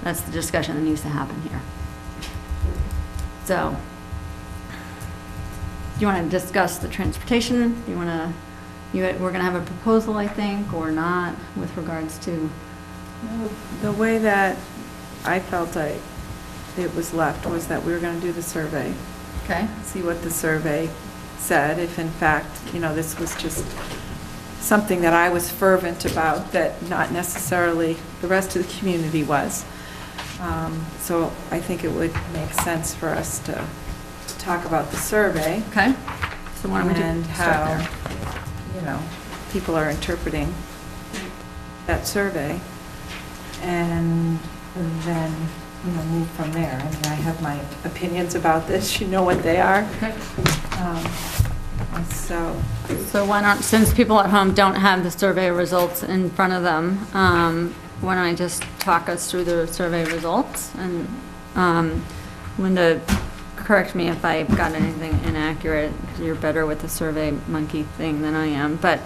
That's the discussion that needs to happen here. So, do you want to discuss the transportation? Do you want to, we're going to have a proposal, I think, or not, with regards to? The way that I felt it was left was that we were going to do the survey. Okay. See what the survey said, if in fact, this was just something that I was fervent about that not necessarily the rest of the community was. So I think it would make sense for us to talk about the survey. Okay. So why don't we and how, people are interpreting that survey, and then, move from there. I mean, I have my opinions about this. You know what they are. Okay. So why not, since people at home don't have the survey results in front of them, why don't I just talk us through the survey results? And Linda, correct me if I've got anything inaccurate. You're better with the Survey Monkey thing than I am. But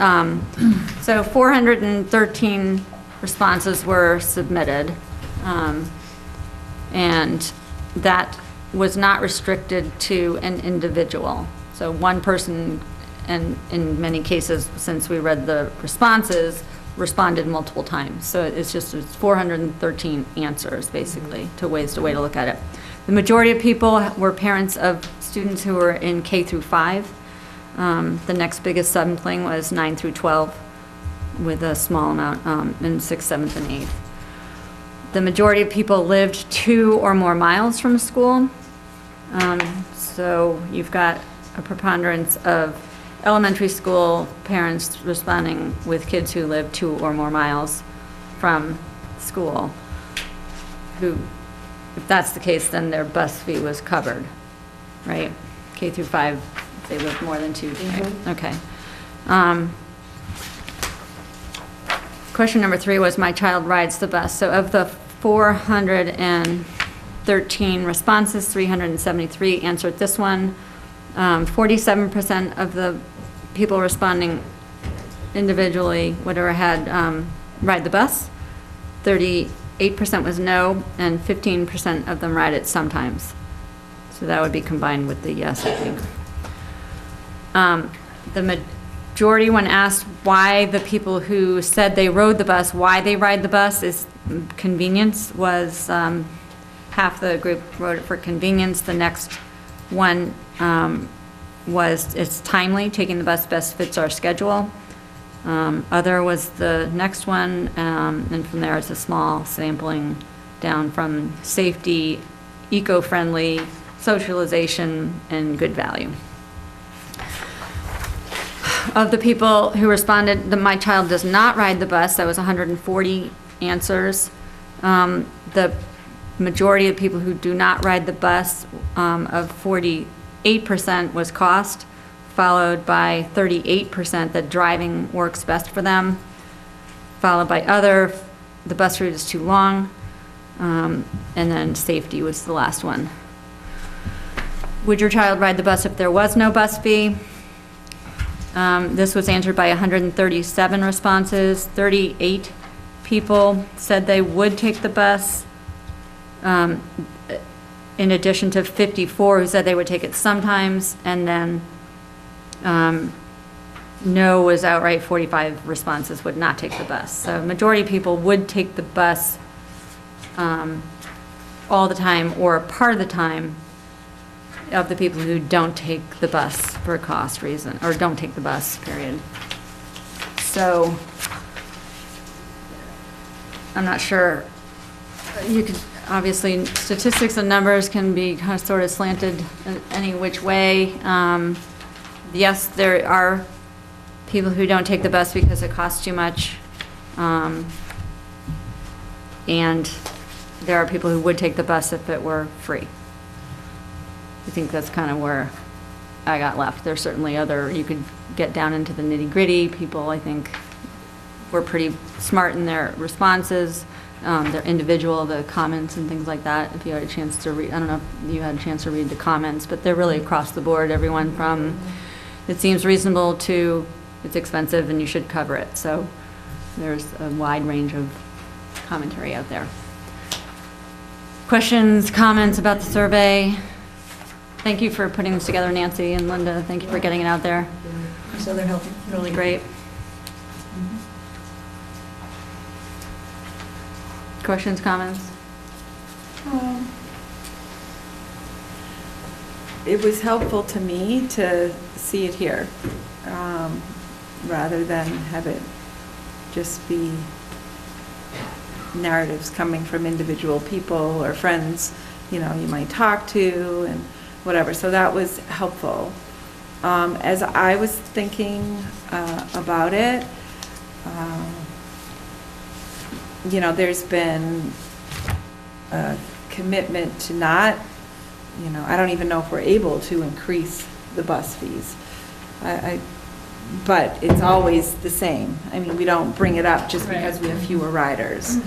so 413 responses were submitted, and that was not restricted to an individual. So one person, and in many cases, since we read the responses, responded multiple times. So it's 413 answers, basically, to way to look at it. The majority of people were parents of students who were in K through 5. The next biggest sampling was 9 through 12, with a small amount in 6th, 7th, and 8th. The majority of people lived 2 or more miles from school. So you've got a preponderance of elementary school parents responding with kids who live 2 or more miles from school, who, if that's the case, then their bus fee was covered, right? K through 5, if they live more than 2. Mm-hmm. Okay. Question number 3 was, my child rides the bus. So of the 413 responses, 373 answered this one. 47% of the people responding individually, whatever, had ride the bus. 38% 8% was no, and 15% of them ride it sometimes. So that would be combined with the yes, I think. The majority, when asked why the people who said they rode the bus, why they ride the bus is convenience, was half the group rode it for convenience. The next one was it's timely, taking the bus best fits our schedule. Other was the next one, and from there it's a small sampling down from safety, eco-friendly, socialization, and good value. Of the people who responded, my child does not ride the bus, that was 140 answers. The majority of people who do not ride the bus, of 48% was cost, followed by 38% that driving works best for them, followed by other, the bus route is too long, and then safety was the last one. Would your child ride the bus if there was no bus fee? This was answered by 137 responses. 38 people said they would take the bus, in addition to 54 who said they would take it sometimes, and then no was outright. 45 responses would not take the bus. So majority of people would take the bus all the time or part of the time, of the people who don't take the bus for a cost reason, or don't take the bus, period. So I'm not sure, you could, obviously, statistics and numbers can be kind of sort of slanted in any which way. Yes, there are people who don't take the bus because it costs too much. And there are people who would take the bus if it were free. I think that's kind of where I got left. There's certainly other, you could get down into the nitty-gritty. People, I think, were pretty smart in their responses. They're individual, the comments and things like that. If you had a chance to read, I don't know if you had a chance to read the comments, but they're really across the board. Everyone from, it seems reasonable, to it's expensive and you should cover it. So there's a wide range of commentary out there. Questions, comments about the survey? Thank you for putting this together, Nancy and Linda. Thank you for getting it out there. So they're helping. Really great. Questions, comments? It was helpful to me to see it here, rather than have it just be narratives coming from individual people or friends, you might talk to and whatever. So that was helpful. As I was thinking about it, there's been a commitment to not, I don't even know if we're able to increase the bus fees. But it's always the same. I mean, we don't bring it up just because we have fewer riders.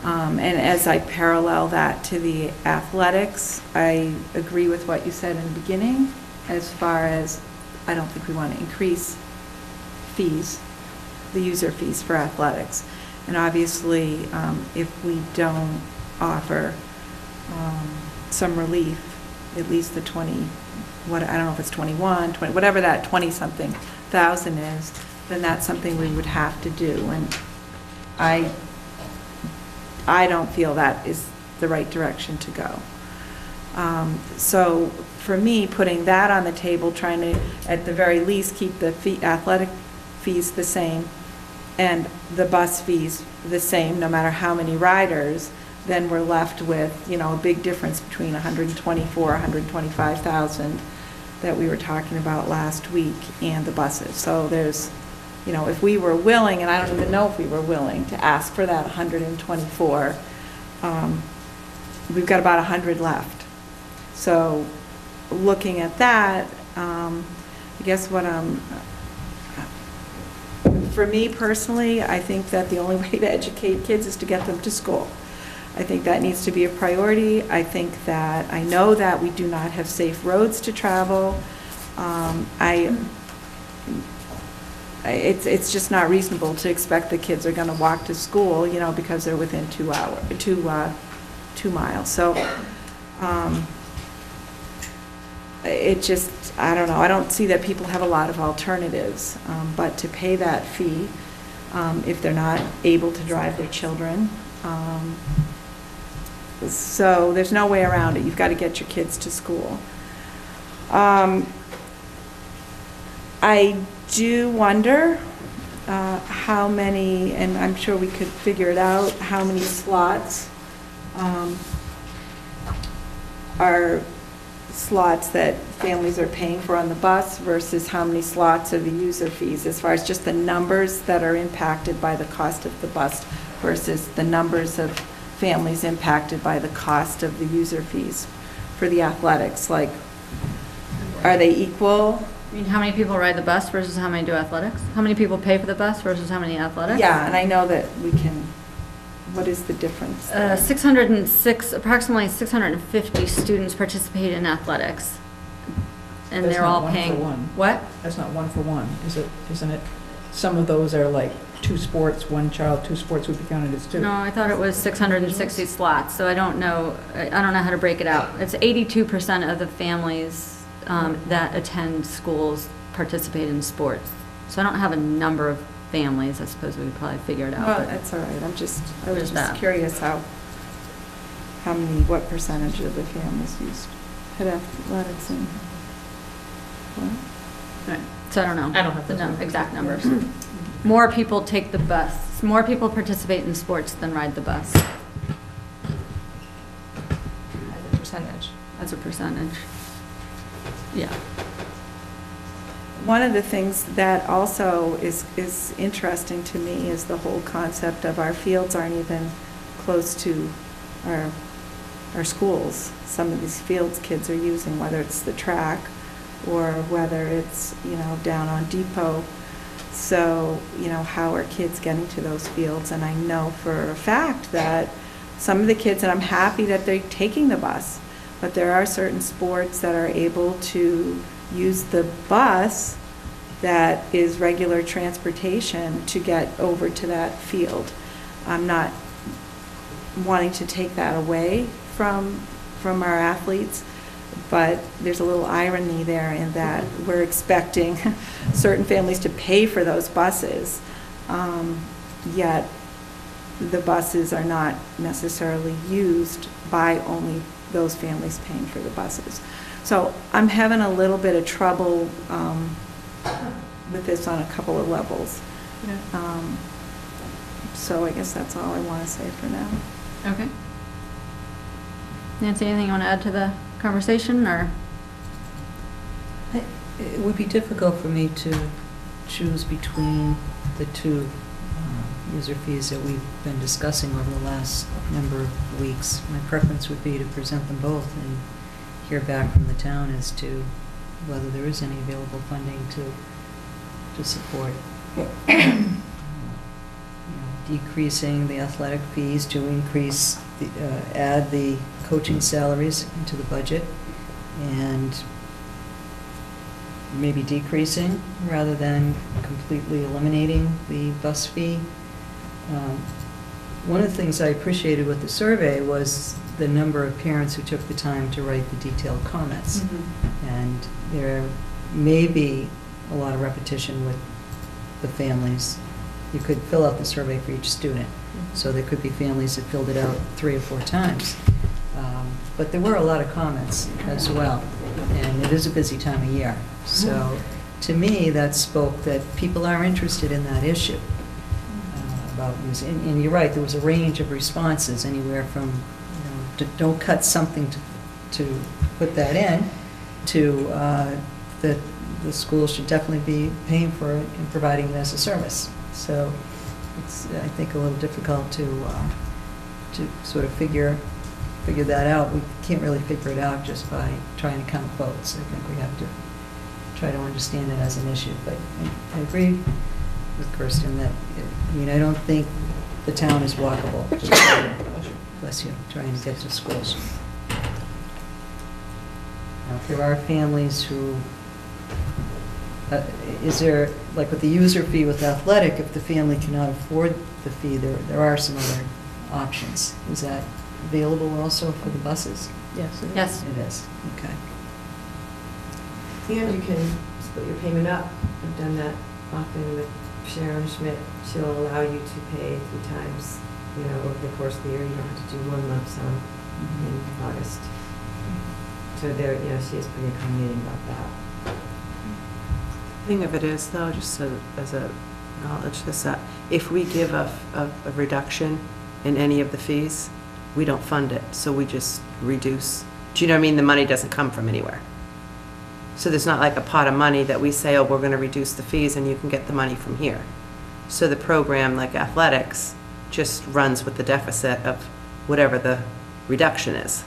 And as I parallel that to the athletics, I agree with what you said in the beginning, as far as I don't think we want to increase fees, the user fees for athletics. And obviously, if we don't offer some relief, at least the 20, I don't know if it's 21, 20, whatever that 20-something thousand is, then that's something we would have to do. And I don't feel that is the right direction to go. So for me, putting that on the table, trying to, at the very least, keep the athletic fees the same and the bus fees the same, no matter how many riders, then we're left with, a big difference between 124, 125,000 that we were talking about last week and the buses. So there's, if we were willing, and I don't even know if we were willing to ask for that 124, we've got about 100 left. So looking at that, I guess for me personally, I think that the only way to educate kids is to get them to school. I think that needs to be a priority. I know that we do not have safe roads to travel. it's just not reasonable to expect the kids are gonna walk to school, you know, because they're within 2 miles. So, it just, I don't know, I don't see that people have a lot of alternatives, but to pay that fee, if they're not able to drive their children. So there's no way around it. You've got to get your kids to school. I do wonder how many, and I'm sure we could figure it out, how many slots are slots that families are paying for on the bus versus how many slots are the user fees, as far as just the numbers that are impacted by the cost of the bus versus the numbers of families impacted by the cost of the user fees for the athletics. Like, are they equal? I mean, how many people ride the bus versus how many do athletics? How many people pay for the bus versus how many athletics? Yeah, and I know that we can, what is the difference? 606, approximately 650 students participate in athletics. And That's they're not all one for paying. one. What? That's not one for one, isn't it? Some of those are like 2 sports, 1 child, 2 sports would be counted as 2. No, I thought it was 660 slots, so I don't know how to break it out. It's 82% of the families that attend schools participate in sports. So I don't have a number of families. I suppose we could probably figure it out. Well, but that's all right. I was There's just that. curious what percentage of the families used athletics and what? Right. So I don't know. I don't have the those exact numbers. More people take the bus. More people participate in sports than ride the bus. As a percentage. As a percentage. Yeah. One of the things that also is interesting to me is the whole concept of our fields aren't even close to our schools. Some of these fields kids are using, whether it's the track or whether it's, you know, down on Depot. So, you know, how are kids getting to those fields? And I know for a fact that some of the kids, and I'm happy that they're taking the bus, but there are certain sports that are able to use the bus that is regular transportation to get over to that field. I'm not wanting to take that away from our athletes, but there's a little irony there in that we're expecting certain families to pay for those buses, yet the buses are not necessarily used by only those families paying for the buses. So I'm having a little bit of trouble with this on a couple of levels. So I guess that's all I want to say for now. Okay. Nancy, anything you want to add to the conversation, or? It would be difficult for me to choose between the 2 user fees that we've been discussing over the last number of weeks. My preference would be to present them both and hear back from the town as to whether there is any available funding to support decreasing the athletic fees, to increase add the coaching salaries into the budget, and maybe decreasing rather than completely eliminating the bus fee. One of the things I appreciated with the survey was the number of parents who took the time to write the detailed comments. And there may be a lot of repetition with the families. You could fill out the survey for each student. So there could be families that filled it out 3 or 4 times. But there were a lot of comments as well. And it is a busy time of year. So to me, that spoke that people are interested in that issue. About using, and you're right, there was a range of responses, anywhere from, you know, don't cut something to put that in, to that the school should definitely be paying for it and providing it as a service. So it's, I think, a little difficult to sort of figure that out. We can't really figure it out just by trying to count votes. I think we have to try to understand it as an issue. But I agree with Kirsten that, I mean, I don't think the town is walkable. Bless you, trying to get to schools. Now, if there are families who is there, like with the user fee with athletic, if the family cannot afford the fee, there are some other options. Is that available also for the buses? Yes. Yes. It is, okay. And you can split your payment up. I've done that often with Sharon Schmidt. She'll allow you to pay 3 times, over the course of the year. You don't have to do one lump sum in August. So there, she is pretty accommodating about that. Thing of it is, though, just so as a knowledge, this, if we give a reduction in any of the fees, we don't fund it, so we just reduce. Do you know what I mean? The money doesn't come from anywhere. So there's not like a pot of money that we say, oh, we're going to reduce the fees and you can get the money from here. So the program, like athletics, just runs with the deficit of whatever the reduction is.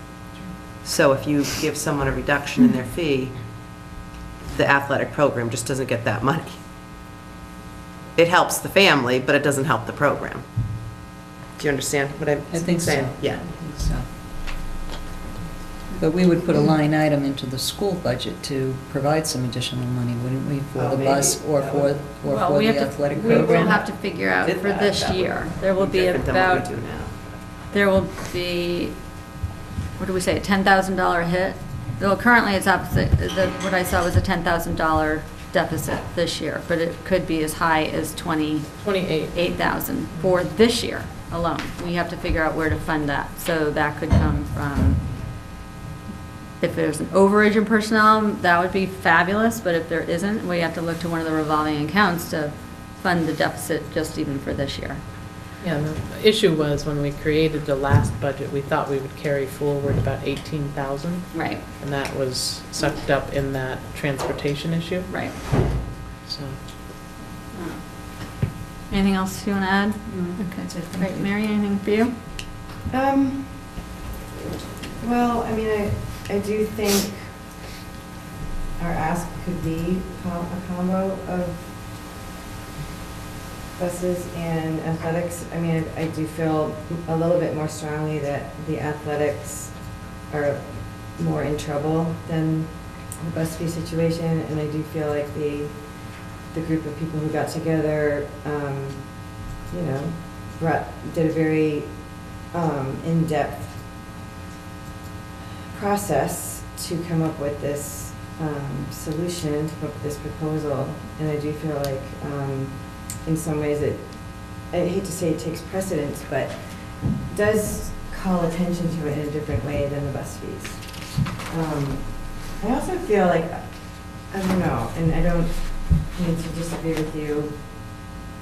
So if you give someone a reduction in their fee, the athletic program just doesn't get that money. It helps the family, but it doesn't help the program. Do you understand what I'm saying? I think so. Yeah. I think so. But we would put a line item into the school budget to provide some additional money, wouldn't we, for the bus or for the athletic program? We will have to figure out for this year. There will be about, there will be, what do we say, a $10,000 hit? Well, currently it's opposite, what I saw was a $10,000 deficit this year, but it could be as high as 28,000 for this year alone. We have to figure out where to fund that. So that could come from, if there's an overage in personnel, that would be fabulous, but if there isn't, we have to look to one of the revolving accounts to fund the deficit just even for this year. Yeah, and the issue was when we created the last budget, we thought we would carry forward about 18,000. Right. And that was sucked up in that transportation issue. Right. So. Anything else you want to add? Okay. Great. Mary, anything for you? Well, I mean, I do think our ask could be a combo of buses and athletics. I mean, I do feel a little bit more strongly that the athletics are more in trouble than the bus fee situation, and I do feel like the group of people who got together, did a very in-depth process to come up with this solution, to come up with this proposal, and I do feel like in some ways I hate to say it takes precedence, but does call attention to it in a different way than the bus fees. I also feel like, I don't know, and I don't mean to disagree with you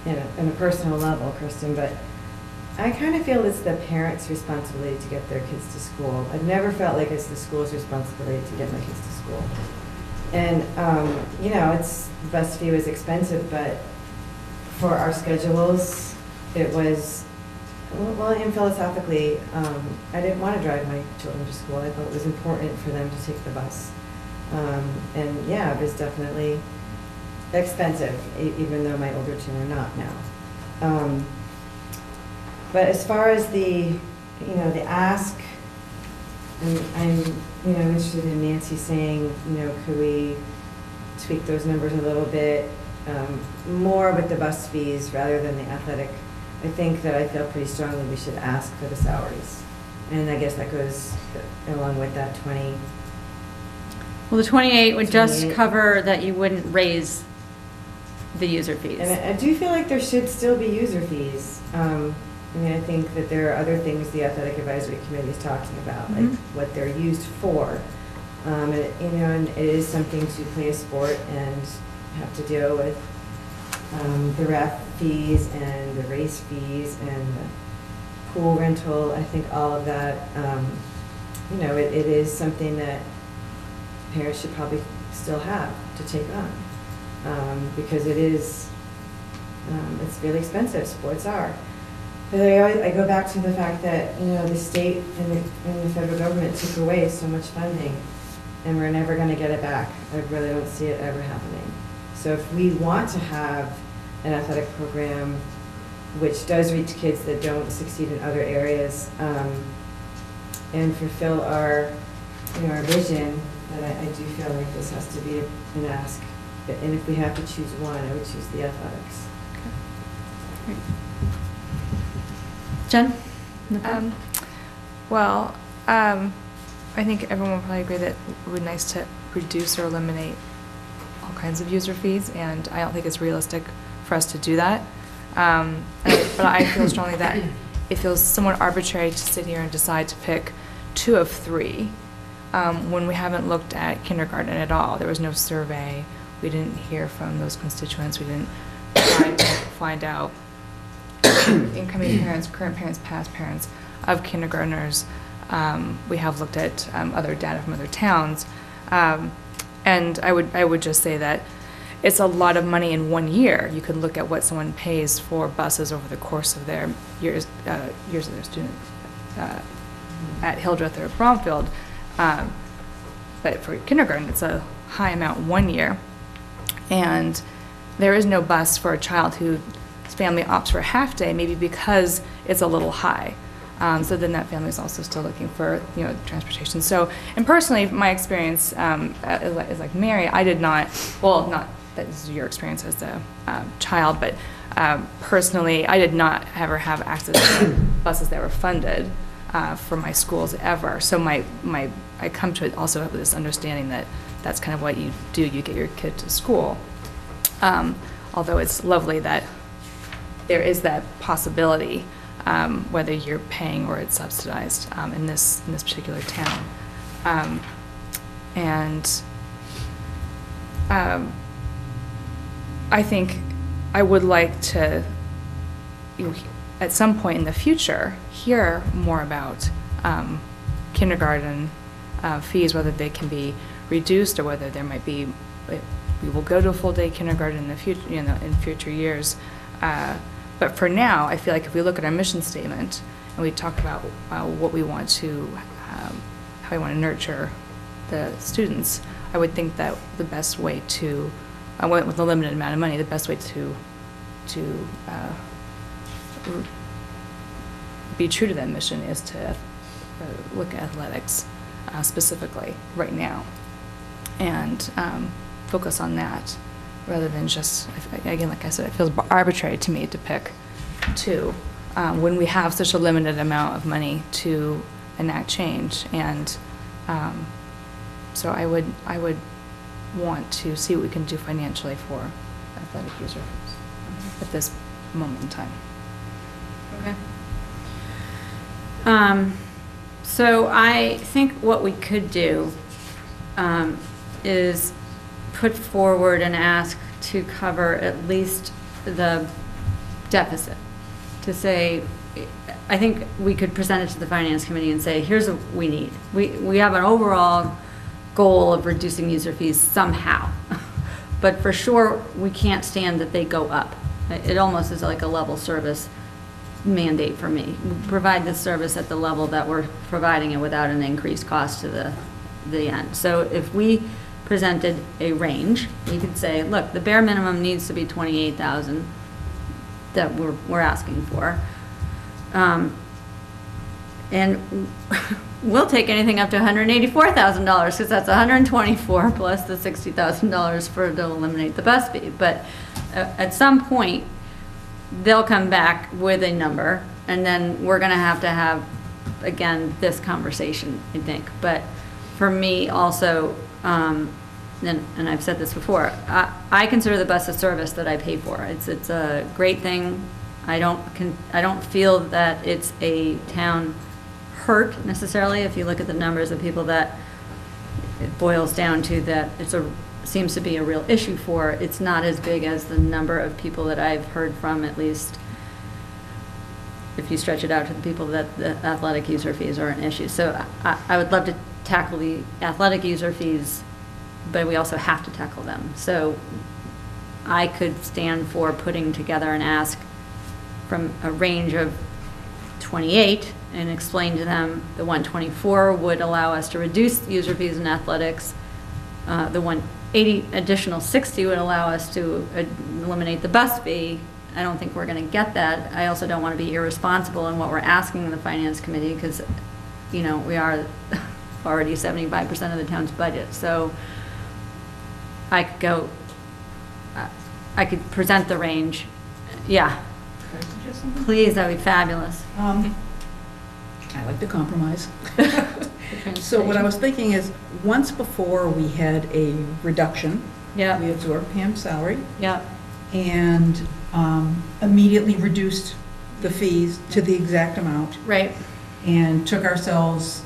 in a personal level, Kristen, but I kind of feel it's the parents' responsibility to get their kids to school. I've never felt like it's the school's responsibility to get my kids to school. And, bus fee was expensive, but for our schedules, it was, and philosophically, I didn't want to drive my children to school. I thought it was important for them to take the bus. And yeah, it was definitely expensive, even though my older two are not now. But as far as the ask, I'm interested in Nancy saying, could we tweak those numbers a little bit more with the bus fees rather than the athletic. I think that I feel pretty strongly we should ask for the salaries. And I guess that goes along with that 20. Well, the 28 would just cover that you wouldn't raise the user fees. And I do feel like there should still be user fees. I think that there are other things the Athletic Advisory Committee is talking about, like what they're used for. And it is something to play a sport and have to deal with the ref fees and the race fees and the pool rental. I think all of that, it is something that parents should probably still have to take on because it is, it's really expensive. Sports are. But I go back to the fact that, the state and the federal government took away so much funding and we're never going to get it back. I really don't see it ever happening. So if we want to have an athletic program which does reach kids that don't succeed in other areas and fulfill our vision, then I do feel like this has to be an ask And if we have to choose one, I would choose the athletics. Jen? I think everyone will probably agree that it would be nice to reduce or eliminate all kinds of user fees, and I don't think it's realistic for us to do that. But I feel strongly that it feels somewhat arbitrary to sit here and decide to pick 2 of 3 when we haven't looked at kindergarten at all. There was no survey. We didn't hear from those constituents. We didn't try to find out incoming parents, current parents, past parents of kindergartners. We have looked at other data from other towns. And I would just say that it's a lot of money in 1 year. You could look at what someone pays for buses over the course of their years of their student at Hildreth or Bromfield. But for kindergarten, it's a high amount 1 year. And there is no bus for a child whose family opts for a half day, maybe because it's a little high. So then that family is also still looking for, transportation. So, and personally, my experience is like Mary. I did not, well, not that this is your experience as a child, but personally, I did not ever have access to buses that were funded for my schools ever. So I come to it also with this understanding that that's kind of what you do. You get your kid to school. Although it's lovely that there is that possibility, whether you're paying or it's subsidized in this particular town. I think I would like to, at some point in the future, hear more about kindergarten fees, whether they can be reduced or whether there might be, we will go to a full day kindergarten in the future, in future years. But for now, I feel like if we look at our mission statement and we talk about what we want to, how we want to nurture the students, I would think that the best way to, with a limited amount of money, the best way to be true to that mission is to look at athletics specifically right now and focus on that. Rather than just, again, like I said, it feels arbitrary to me to pick 2 when we have such a limited amount of money to enact change. And so I would want to see what we can do financially for athletic user fees at this moment in time. Okay. So I think what we could do is put forward and ask to cover at least the deficit. To say, I think we could present it to the finance committee and say, here's what we need. We have an overall goal of reducing user fees somehow. But for sure, we can't stand that they go up. It almost is like a level service mandate for me. We provide this service at the level that we're providing it without an increased cost to the end. So if we presented a range, we could say, look, the bare minimum needs to be $28,000 that we're asking for. And we'll take anything up to $184,000 because that's $124,000 plus the $60,000 to eliminate the bus fee. But at some point, they'll come back with a number, and then we're going to have, again, this conversation, I think. But for me also, and I've said this before, I consider the bus a service that I pay for. It's a great thing. I don't feel that it's a town hurt necessarily. If you look at the numbers of people that it boils down to, that seems to be a real issue for, it's not as big as the number of people that I've heard from, at least if you stretch it out to the people that the athletic user fees are an issue. So I would love to tackle the athletic user fees, but we also have to tackle them. So I could stand for putting together an ask from a range of 28 and explain to them the 124 would allow us to reduce user fees in athletics. The 180 additional 60 would allow us to eliminate the bus fee. I don't think we're going to get that. I also don't want to be irresponsible in what we're asking in the finance committee because, we are already 75% of the town's budget. So I could go I could present the range. Yeah, please, that would be fabulous. I like to compromise. So what I was thinking is, once before, we had a reduction. Yeah. We absorbed Pam's salary Yeah, and immediately reduced the fees to the exact amount right, and took ourselves,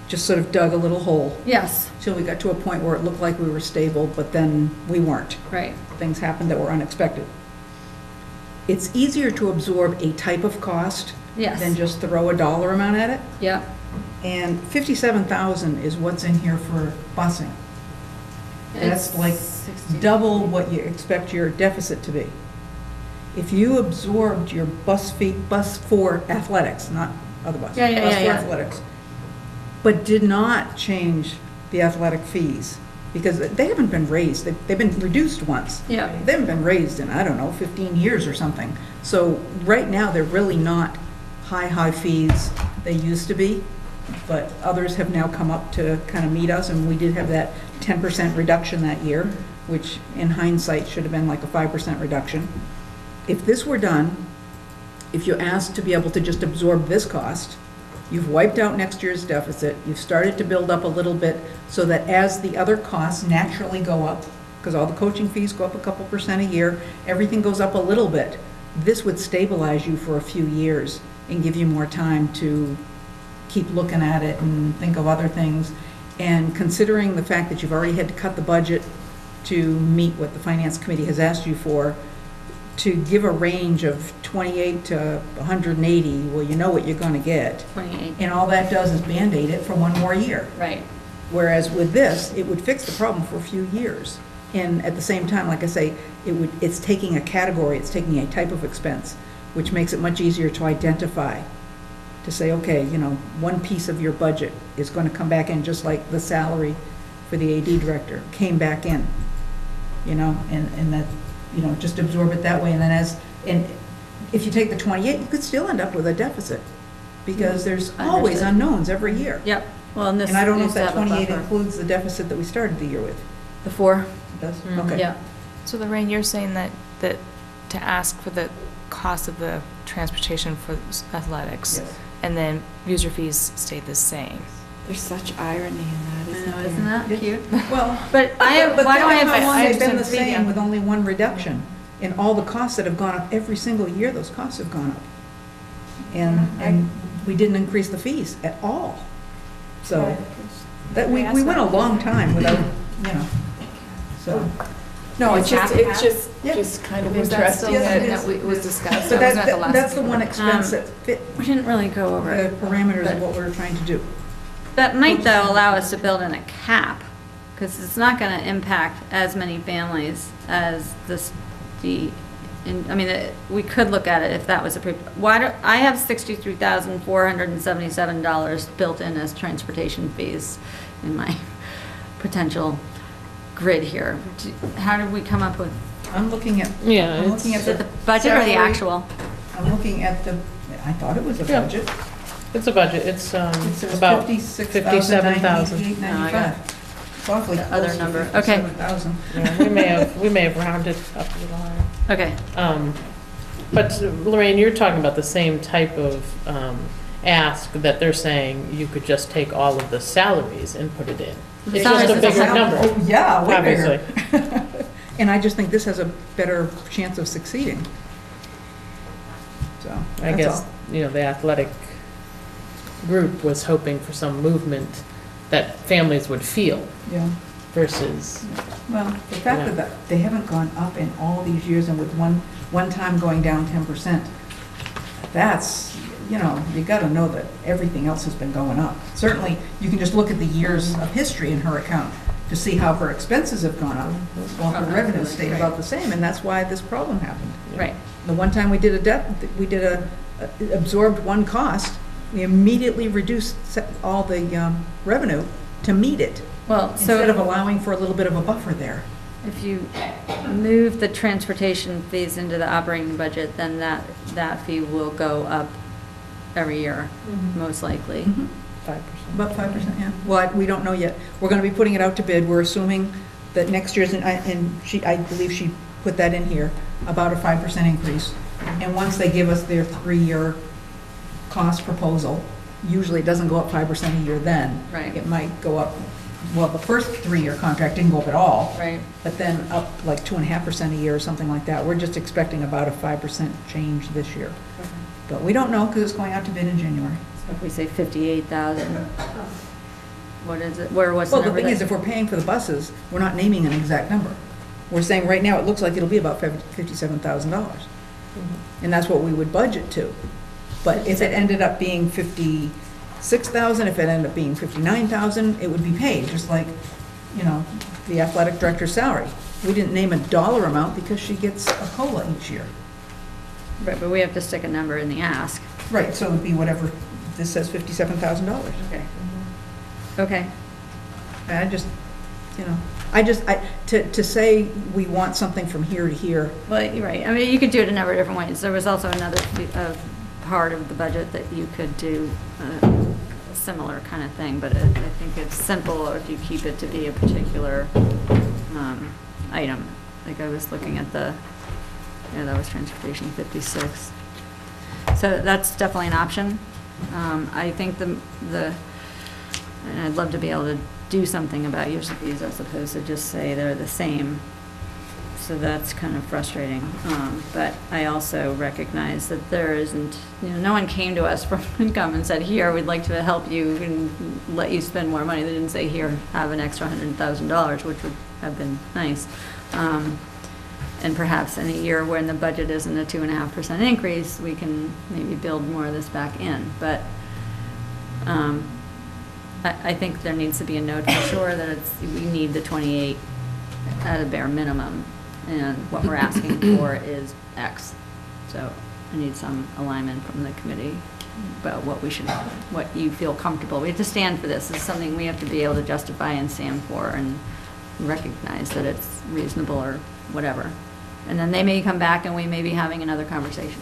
just sort of dug a little hole yes, till we got to a point where it looked like we were stable, but then we weren't. right, Things happened that were unexpected. It's easier to absorb a type of cost yes. than just throw a dollar amount at it. Yeah, And 57,000 is what's in here for busing. That's It's like 60. double what you expect your deficit to be. If you absorbed your bus fee, bus for athletics, not other buses. Yeah, yeah, bus yeah, for yeah. athletics, but did not change the athletic fees, because they haven't been raised, they've been reduced once. Yeah. They haven't been raised in, I don't know, 15 years or something. So right now, they're really not high fees they used to be, but others have now come up to kind of meet us, and we did have that 10% reduction that year, which in hindsight should have been like a 5% reduction. If this were done, if you asked to be able to just absorb this cost, you've wiped out next year's deficit, you've started to build up a little bit so that as the other costs naturally go up, because all the coaching fees go up a couple % a year, everything goes up a little bit, this would stabilize you for a few years and give you more time to keep looking at it and think of other things. And considering the fact that you've already had to cut the budget to meet what the Finance Committee has asked you for, to give a range of 28 to 180, well, you know what you're going to get. 28. And all that does is Band-Aid it for one more year. Right. Whereas with this, it would fix the problem for a few years. And at the same time, like I say, it's taking a category, it's taking a type of expense, which makes it much easier to identify, to say, okay, you know, one piece of your budget is going to come back in, just like the salary for the AD director came back in, you know, and that, you know, just absorb it that way. And then and if you take the 28, you could still end up with a deficit, because there's always Understood. unknowns every year. Yep, well, and this. And I don't know if needs to that have a 28 buffer. includes the deficit that we started the year with. The 4. It does? Mm, Okay. Yeah, So Lorraine, you're saying that to ask for the cost of the transportation for athletics, Yes. and then user fees stay the same. There's such irony in that, I isn't know, there? isn't that cute? Well, But I have, why do I have? They've been the I same with only one reduction. And all the costs that have gone up every single year, those costs have gone up. And we didn't increase the fees at all. So, that, we went a long time without, you know, so. No, it's just Yeah. just kind of Was that interesting still that something it was discussed. So That was at the last that's the meeting. one expense that fit We didn't really go over the it. parameters of what we're trying to do. That might, though, allow us to build in a cap, because it's not going to impact as many families as we could look at it if that was approved. I have $63,477 built in as transportation fees in my potential grid here. How did we come up with, I'm looking at, Yeah, I'm looking at is it the, the budget or the salary. actual? I'm looking at the, I thought it was a Yeah. budget. it's a budget, it's It says about 57,000. No, I got It's awfully the close other to number. Okay. 57,000. yeah, we may have rounded up a little higher. Okay, But Lorraine, you're talking about the same type of ask that they're saying you could just take all of the salaries and put it in. It's just a Salaries is bigger a- number, Oh, yeah, way obviously. bigger. And I just think this has a better chance of succeeding. So, I that's guess, all. you know, the athletic group was hoping for some movement that families would feel Yeah. versus, Well, the fact Yeah. that they haven't gone up in all these years and with one time going down 10%, that's, you know, you got to know that everything else has been going up. Certainly, you can just look at the years of history in her account to see how her expenses have gone up, while her revenues stayed about the same, and that's why this problem happened. right. The one time we did absorbed one cost, we immediately reduced all the revenue to meet it, Well, instead of so allowing for a little bit of a buffer there. if you move the transportation fees into the operating budget, then that fee will go up every year, most likely. 5%. About 5%, yeah. Well, we don't know yet. We're going to be putting it out to bid. We're assuming that next year's, and I believe she put that in here, about a 5% increase. And once they give us their 3-year cost proposal, usually it doesn't go up 5% a year then. Right. It might go up, well, the first 3-year contract didn't go up at all. Right. But then up like 2.5% a year or something like that. We're just expecting about a 5% change this year. But we don't know because it's going out to bid in January. So if we say 58,000, what is it, what's the Well, the number? thing is, if we're paying for the buses, we're not naming an exact number. We're saying right now, it looks like it'll be about $57,000. And that's what we would budget to. But if it ended up being 56,000, if it ended up being 59,000, it would be paid, just like, you know, the athletic director's salary. We didn't name a dollar amount because she gets a COLA each year. Right, but we have to stick a number in the ask. Right, so it would be whatever, this says $57,000. Okay. Okay. And I just, you know, to say we want something from here to here. Well, you're right. I mean, you could do it a number of different ways. There was also another part of the budget that you could do a similar kind of thing, but I think it's simple if you keep it to be a particular item. Like I was looking at that was transportation 56. So that's definitely an option. I think and I'd love to be able to do something about use of these as opposed to just say they're the same. So that's kind of frustrating. But I also recognize that there isn't, no one came to us from income and said, here, we'd like to help you and let you spend more money. They didn't say, here, have an extra $100,000, which would have been nice. And perhaps in a year when the budget isn't a 2.5% increase, we can maybe build more of this back in. But I think there needs to be a note for sure that we need the 28 at a bare minimum, and what we're asking for is X. So I need some alignment from the committee about what you feel comfortable. We have to stand for this. It's something we have to be able to justify and stand for and recognize that it's reasonable or whatever. And then they may come back and we may be having another conversation.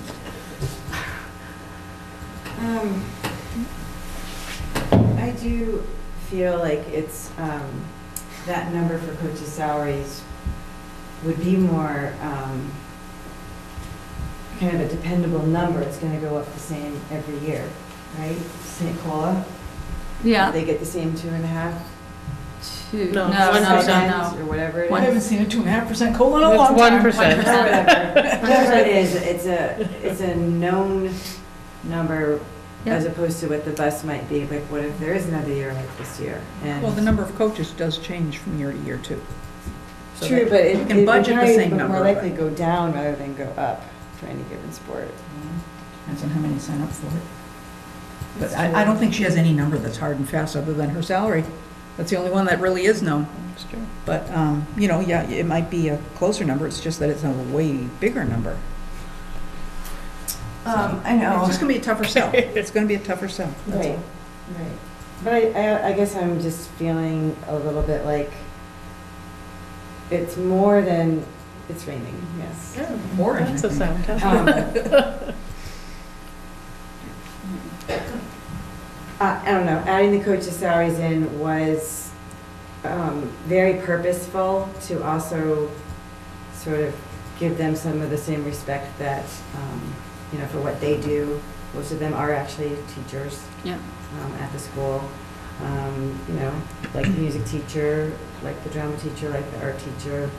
I do feel like it's, that number for coaches' salaries would be more kind of a dependable number. It's going to go up the same every year, right? St. Cola? Yeah. They get the same 2.5%? No, Or whatever it is. I haven't seen a 2.5% COLA in a long time. 1%. Whatever it is, it's a known number. Yep. As opposed to what the bus might be, like what if there is another year like this year? And Well, the number of coaches does change from year to year too. So true, that- but you it can would budget the probably same number. more but likely go down rather than go up for any given sport. Depends on how many sign up for it. But I don't think she has any number that's hard and fast other than her salary. That's the only one that really is known. That's true. But, yeah, it might be a closer number, it's just that it's a way bigger number. I know. It's just gonna be a tougher sell. It's gonna be a tougher sell. that's Right, all. right. But I guess I'm just feeling a little bit like it's more than, it's raining, yes. More That's a interesting. sound I don't know, adding the coaches' salaries in was very purposeful to also sort of give them some of the same respect that, for what they do. Most of them are actually teachers at the school. Like the music teacher, like the drama teacher, like the art teacher,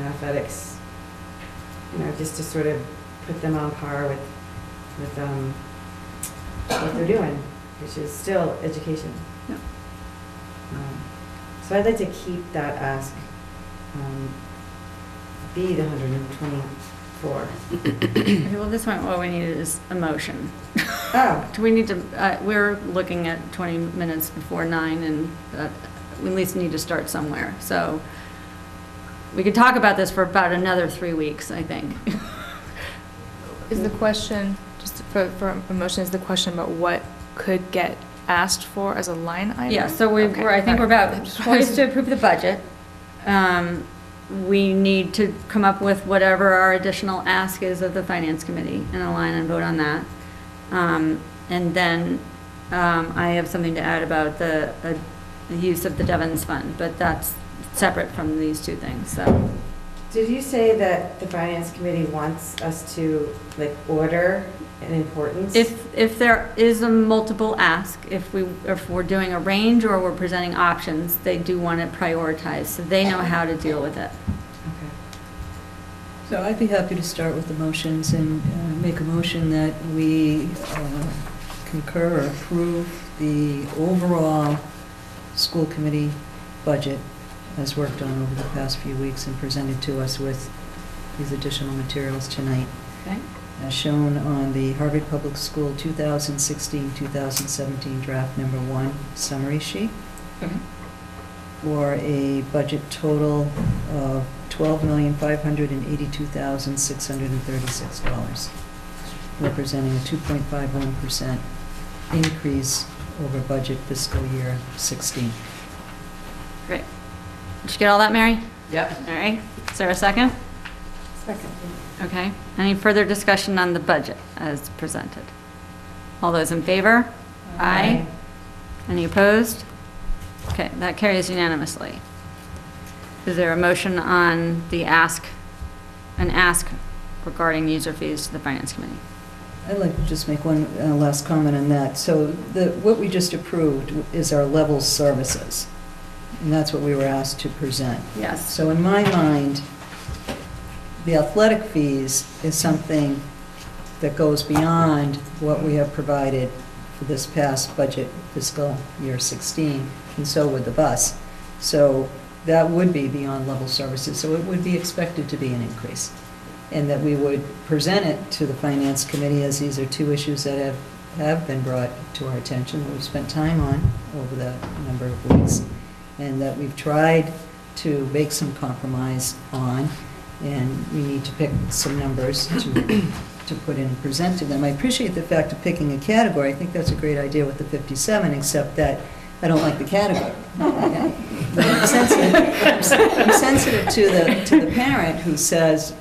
athletics, just to sort of put them on par with what they're doing, which is still education. Yeah. So I'd like to keep that ask, be the 124. Okay, well, this one, what we need is a motion. Oh. Do we need to, we're looking at 20 minutes before 9, and we at least need to start somewhere. So we could talk about this for about another 3 weeks, I think. Is the question, just for a motion, is the question about what could get asked for as a line item? Yeah, so I think we're about poised to approve the budget. We need to come up with whatever our additional ask is of the finance committee and align and vote on that. And then I have something to add about the use of the Devon's fund, but that's separate from these two things, so. Did you say that the finance committee wants us to, like, order in importance? If there is a multiple ask, if we're doing a range or we're presenting options, they do want it prioritized, so they know how to deal with it. So I'd be happy to start with the motions and make a motion that we concur or approve the overall school committee budget as worked on over the past few weeks and presented to us with these additional materials tonight. Okay. As shown on the Harvard Public School 2016-2017 draft number 1 summary sheet. Okay. For a budget total of $12,582,636, representing a 2.51% increase over budget fiscal year 16. Great. Did you get all that, Mary? Yep. All right. Is there a second? Second. Okay. Any further discussion on the budget as presented? All those in favor? Aye. Any opposed? Okay, that carries unanimously. Is there a motion on the ask regarding user fees to the Finance Committee? I'd like to just make one last comment on that. So what we just approved is our level services, and that's what we were asked to present. Yes. So in my mind, the athletic fees is something that goes beyond what we have provided for this past budget fiscal year 16, and so would the bus. So that would be beyond level services, so it would be expected to be an increase. And that we would present it to the Finance Committee, as these are two issues that have been brought to our attention, that we've spent time on over the number of weeks, and that we've tried to make some compromise on, and we need to pick some numbers to put in and present to them. I appreciate the fact of picking a category. I think that's a great idea with the 57, except that I don't like the category. I'm sensitive to the parent who says,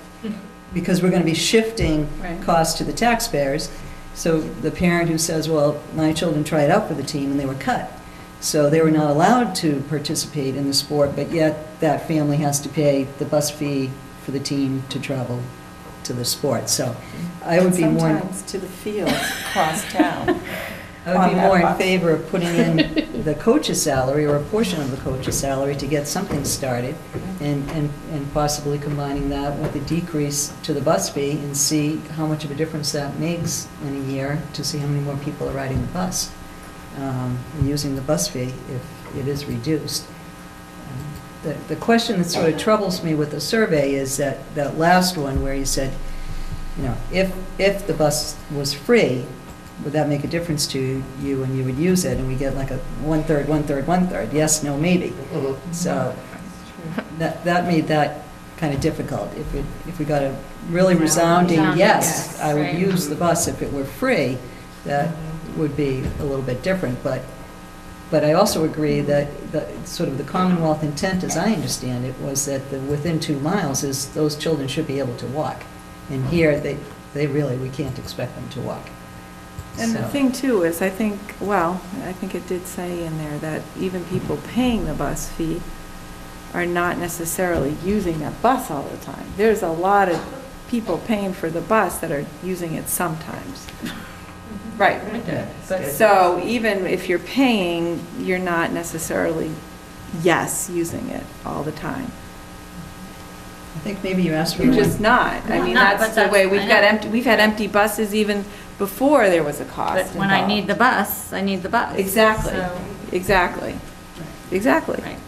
because we're going to be shifting costs to the taxpayers, so the parent who says, well, my children tried out for the team and they were cut. So they were not allowed to participate in the sport, but yet that family has to pay the bus fee for the team to travel to the sport. So I would be more... Sometimes to the fields across town. I would be more in favor of putting in the coach's salary or a portion of the coach's salary to get something started, and possibly combining that with a decrease to the bus fee and see how much of a difference that makes in a year, to see how many more people are riding the bus, using the bus fee if it is reduced. The question that sort of troubles me with the survey is that last one where you said, you know, if the bus was free, would that make a difference to you and you would use it? And we get like a 1/3, 1/3, 1/3, yes, no, maybe. So that made that kind of difficult. If we got a really resounding yes, I would use the bus if it were free, that would be a little bit different. But I also agree that sort of the Commonwealth intent, as I understand it, was that within 2 miles is those children should be able to walk. And here, we can't expect them to walk. And the thing too is, I think it did say in there that even people paying the bus fee are not necessarily using that bus all the time. There's a lot of people paying for the bus that are using it sometimes. Right. So even if you're paying, you're not necessarily, using it all the time. I think maybe you asked for... You're just not. I mean, that's the way we've had empty buses even before there was a cost But when I need the bus, I need the bus. Exactly. So- Exactly. Right.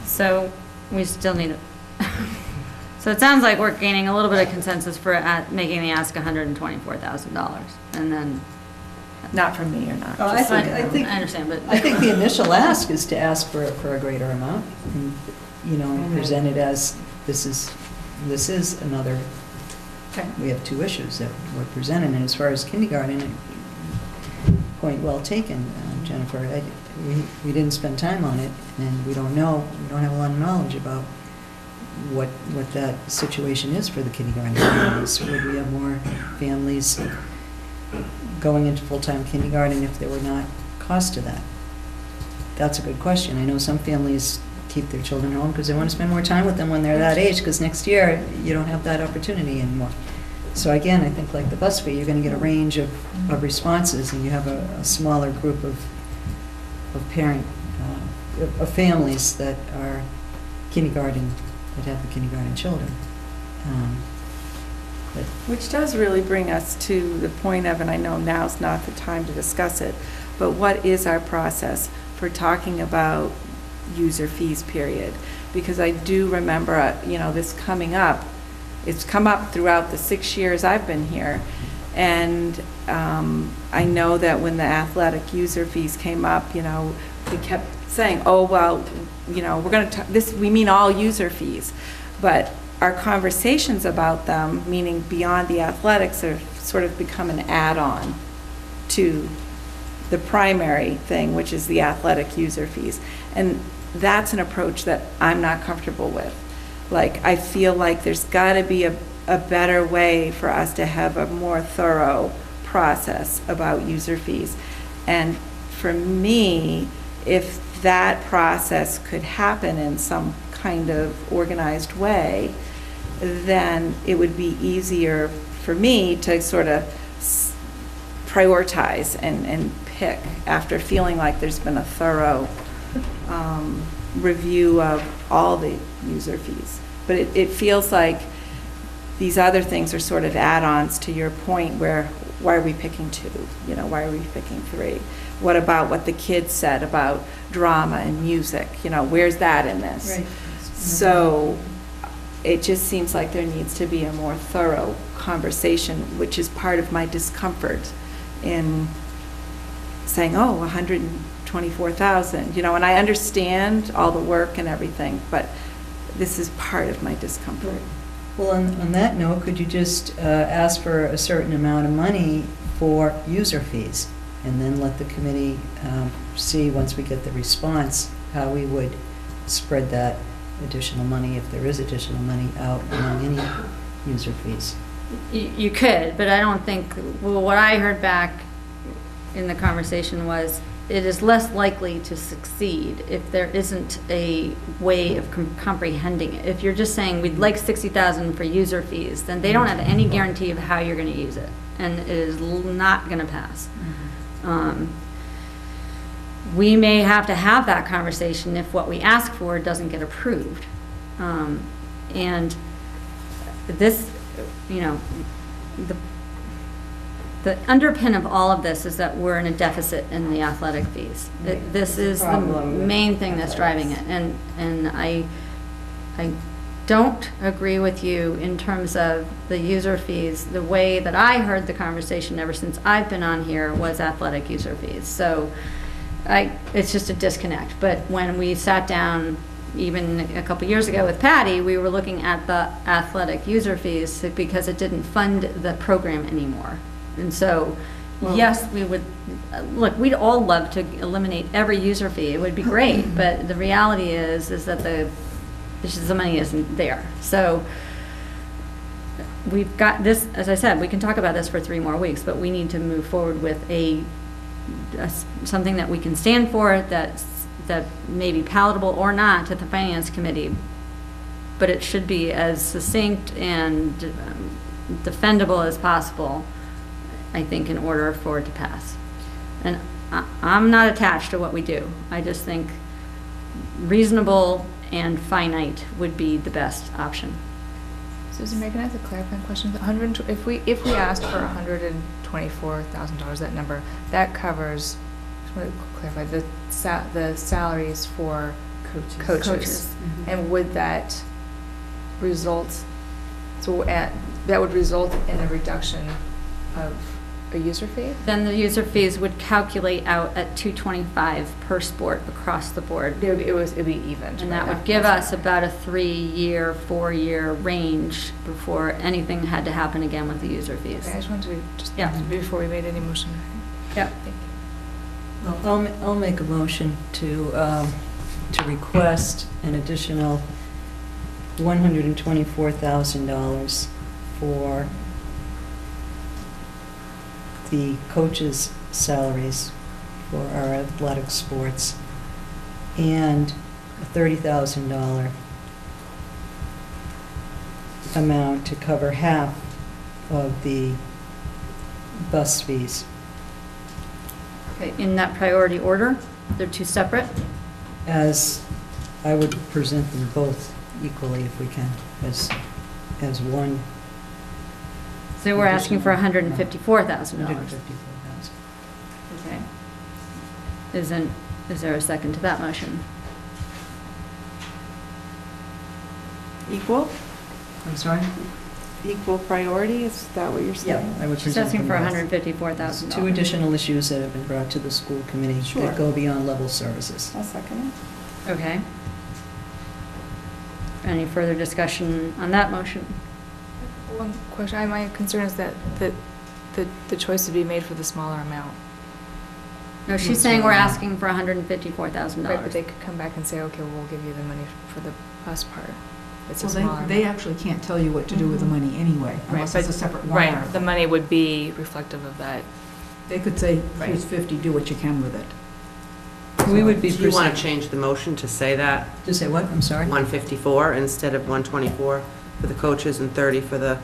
So we still need it. So it sounds like we're gaining a little bit of consensus for making the ask $124,000, and then. Not from me or not. Oh, I understand, but. I think the initial ask is to ask for a greater amount, and, and present it as this is another. Okay. We have 2 issues that were presented, and as far as kindergarten, point well taken, Jennifer. We didn't spend time on it, and we don't know. We don't have a lot of knowledge about what that situation is for the kindergarten families. Would we have more families going into full-time kindergarten if there were not cost to that? That's a good question. I know some families keep their children home because they want to spend more time with them when they're that age, because next year, you don't have that opportunity anymore. So again, I think like the bus fee, you're going to get a range of responses, and you have a smaller group of families that are kindergarten, that have the kindergarten children. Which does really bring us to the point of, and I know now's not the time to discuss it, but what is our process for talking about user fees, period? Because I do remember, this coming up. It's come up throughout the 6 years I've been here. And I know that when the athletic user fees came up, we kept saying, oh, well, we're going to, we mean all user fees. But our conversations about them, meaning beyond the athletics, have sort of become an add-on to the primary thing, which is the athletic user fees. And that's an approach that I'm not comfortable with. Like, I feel like there's got to be a better way for us to have a more thorough process about user fees. And for me, if that process could happen in some kind of organized way, then it would be easier for me to sort of prioritize and pick after feeling like there's been a thorough review of all the user fees. But it feels like these other things are sort of add-ons to your point, where why are we picking 2? Why are we picking 3? What about what the kids said about drama and music? Where's that in this? Right. So it just seems like there needs to be a more thorough conversation, which is part of my discomfort in saying, oh, 124,000, and I understand all the work and everything, but this is part of my discomfort. Well, on that note, could you just ask for a certain amount of money for user fees, and then let the committee see, once we get the response, how we would spread that additional money, if there is additional money, out among any user fees? You could, but I don't think, what I heard back in the conversation was, it is less likely to succeed if there isn't a way of comprehending it. If you're just saying, we'd like 60,000 for user fees, then they don't have any guarantee of how you're going to use it, and it is not going to pass. We may have to have that conversation if what we ask for doesn't get approved. And this, the underpin of all of this is that we're in a deficit in the athletic fees. This is the main thing that's driving it. And I don't agree with you in terms of the user fees. The way that I heard the conversation ever since I've been on here was athletic user fees. So it's just a disconnect. But when we sat down even a couple years ago with Patty, we were looking at the athletic user fees because it didn't fund the program anymore. And so, yes, we would, look, we'd all love to eliminate every user fee. It would be great, but the reality is that the money isn't there. So we've got this, as I said, we can talk about this for 3 more weeks, but we need to move forward with something that we can stand for, that may be palatable or not to the Finance Committee, but it should be as succinct and defendable as possible, I think, in order for it to pass. And I'm not attached to what we do. I just think reasonable and finite would be the best option. Susan, Megan, I have a clarifying question. If we asked for $124,000, that number, that covers, just want to clarify, the salaries for coaches. Mm-hmm. And would that result, that would result in a reduction of a user fee? Then the user fees would calculate out at $225 per sport across the board. It'd be even. And that would give us about a 3-year, 4-year range before anything had to happen again with the user fees. Okay, I just wanted to, before we made any motion. Yep. Thank you. Well, I'll make a motion to request an additional $124,000 for the coaches' salaries for our athletic sports, and a $30,000 amount to cover half of the bus fees. Okay, in that priority order, they're two separate? As I would present them both equally if we can, as one. So we're asking for $154,000. $154,000. Okay. Is there a second to that motion? Equal? I'm sorry? Equal priority, is that what you're saying? Yeah, I would She's present asking them for both. $154,000. Two additional issues that have been brought to the school committee Sure. that go beyond level services. I'll second it. Okay. Any further discussion on that motion? One question, my concern is that the choice would be made for the smaller amount. No, she's saying we're asking for $154,000. Right, but they could come back and say, okay, we'll give you the money for the bus part. It's a Well, smaller they amount. actually can't tell you what to do with the money anyway, unless Right, it's a but- separate warrant Right, article. the money would be reflective of that. They could say, Right. here's 50, do what you can with it. We would be Do you want to presenting, change the motion to say that? to say what, I'm sorry? 154 instead of 124 for the coaches and 30 for the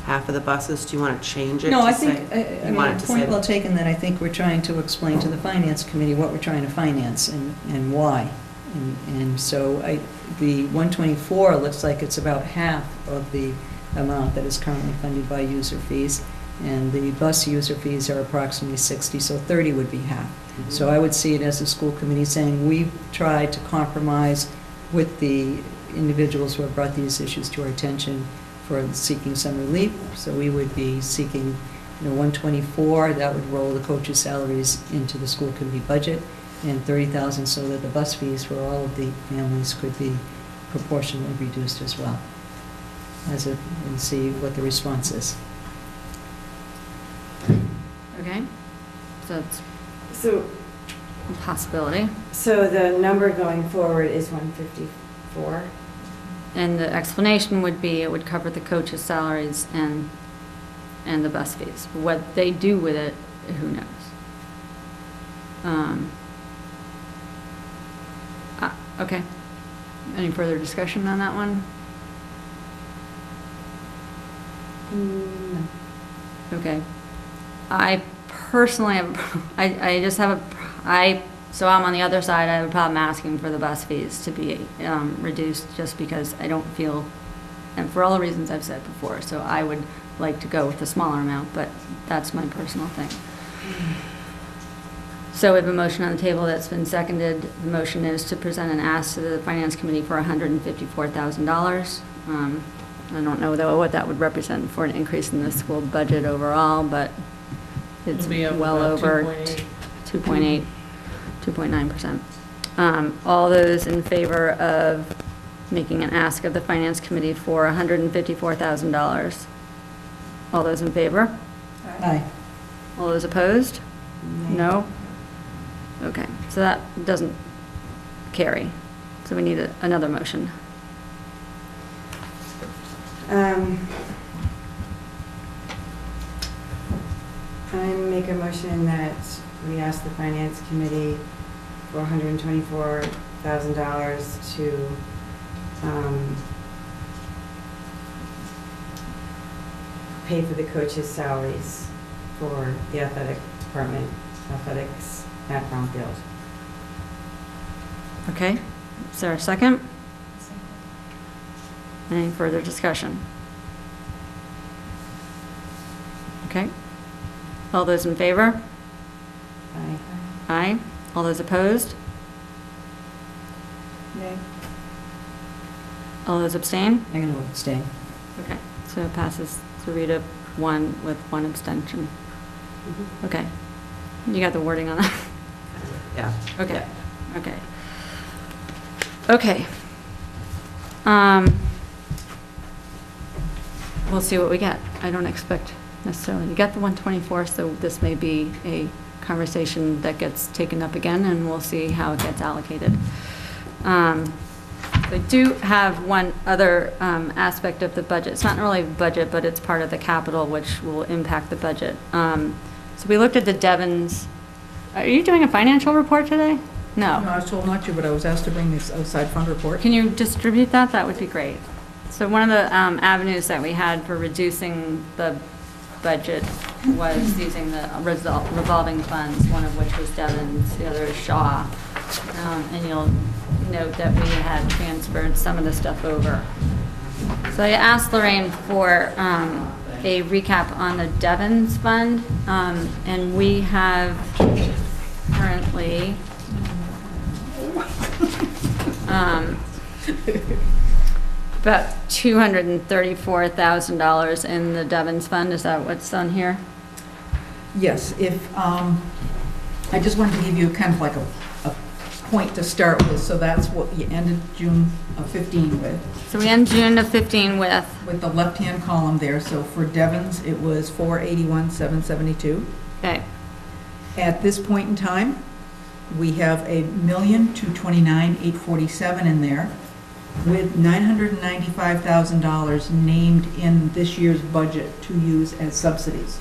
half of the buses? Do you want to change it? No, to I say- think, I you mean, want it a to point say- well taken that I think we're trying to explain to the finance committee what we're trying to finance and why. And so the 124 looks like it's about half of the amount that is currently funded by user fees. And the bus user fees are approximately 60, so 30 would be half. So I would see it as a school committee saying, we've tried to compromise with the individuals who have brought these issues to our attention for seeking some relief. So we would be seeking, 124, that would roll the coaches' salaries into the school committee budget, and 30,000 so that the bus fees for all of the families could be proportionally reduced as well. And see what the response is. Okay, so it's So, a possibility. so the number going forward is 154? And the explanation would be it would cover the coaches' salaries and the bus fees. What they do with it, who knows? Okay. Any further discussion on that one? No. Okay. I personally have, I just have so I'm on the other side, I have a problem asking for the bus fees to be reduced just because I don't feel, and for all the reasons I've said before, so I would like to go with the smaller amount, but that's my personal thing. So we have a motion on the table that's been seconded. The motion is to present an ask to the Finance Committee for $154,000. I don't know, though, what that would represent for an increase in the school budget overall, but it's It'll be up well about over 2.8. 2.9%. All those in favor of making an ask of the Finance Committee for $154,000? All those in favor? Aye. All those opposed? No? Okay, so that doesn't carry. So we need another motion. I make a motion that we ask the Finance Committee for $124,000 to pay for the coaches' salaries for the athletic department, athletics at Brownfield. Okay, is there a second? Any further discussion? Okay. All those in favor? Aye. Aye. All those opposed? Nay. All those abstain? I'm going to abstain. Okay, so it passes 3-1 with one abstention. Okay. You got the wording on that? Yeah. Okay, Yeah. okay. Okay. We'll see what we get. I don't expect necessarily to get the 124, so this may be a conversation that gets taken up again, and we'll see how it gets allocated. I do have one other aspect of the budget. It's not really a budget, but it's part of the capital, which will impact the budget. So we looked at the Devons. Are you doing a financial report today? No. No, I was told not to, but I was asked to bring this outside fund report. Can you distribute that? That would be great. So one of the avenues that we had for reducing the budget was using the revolving funds, one of which was Devon's, the other is Shaw. And you'll note that we had transferred some of the stuff over. So I asked Lorraine for a recap on the Devon's fund, and we have currently about $234,000 in the Devon's fund. Is that what's on here? Yes, if, I just wanted to give you kind of like a point to start with, so that's what you ended June of 15 with. So we end June of 15 with? With the left-hand column there, so for Devon's, it was 481,772. Okay. At this point in time, we have $1,229,847 in there, with $995,000 named in this year's budget to use as subsidies.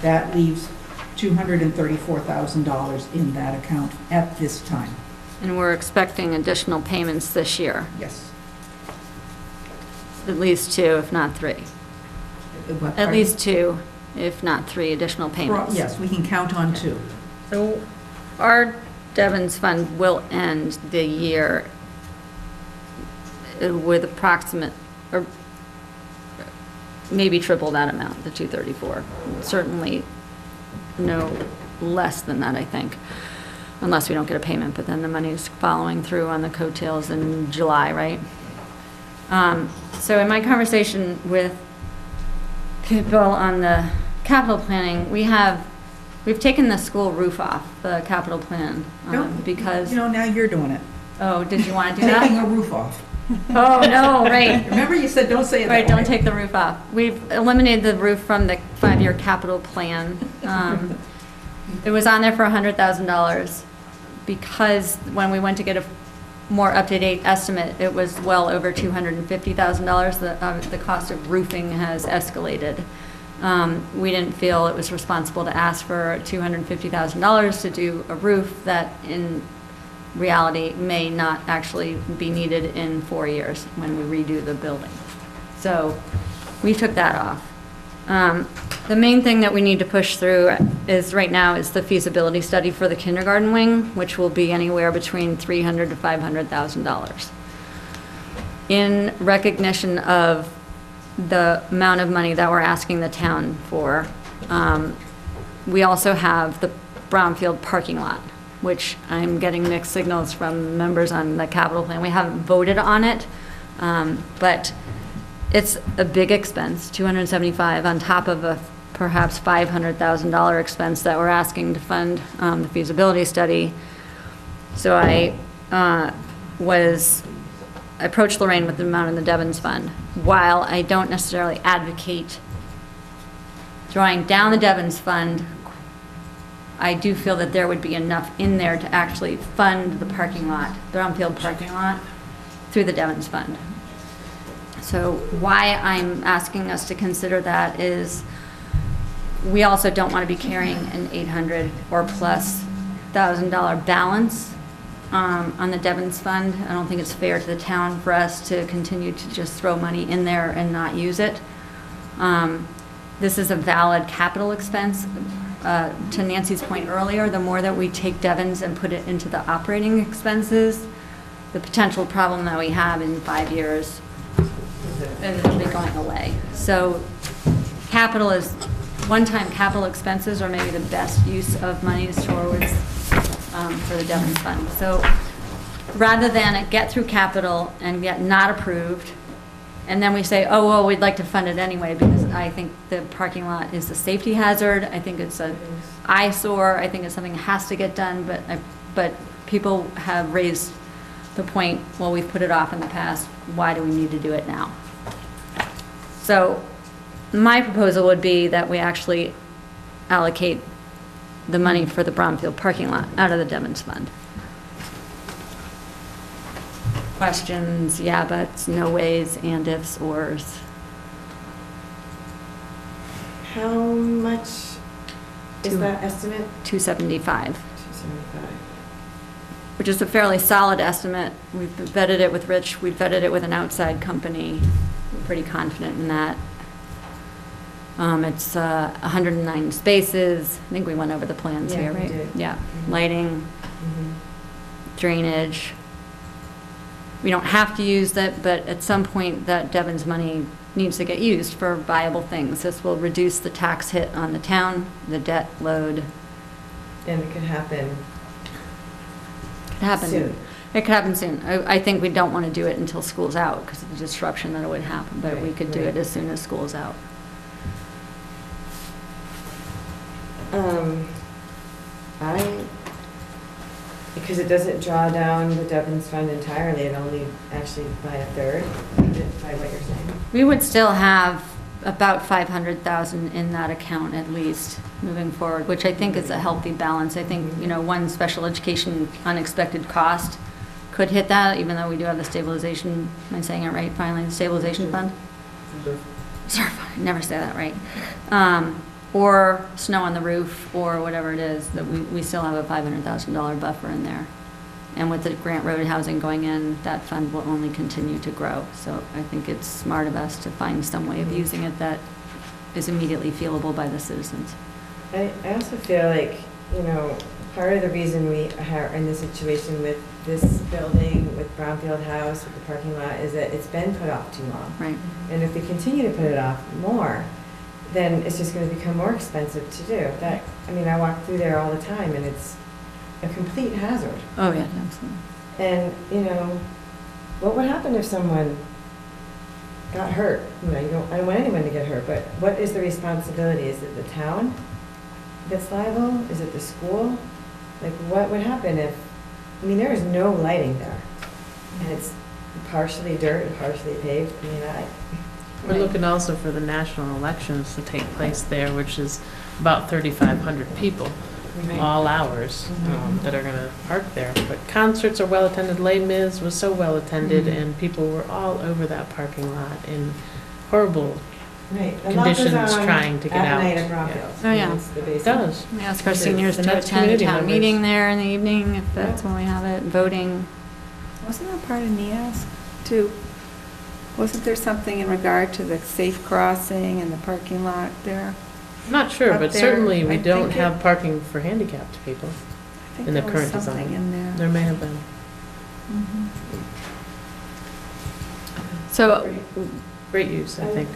That leaves $234,000 in that account at this time. And we're expecting additional payments this year? Yes. At least 2, if not 3. At least 2, if not 3 additional payments. Yes, we can count on 2. So our Devon's fund will end the year with approximate, or maybe triple that amount, the 234. Certainly no less than that, I think, unless we don't get a payment, but then the money's following through on the coattails in July, right? So in my conversation with people on the capital planning, we've taken the school roof off the capital plan because... You know, now you're doing it. Oh, did you want to do that? Taking a roof off. Oh, no, right. Remember you said don't say it that Right, way. don't take the roof off. We've eliminated the roof from the 5-year capital plan. It was on there for $100,000 because when we went to get a more up-to-date estimate, it was well over $250,000. The cost of roofing has escalated. We didn't feel it was responsible to ask for $250,000 to do a roof that in reality may not actually be needed in 4 years when we redo the building. So we took that off. The main thing that we need to push through is right now is the feasibility study for the kindergarten wing, which will be anywhere between $300,000 to $500,000. In recognition of the amount of money that we're asking the town for, we also have the brownfield parking lot, which I'm getting mixed signals from members on the capital plan. We haven't voted on it, but it's a big expense, $275,000 on top of a perhaps $500,000 expense that we're asking to fund the feasibility study. So I approached Lorraine with the amount in the Devon's fund. While I don't necessarily advocate drawing down the Devon's fund, I do feel that there would be enough in there to actually fund the parking lot, the brownfield parking lot, through the Devon's fund. So why I'm asking us to consider that is we also don't want to be carrying an $800,000 or plus balance on the Devon's fund. I don't think it's fair to the town for us to continue to just throw money in there and not use it. This is a valid capital expense. To Nancy's point earlier, the more that we take Devon's and put it into the operating expenses, the potential problem that we have in 5 years will be going away. So capital is, one-time capital expenses are maybe the best use of monies towards for the Devon's fund. So rather than it get through capital and get not approved, and then we say, oh, well, we'd like to fund it anyway because I think the parking lot is a safety hazard. I think it's an eyesore. I think it's something that has to get done. But people have raised the point, well, we've put it off in the past. Why do we need to do it now? So my proposal would be that we actually allocate the money for the brownfield parking lot out of the Devon's fund. Questions, yeah, buts, no ways, and ifs, ors. How much is that estimate? 275. 275. which is a fairly solid estimate. We've vetted it with Rich, we've vetted it with an outside company. We're pretty confident in that. It's 109 spaces. I think we went over the plans here, we right? did. Yeah, lighting, drainage. We don't have to use that, but at some point that Devon's money needs to get used for viable things. This will reduce the tax hit on the town, the debt load. And it could happen Soon. It could happen soon. I think we don't want to do it until school's out because of the disruption that would happen, but we could do it as soon as school's out. Because it doesn't draw down the Devon's fund entirely, it only actually by a third, by what you're saying. We would still have about 500,000 in that account at least moving forward, which I think is a healthy balance. I think, one special education unexpected cost could hit that, even though we do have the stabilization, am I saying it right finally, the stabilization fund? Sorry, never say that right. Or snow on the roof, or whatever it is, that we still have a $500,000 buffer in there. And with the Grant Road housing going in, that fund will only continue to grow. So I think it's smart of us to find some way of using it that is immediately feelable by the citizens. I also feel like, part of the reason we are in this situation with this building, with Brownfield House, with the parking lot, is that it's been put off too long. Right. And if we continue to put it off more, then it's just going to become more expensive to do. I walk through there all the time, and it's a complete hazard. Oh, yeah, absolutely. And, what would happen if someone got hurt? I don't want anyone to get hurt, but what is the responsibility? Is it the town that's liable? Is it the school? What would happen if, there is no lighting there, and it's partially dirt and partially paved. We're looking also for the national elections to take place there, which is about 3,500 people, all hours, that are going to park there. But concerts are well attended. Les Mis was so well attended, and people were all over that parking lot in horrible conditions trying to get out. Oh, yeah. It does. We ask our seniors to attend town meeting there in the evening, if that's when we have it, voting. Wasn't that part of NEAS too? Wasn't there something in regard to the safe crossing and the parking lot there? I'm not sure, Up but there, certainly we I don't think have parking for handicapped people I think in the there was current something design. in there. There may have been. So, Great use, I think.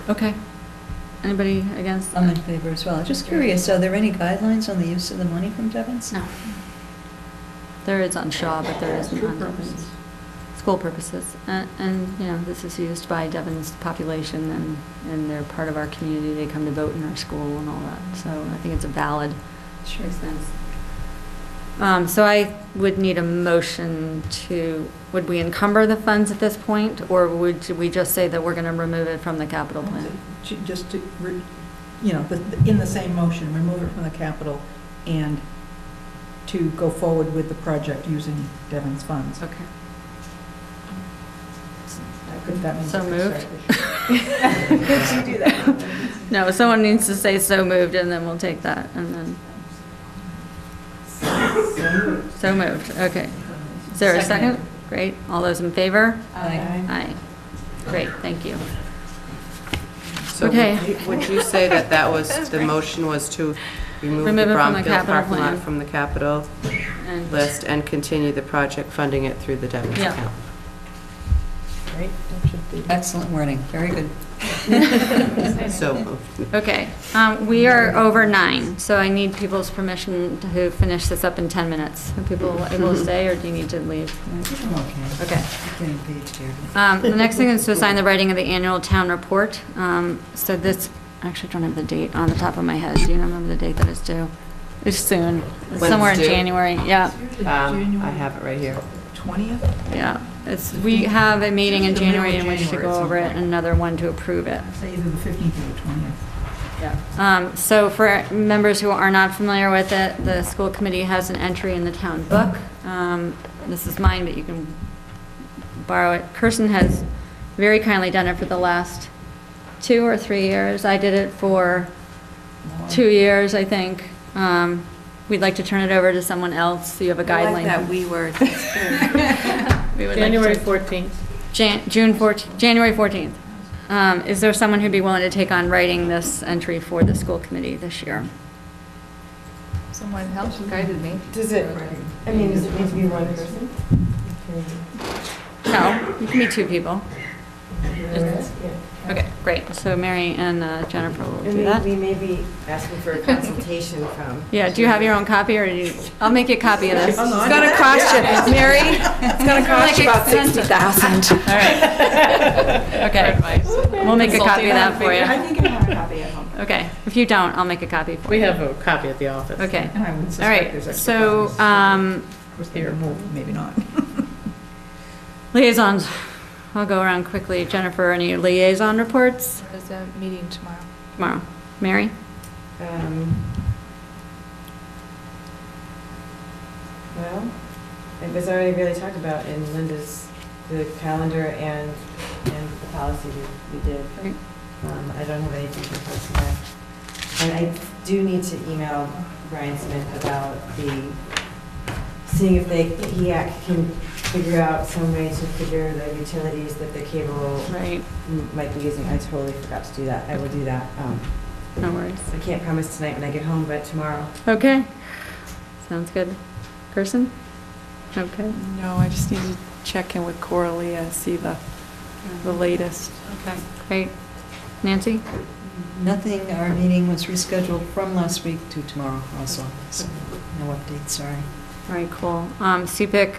okay. Anybody against? I'm in favor as well. Just curious, are there any guidelines on the use of the money from Devon's? No. There is on Shaw, but there isn't on Devon's. School purposes. And, this is used by Devon's population, and they're part of our community. They come to vote in our school and all that. So I think it's a valid expense. So I would need a motion would we encumber the funds at this point, or would we just say that we're going to remove it from the capital plan? Just to, in the same motion, remove it from the capital and to go forward with the project using Devon's funds. Okay. So moved. Could you do that? No, someone needs to say so moved, and then we'll take that, and then. So moved, okay. Is there a second? Great, all those in favor? Aye. Aye. Great, thank you. So Okay. would you say that was, the motion was to remove the Remove it from the Brownfield capital parking plan. lot from the capital And- list and continue the project funding it through the Devon's Yeah. account? Right? That should be. Excellent wording, very good. So moved. Okay, we are over 9, so I need people's permission to finish this up in 10 minutes. Are people able to stay, or do you need to leave? I'm okay. Okay. Getting paid here. The next thing is to assign the writing of the annual town report. So this, I actually don't have the date on the top of my head. Do you remember the date that it's due? It's soon. It's When somewhere it's in due? January, yeah. I have it right here. 20th? Yeah. We have a meeting in The middle of January in which to January go at some over it, point. and another one to approve it. Say either the 15th or the 20th. Yeah. So for members who are not familiar with it, the school committee has an entry in the town book. This is mine, but you can borrow it. Kirsten has very kindly done it for the last 2 or 3 years. I did it for 2 years, I think. we'd like to turn it over to someone else, so you have a I guideline. like that we word. We would like January to- 14th. January 14th. Is there someone who'd be willing to take on writing this entry for the school committee this year? Someone helped guided me. Does it need to be one person? No, you can be two people. Okay, great. So Mary and Jennifer will do that. We may be asking for a consultation from. Yeah, do you have your own copy, or do you, I'll make you a copy of this. It's gonna cost you, Mary, it's gonna cost you about 60,000. All right. Okay, we'll make a copy of that for I you. think I have a copy at home. Okay, if you don't, I'll make a copy for We you. have a copy at the office. Okay, And I would all suspect there's right, extra so, copies. Of course, they are more, maybe not. liaisons. I'll go around quickly. Jennifer, any liaison reports? There's a meeting tomorrow. Tomorrow. Mary? Well, it was already really talked about in Linda's, the calendar and the policy we did. Right. I don't have anything to post tonight. And I do need to email Brian Smith about seeing if can figure out some way to figure the utilities that the cable Right. might be using. I totally forgot to do that. I will do that. No worries. I can't promise tonight when I get home, but tomorrow. Okay. Sounds good. Kirsten? Okay. No, I just need to check in with Coralie and see the latest. Okay, great. Nancy? Nothing, our meeting was rescheduled from last week to tomorrow also, so no updates, sorry. All right, cool. CPIC,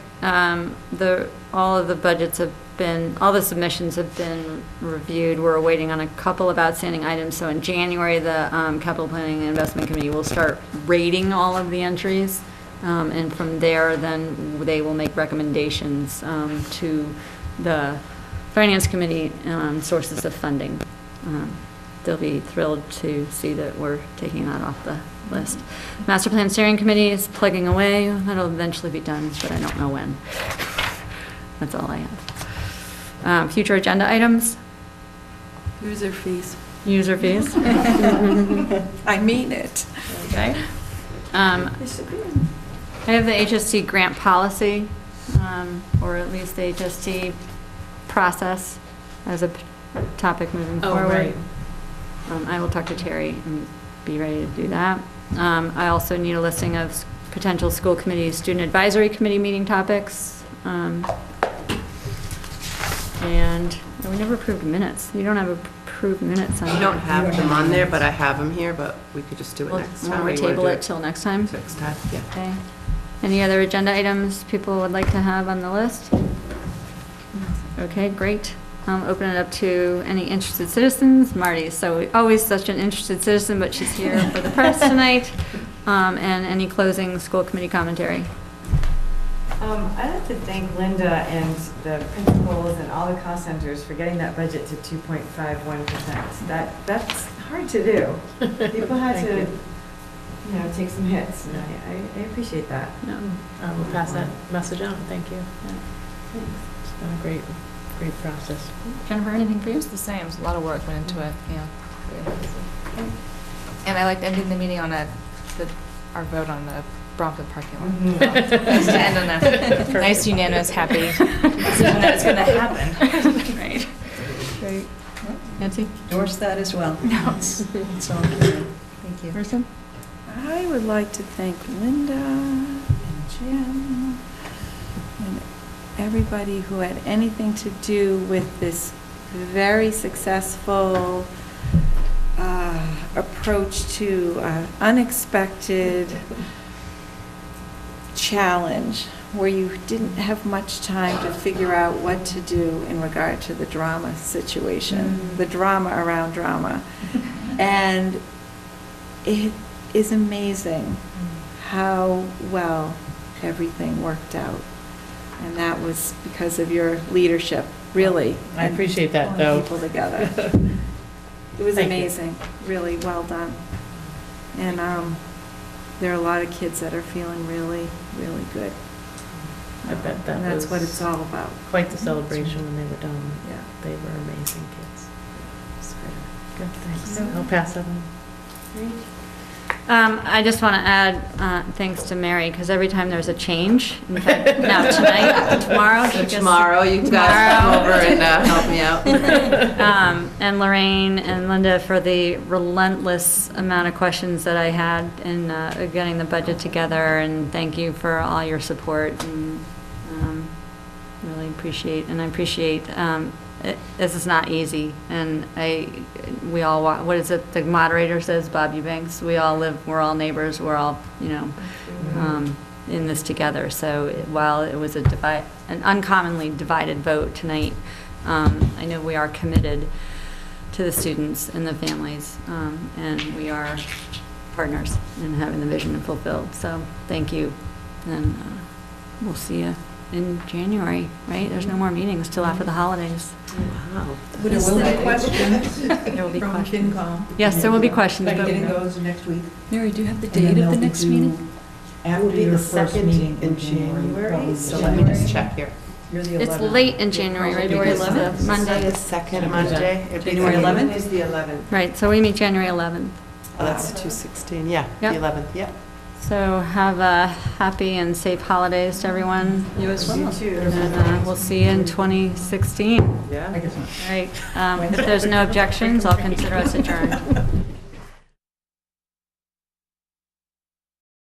all of the budgets have been, all the submissions have been reviewed. We're waiting on a couple of outstanding items. So in January, the Capital Planning and Investment Committee will start rating all of the entries. And from there, then they will make recommendations to the Finance Committee on sources of funding. They'll be thrilled to see that we're taking that off the list. Master Plan Steering Committee is plugging away. That'll eventually be done, but I don't know when. That's all I have. Future agenda items? User fees. User fees? I mean it. Okay. I have the HST grant policy, or at least the HST process as a topic moving forward. Right. I will talk to Terry and be ready to do that. I also need a listing of potential school committee, student advisory committee meeting topics. And we never approved minutes. You don't have approved minutes on. You don't have them on there, but I have them here, but we could just do it next time. Want Or we you wanna table do it till next time? Next time, yeah. Okay. Any other agenda items people would like to have on the list? Okay, great. Open it up to any interested citizens. Marty, so always such an interested citizen, but she's here for the press tonight. And any closing school committee commentary? I'd like to thank Linda and the principals and all the cost centers for getting that budget to 2.51%. That's hard to do. People had to, take some hits, and I appreciate that. We'll pass that message on. Thank you. It's been a great process. Jennifer, anything for you? It's the same. There's a lot of work went into it. Yeah. And I liked ending the meeting on our vote on the Brompton parking lot. Nice to end on a nice, unanimous, happy decision that it's going to happen. Right. Great. Nancy? Endorse that as well. No. It's all good. Thank you. Kirsten? I would like to thank Linda and Jim and everybody who had anything to do with this very successful approach to unexpected challenge where you didn't have much time to figure out what to do in regard to the drama situation, the drama around drama. And it is amazing how well everything worked out. And that was because of your leadership, really. I appreciate that, pulling though. people together. It was Thank you. amazing, really well done. And there are a lot of kids that are feeling really, really good. I bet that And that's was what it's all about. quite the celebration when they were done. Yeah. They were amazing kids. It's great. Good, thanks. I'll pass that on. I just want to add thanks to Mary, because every time there's a change, in fact, now tonight, tomorrow. she gets- Tomorrow, you guys come over and help me out. And Lorraine and Linda for the relentless amount of questions that I had in getting the budget together, and thank you for all your support, and really appreciate, and I appreciate, this is not easy, and we all, what is it, the moderator says, Bob Eubanks, we're all neighbors, we're all, in this together, so while it was an uncommonly divided vote tonight, I know we are committed to the students and the families, and we are partners in having the vision fulfilled, so thank you, and we'll see you in January, right? There's no more meetings till after the holidays. Wow. There will be questions There will be from questions. FinCom. Yes, there will be questions. I'm but- getting those next week. Mary, do you have the And then date of the they'll be next due meeting? After Will be your the first second meeting in January, probably. so let me just check here. You're the It's 11th. late in January, right? January Because the 11th? Monday The is, second Monday. It'd be January the 11th? Is the 11th. right, so we meet January 11th. Oh, that's 2/16, yeah, the Yep. 11th, yep. So have a happy and safe holidays to everyone. You as well. You too. And we'll see you in 2016. Yeah. I guess not. All right, if there's no objections, I'll consider us adjourned.